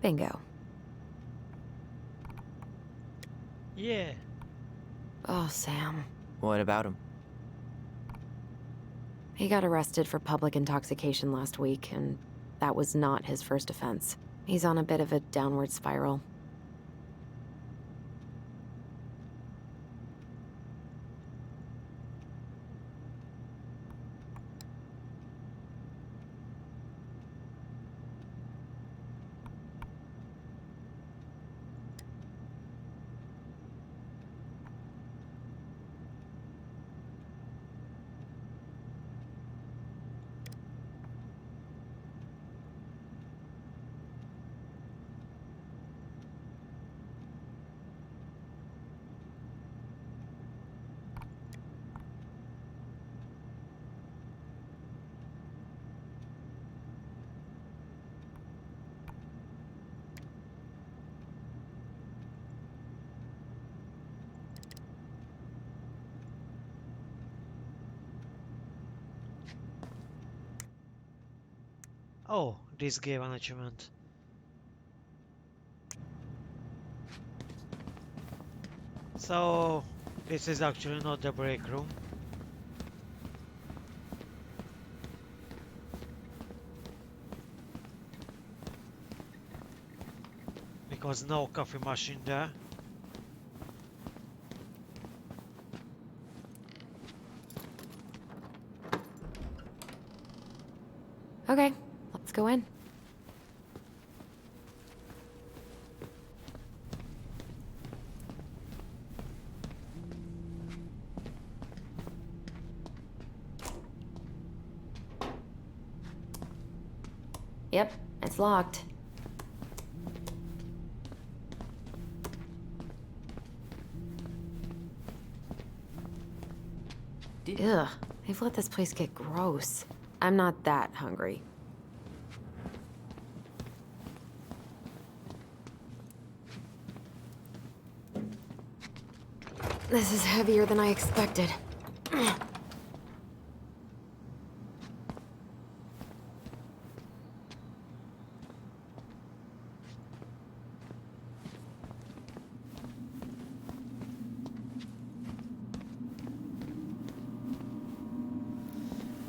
Bingo. Yeah. Oh, Sam. What about him? He got arrested for public intoxication last week, and that was not his first offense. He's on a bit of a downward spiral. Oh, this gave an achievement. So, this is actually not the break room. Because no coffee machine there. Okay, let's go in. Yep, it's locked. Ugh, they've let this place get gross. I'm not that hungry. This is heavier than I expected.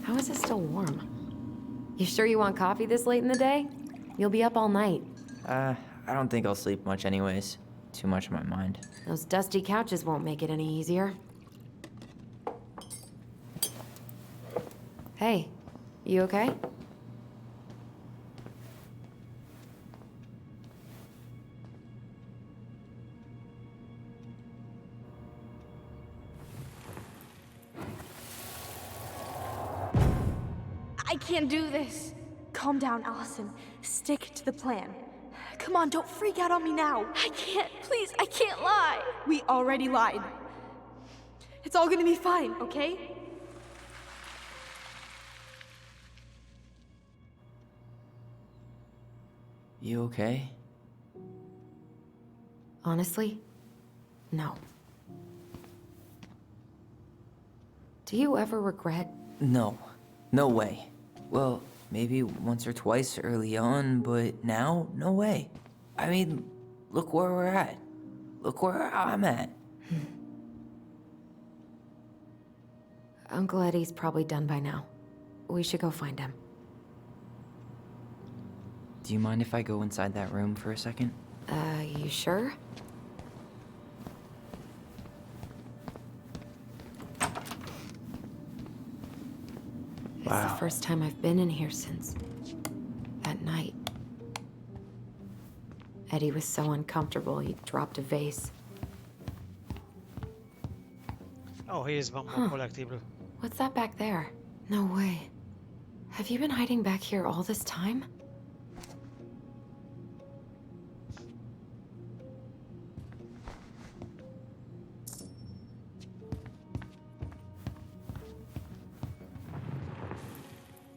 How is it still warm? You sure you want coffee this late in the day? You'll be up all night. I don't think I'll sleep much anyways. Too much on my mind. Those dusty couches won't make it any easier. Hey, you okay? I can't do this. Calm down, Allison. Stick to the plan. Come on, don't freak out on me now. I can't. Please, I can't lie. We already lied. It's all gonna be fine, okay? You okay? Honestly, no. Do you ever regret? No. No way. Well, maybe once or twice early on, but now, no way. I mean, look where we're at. Look where I'm at. Uncle Eddie's probably done by now. We should go find him. Do you mind if I go inside that room for a second? You sure? It's the first time I've been in here since that night. Eddie was so uncomfortable, he dropped a vase. Oh, here's one more collectible. What's that back there? No way. Have you been hiding back here all this time?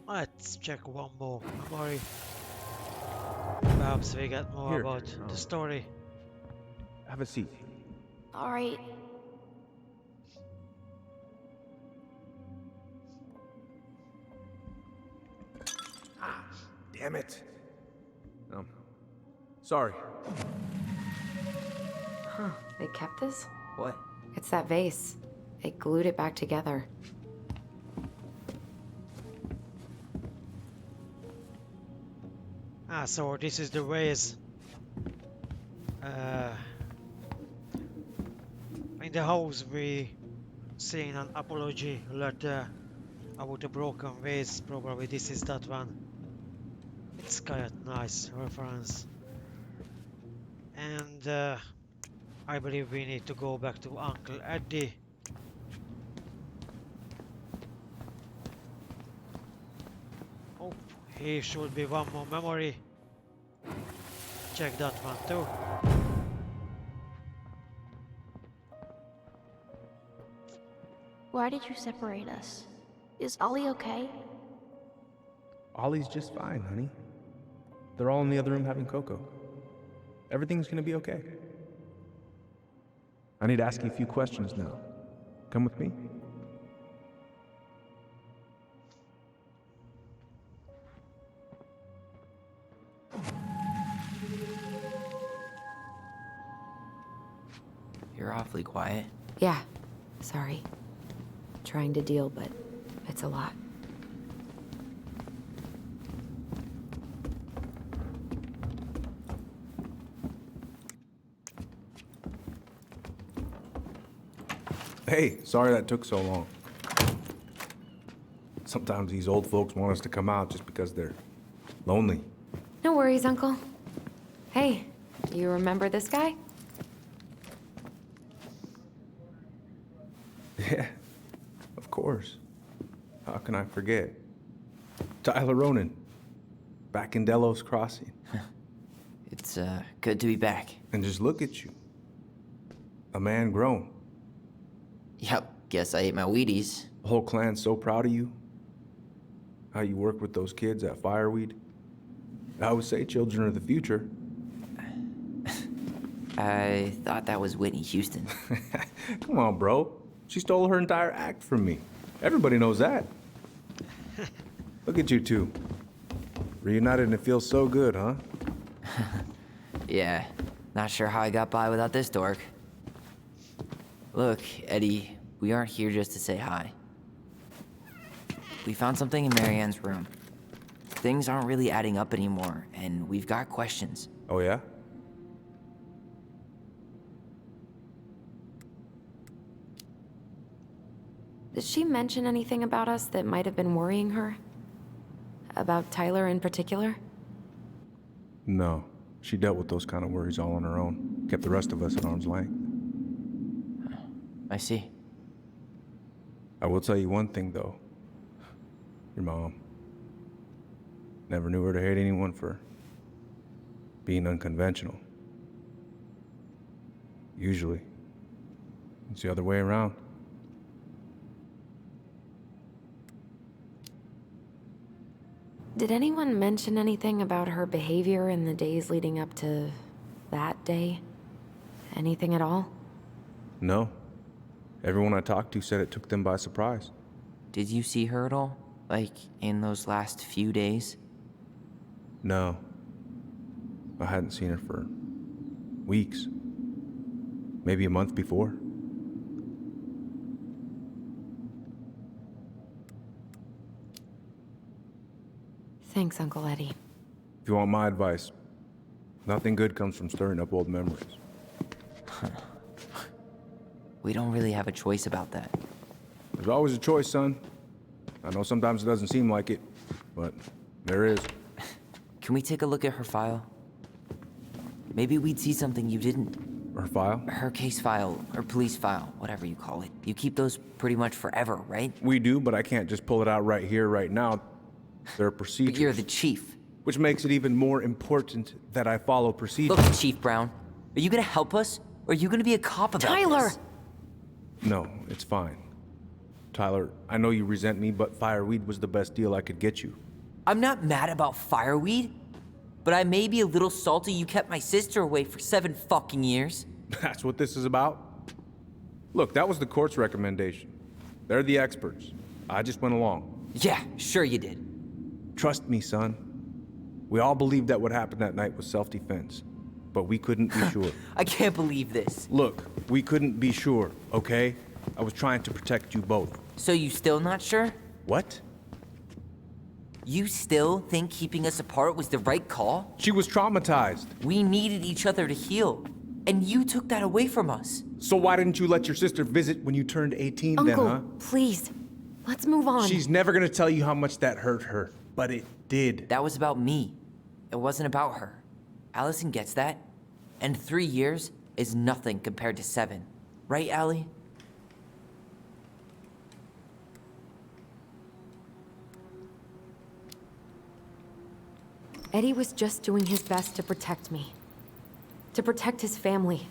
Let's check one more memory. Perhaps we get more Here. about the story. Have a seat. Alright. Damn it. Sorry. Huh, they kept this? What? It's that vase. They glued it back together. Ah, so this is the vase. In the house we seen an apology letter about the broken vase. Probably this is that one. It's quite nice reference. And I believe we need to go back to Uncle Eddie. Oh, here should be one more memory. Check that one too. Why did you separate us? Is Ollie okay? Ollie's just fine, honey. They're all in the other room having cocoa. Everything's gonna be okay. I need to ask you a few questions now. Come with me? You're awfully quiet. Yeah, sorry. Trying to deal, but it's a lot. Hey, sorry that took so long. Sometimes these old folks want us to come out just because they're lonely. No worries, Uncle. Hey, you remember this guy? Yeah, of course. How can I forget? Tyler Ronan, back in Delos Crossing. It's good to be back. And just look at you. A man grown. Yep, guess I ate my Wheaties. The whole clan's so proud of you. How you work with those kids at Fireweed. I always say children are the future. I thought that was Whitney Houston. Come on, bro. She stole her entire act from me. Everybody knows that. Look at you two. Reunited and it feels so good, huh? Yeah, not sure how I got by without this dork. Look, Eddie, we aren't here just to say hi. We found something in Marianne's room. Things aren't really adding up anymore, and we've got questions. Oh, yeah? Did she mention anything about us that might have been worrying her? About Tyler in particular? No. She dealt with those kind of worries all on her own. Kept the rest of us at arm's length. I see. I will tell you one thing, though. Your mom. Never knew her to hate anyone for being unconventional. Usually, it's the other way around. Did anyone mention anything about her behavior in the days leading up to that day? Anything at all? No. Everyone I talked to said it took them by surprise. Did you see her at all? Like, in those last few days? No. I hadn't seen her for weeks. Maybe a month before. Thanks, Uncle Eddie. If you want my advice, nothing good comes from stirring up old memories. We don't really have a choice about that. There's always a choice, son. I know sometimes it doesn't seem like it, but there is. Can we take a look at her file? Maybe we'd see something you didn't. Her file? Her case file, or police file, whatever you call it. You keep those pretty much forever, right? We do, but I can't just pull it out right here, right now. There are procedures. But you're the chief. Which makes it even more important that I follow procedures. Look, Chief Brown, are you gonna help us? Or are you gonna be a cop about Tyler! this? No, it's fine. Tyler, I know you resent me, but fireweed was the best deal I could get you. I'm not mad about fireweed, but I may be a little salty you kept my sister away for 7 fucking years. That's what this is about? Look, that was the court's recommendation. They're the experts. I just went along. Yeah, sure you did. Trust me, son. We all believed that what happened that night was self-defense, but we couldn't be sure. I can't believe this. Look, we couldn't be sure, okay? I was trying to protect you both. So you still not sure? What? You still think keeping us apart was the right call? She was traumatized. We needed each other to heal, and you took that away from us. So why didn't you let your sister visit when you turned 18 Uncle, then, huh? please. Let's move on. She's never gonna tell you how much that hurt her, but it did. That was about me. It wasn't about her. Allison gets that. And 3 years is nothing compared to 7. Right, Allie? Eddie was just doing his best to protect me. To protect his family.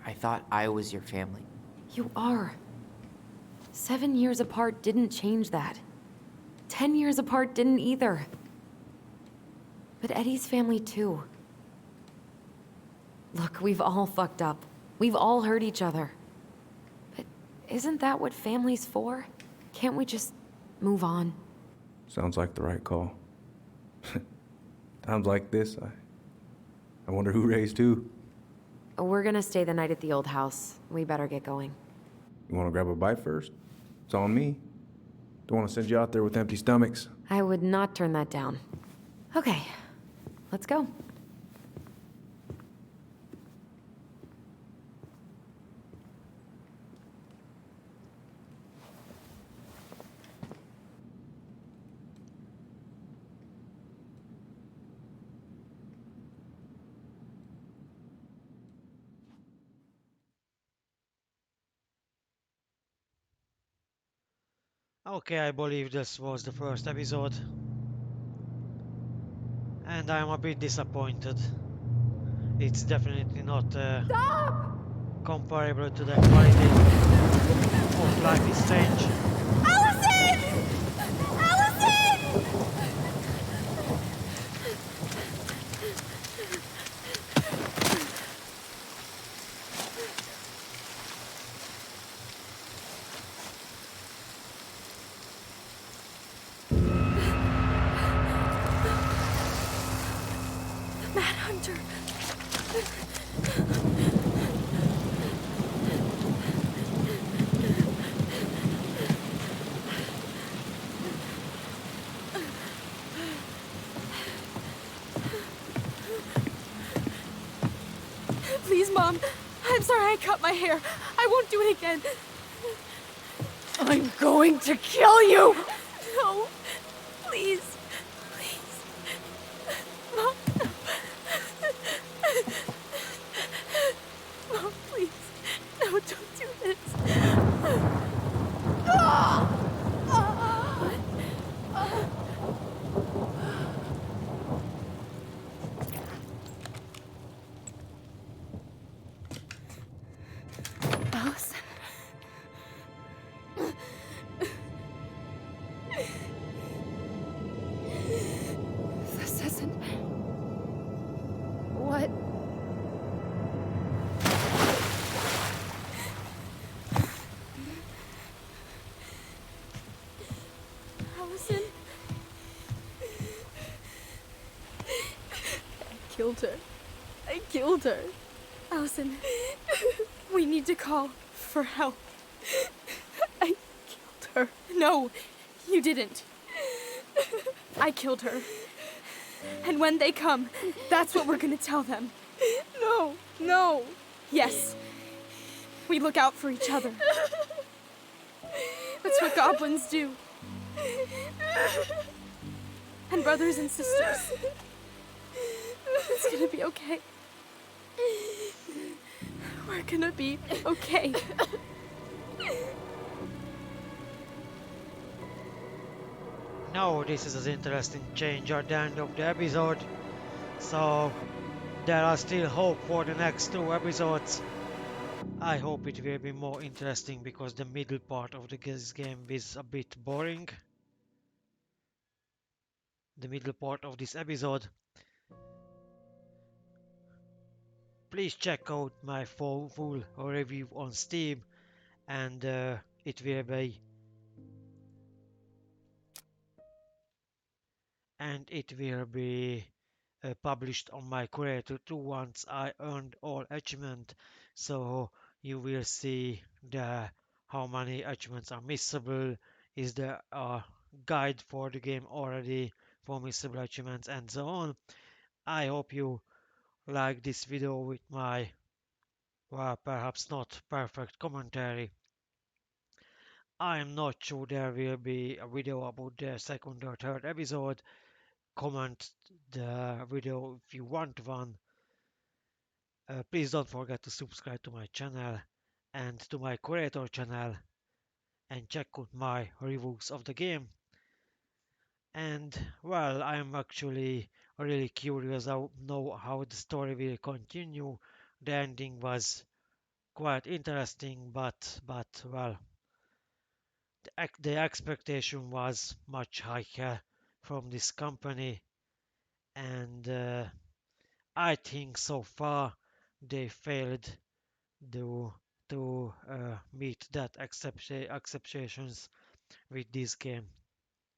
I thought I was your family. You are. 7 years apart didn't change that. 10 years apart didn't either. But Eddie's family too. Look, we've all fucked up. We've all hurt each other. But isn't that what family's for? Can't we just move on? Sounds like the right call. Times like this, I wonder who raised who. We're gonna stay the night at the old house. We better get going. You wanna grab a bite first? It's on me. Don't wanna send you out there with empty stomachs. I would not turn that down. Okay, let's go. Okay, I believe this was the first episode. And I'm a bit disappointed. It's definitely not comparable to the quality of Life is Strange. Allison! Allison! Mad Hunter. Please, Mom. I'm sorry I cut my hair. I won't do it again. I'm going to kill you! No. Please. Please. Mom. Mom, please. No, don't do this. Allison. killed her. I killed her. Allison, we need to call for help. I killed her. No, you didn't. I killed her. And when they come, that's what we're gonna tell them. No, no. Yes. We look out for each other. That's what goblins do. And brothers and sisters. It's gonna be okay. We're gonna be okay. Now this is an interesting change at the end of the episode. So there are still hope for the next 2 episodes. I hope it will be more interesting because the middle part of this game is a bit boring. The middle part of this episode. Please check out my full review on Steam, and it will be published on my Creator 2 once I earned all achievements, so you will see how many achievements are missable, is there a guide for the game already for missable achievements, and so on. I hope you like this video with my, well, perhaps not perfect commentary. I am not sure there will be a video about the second or third episode. Comment the video if you want one. Please don't forget to subscribe to my channel and to my Creator channel, and check out my reviews of the game. And well, I'm actually really curious to know how the story will continue. The ending was quite interesting, but well, the expectation was much higher from this company, and I think so far they failed to meet that expectations with this game.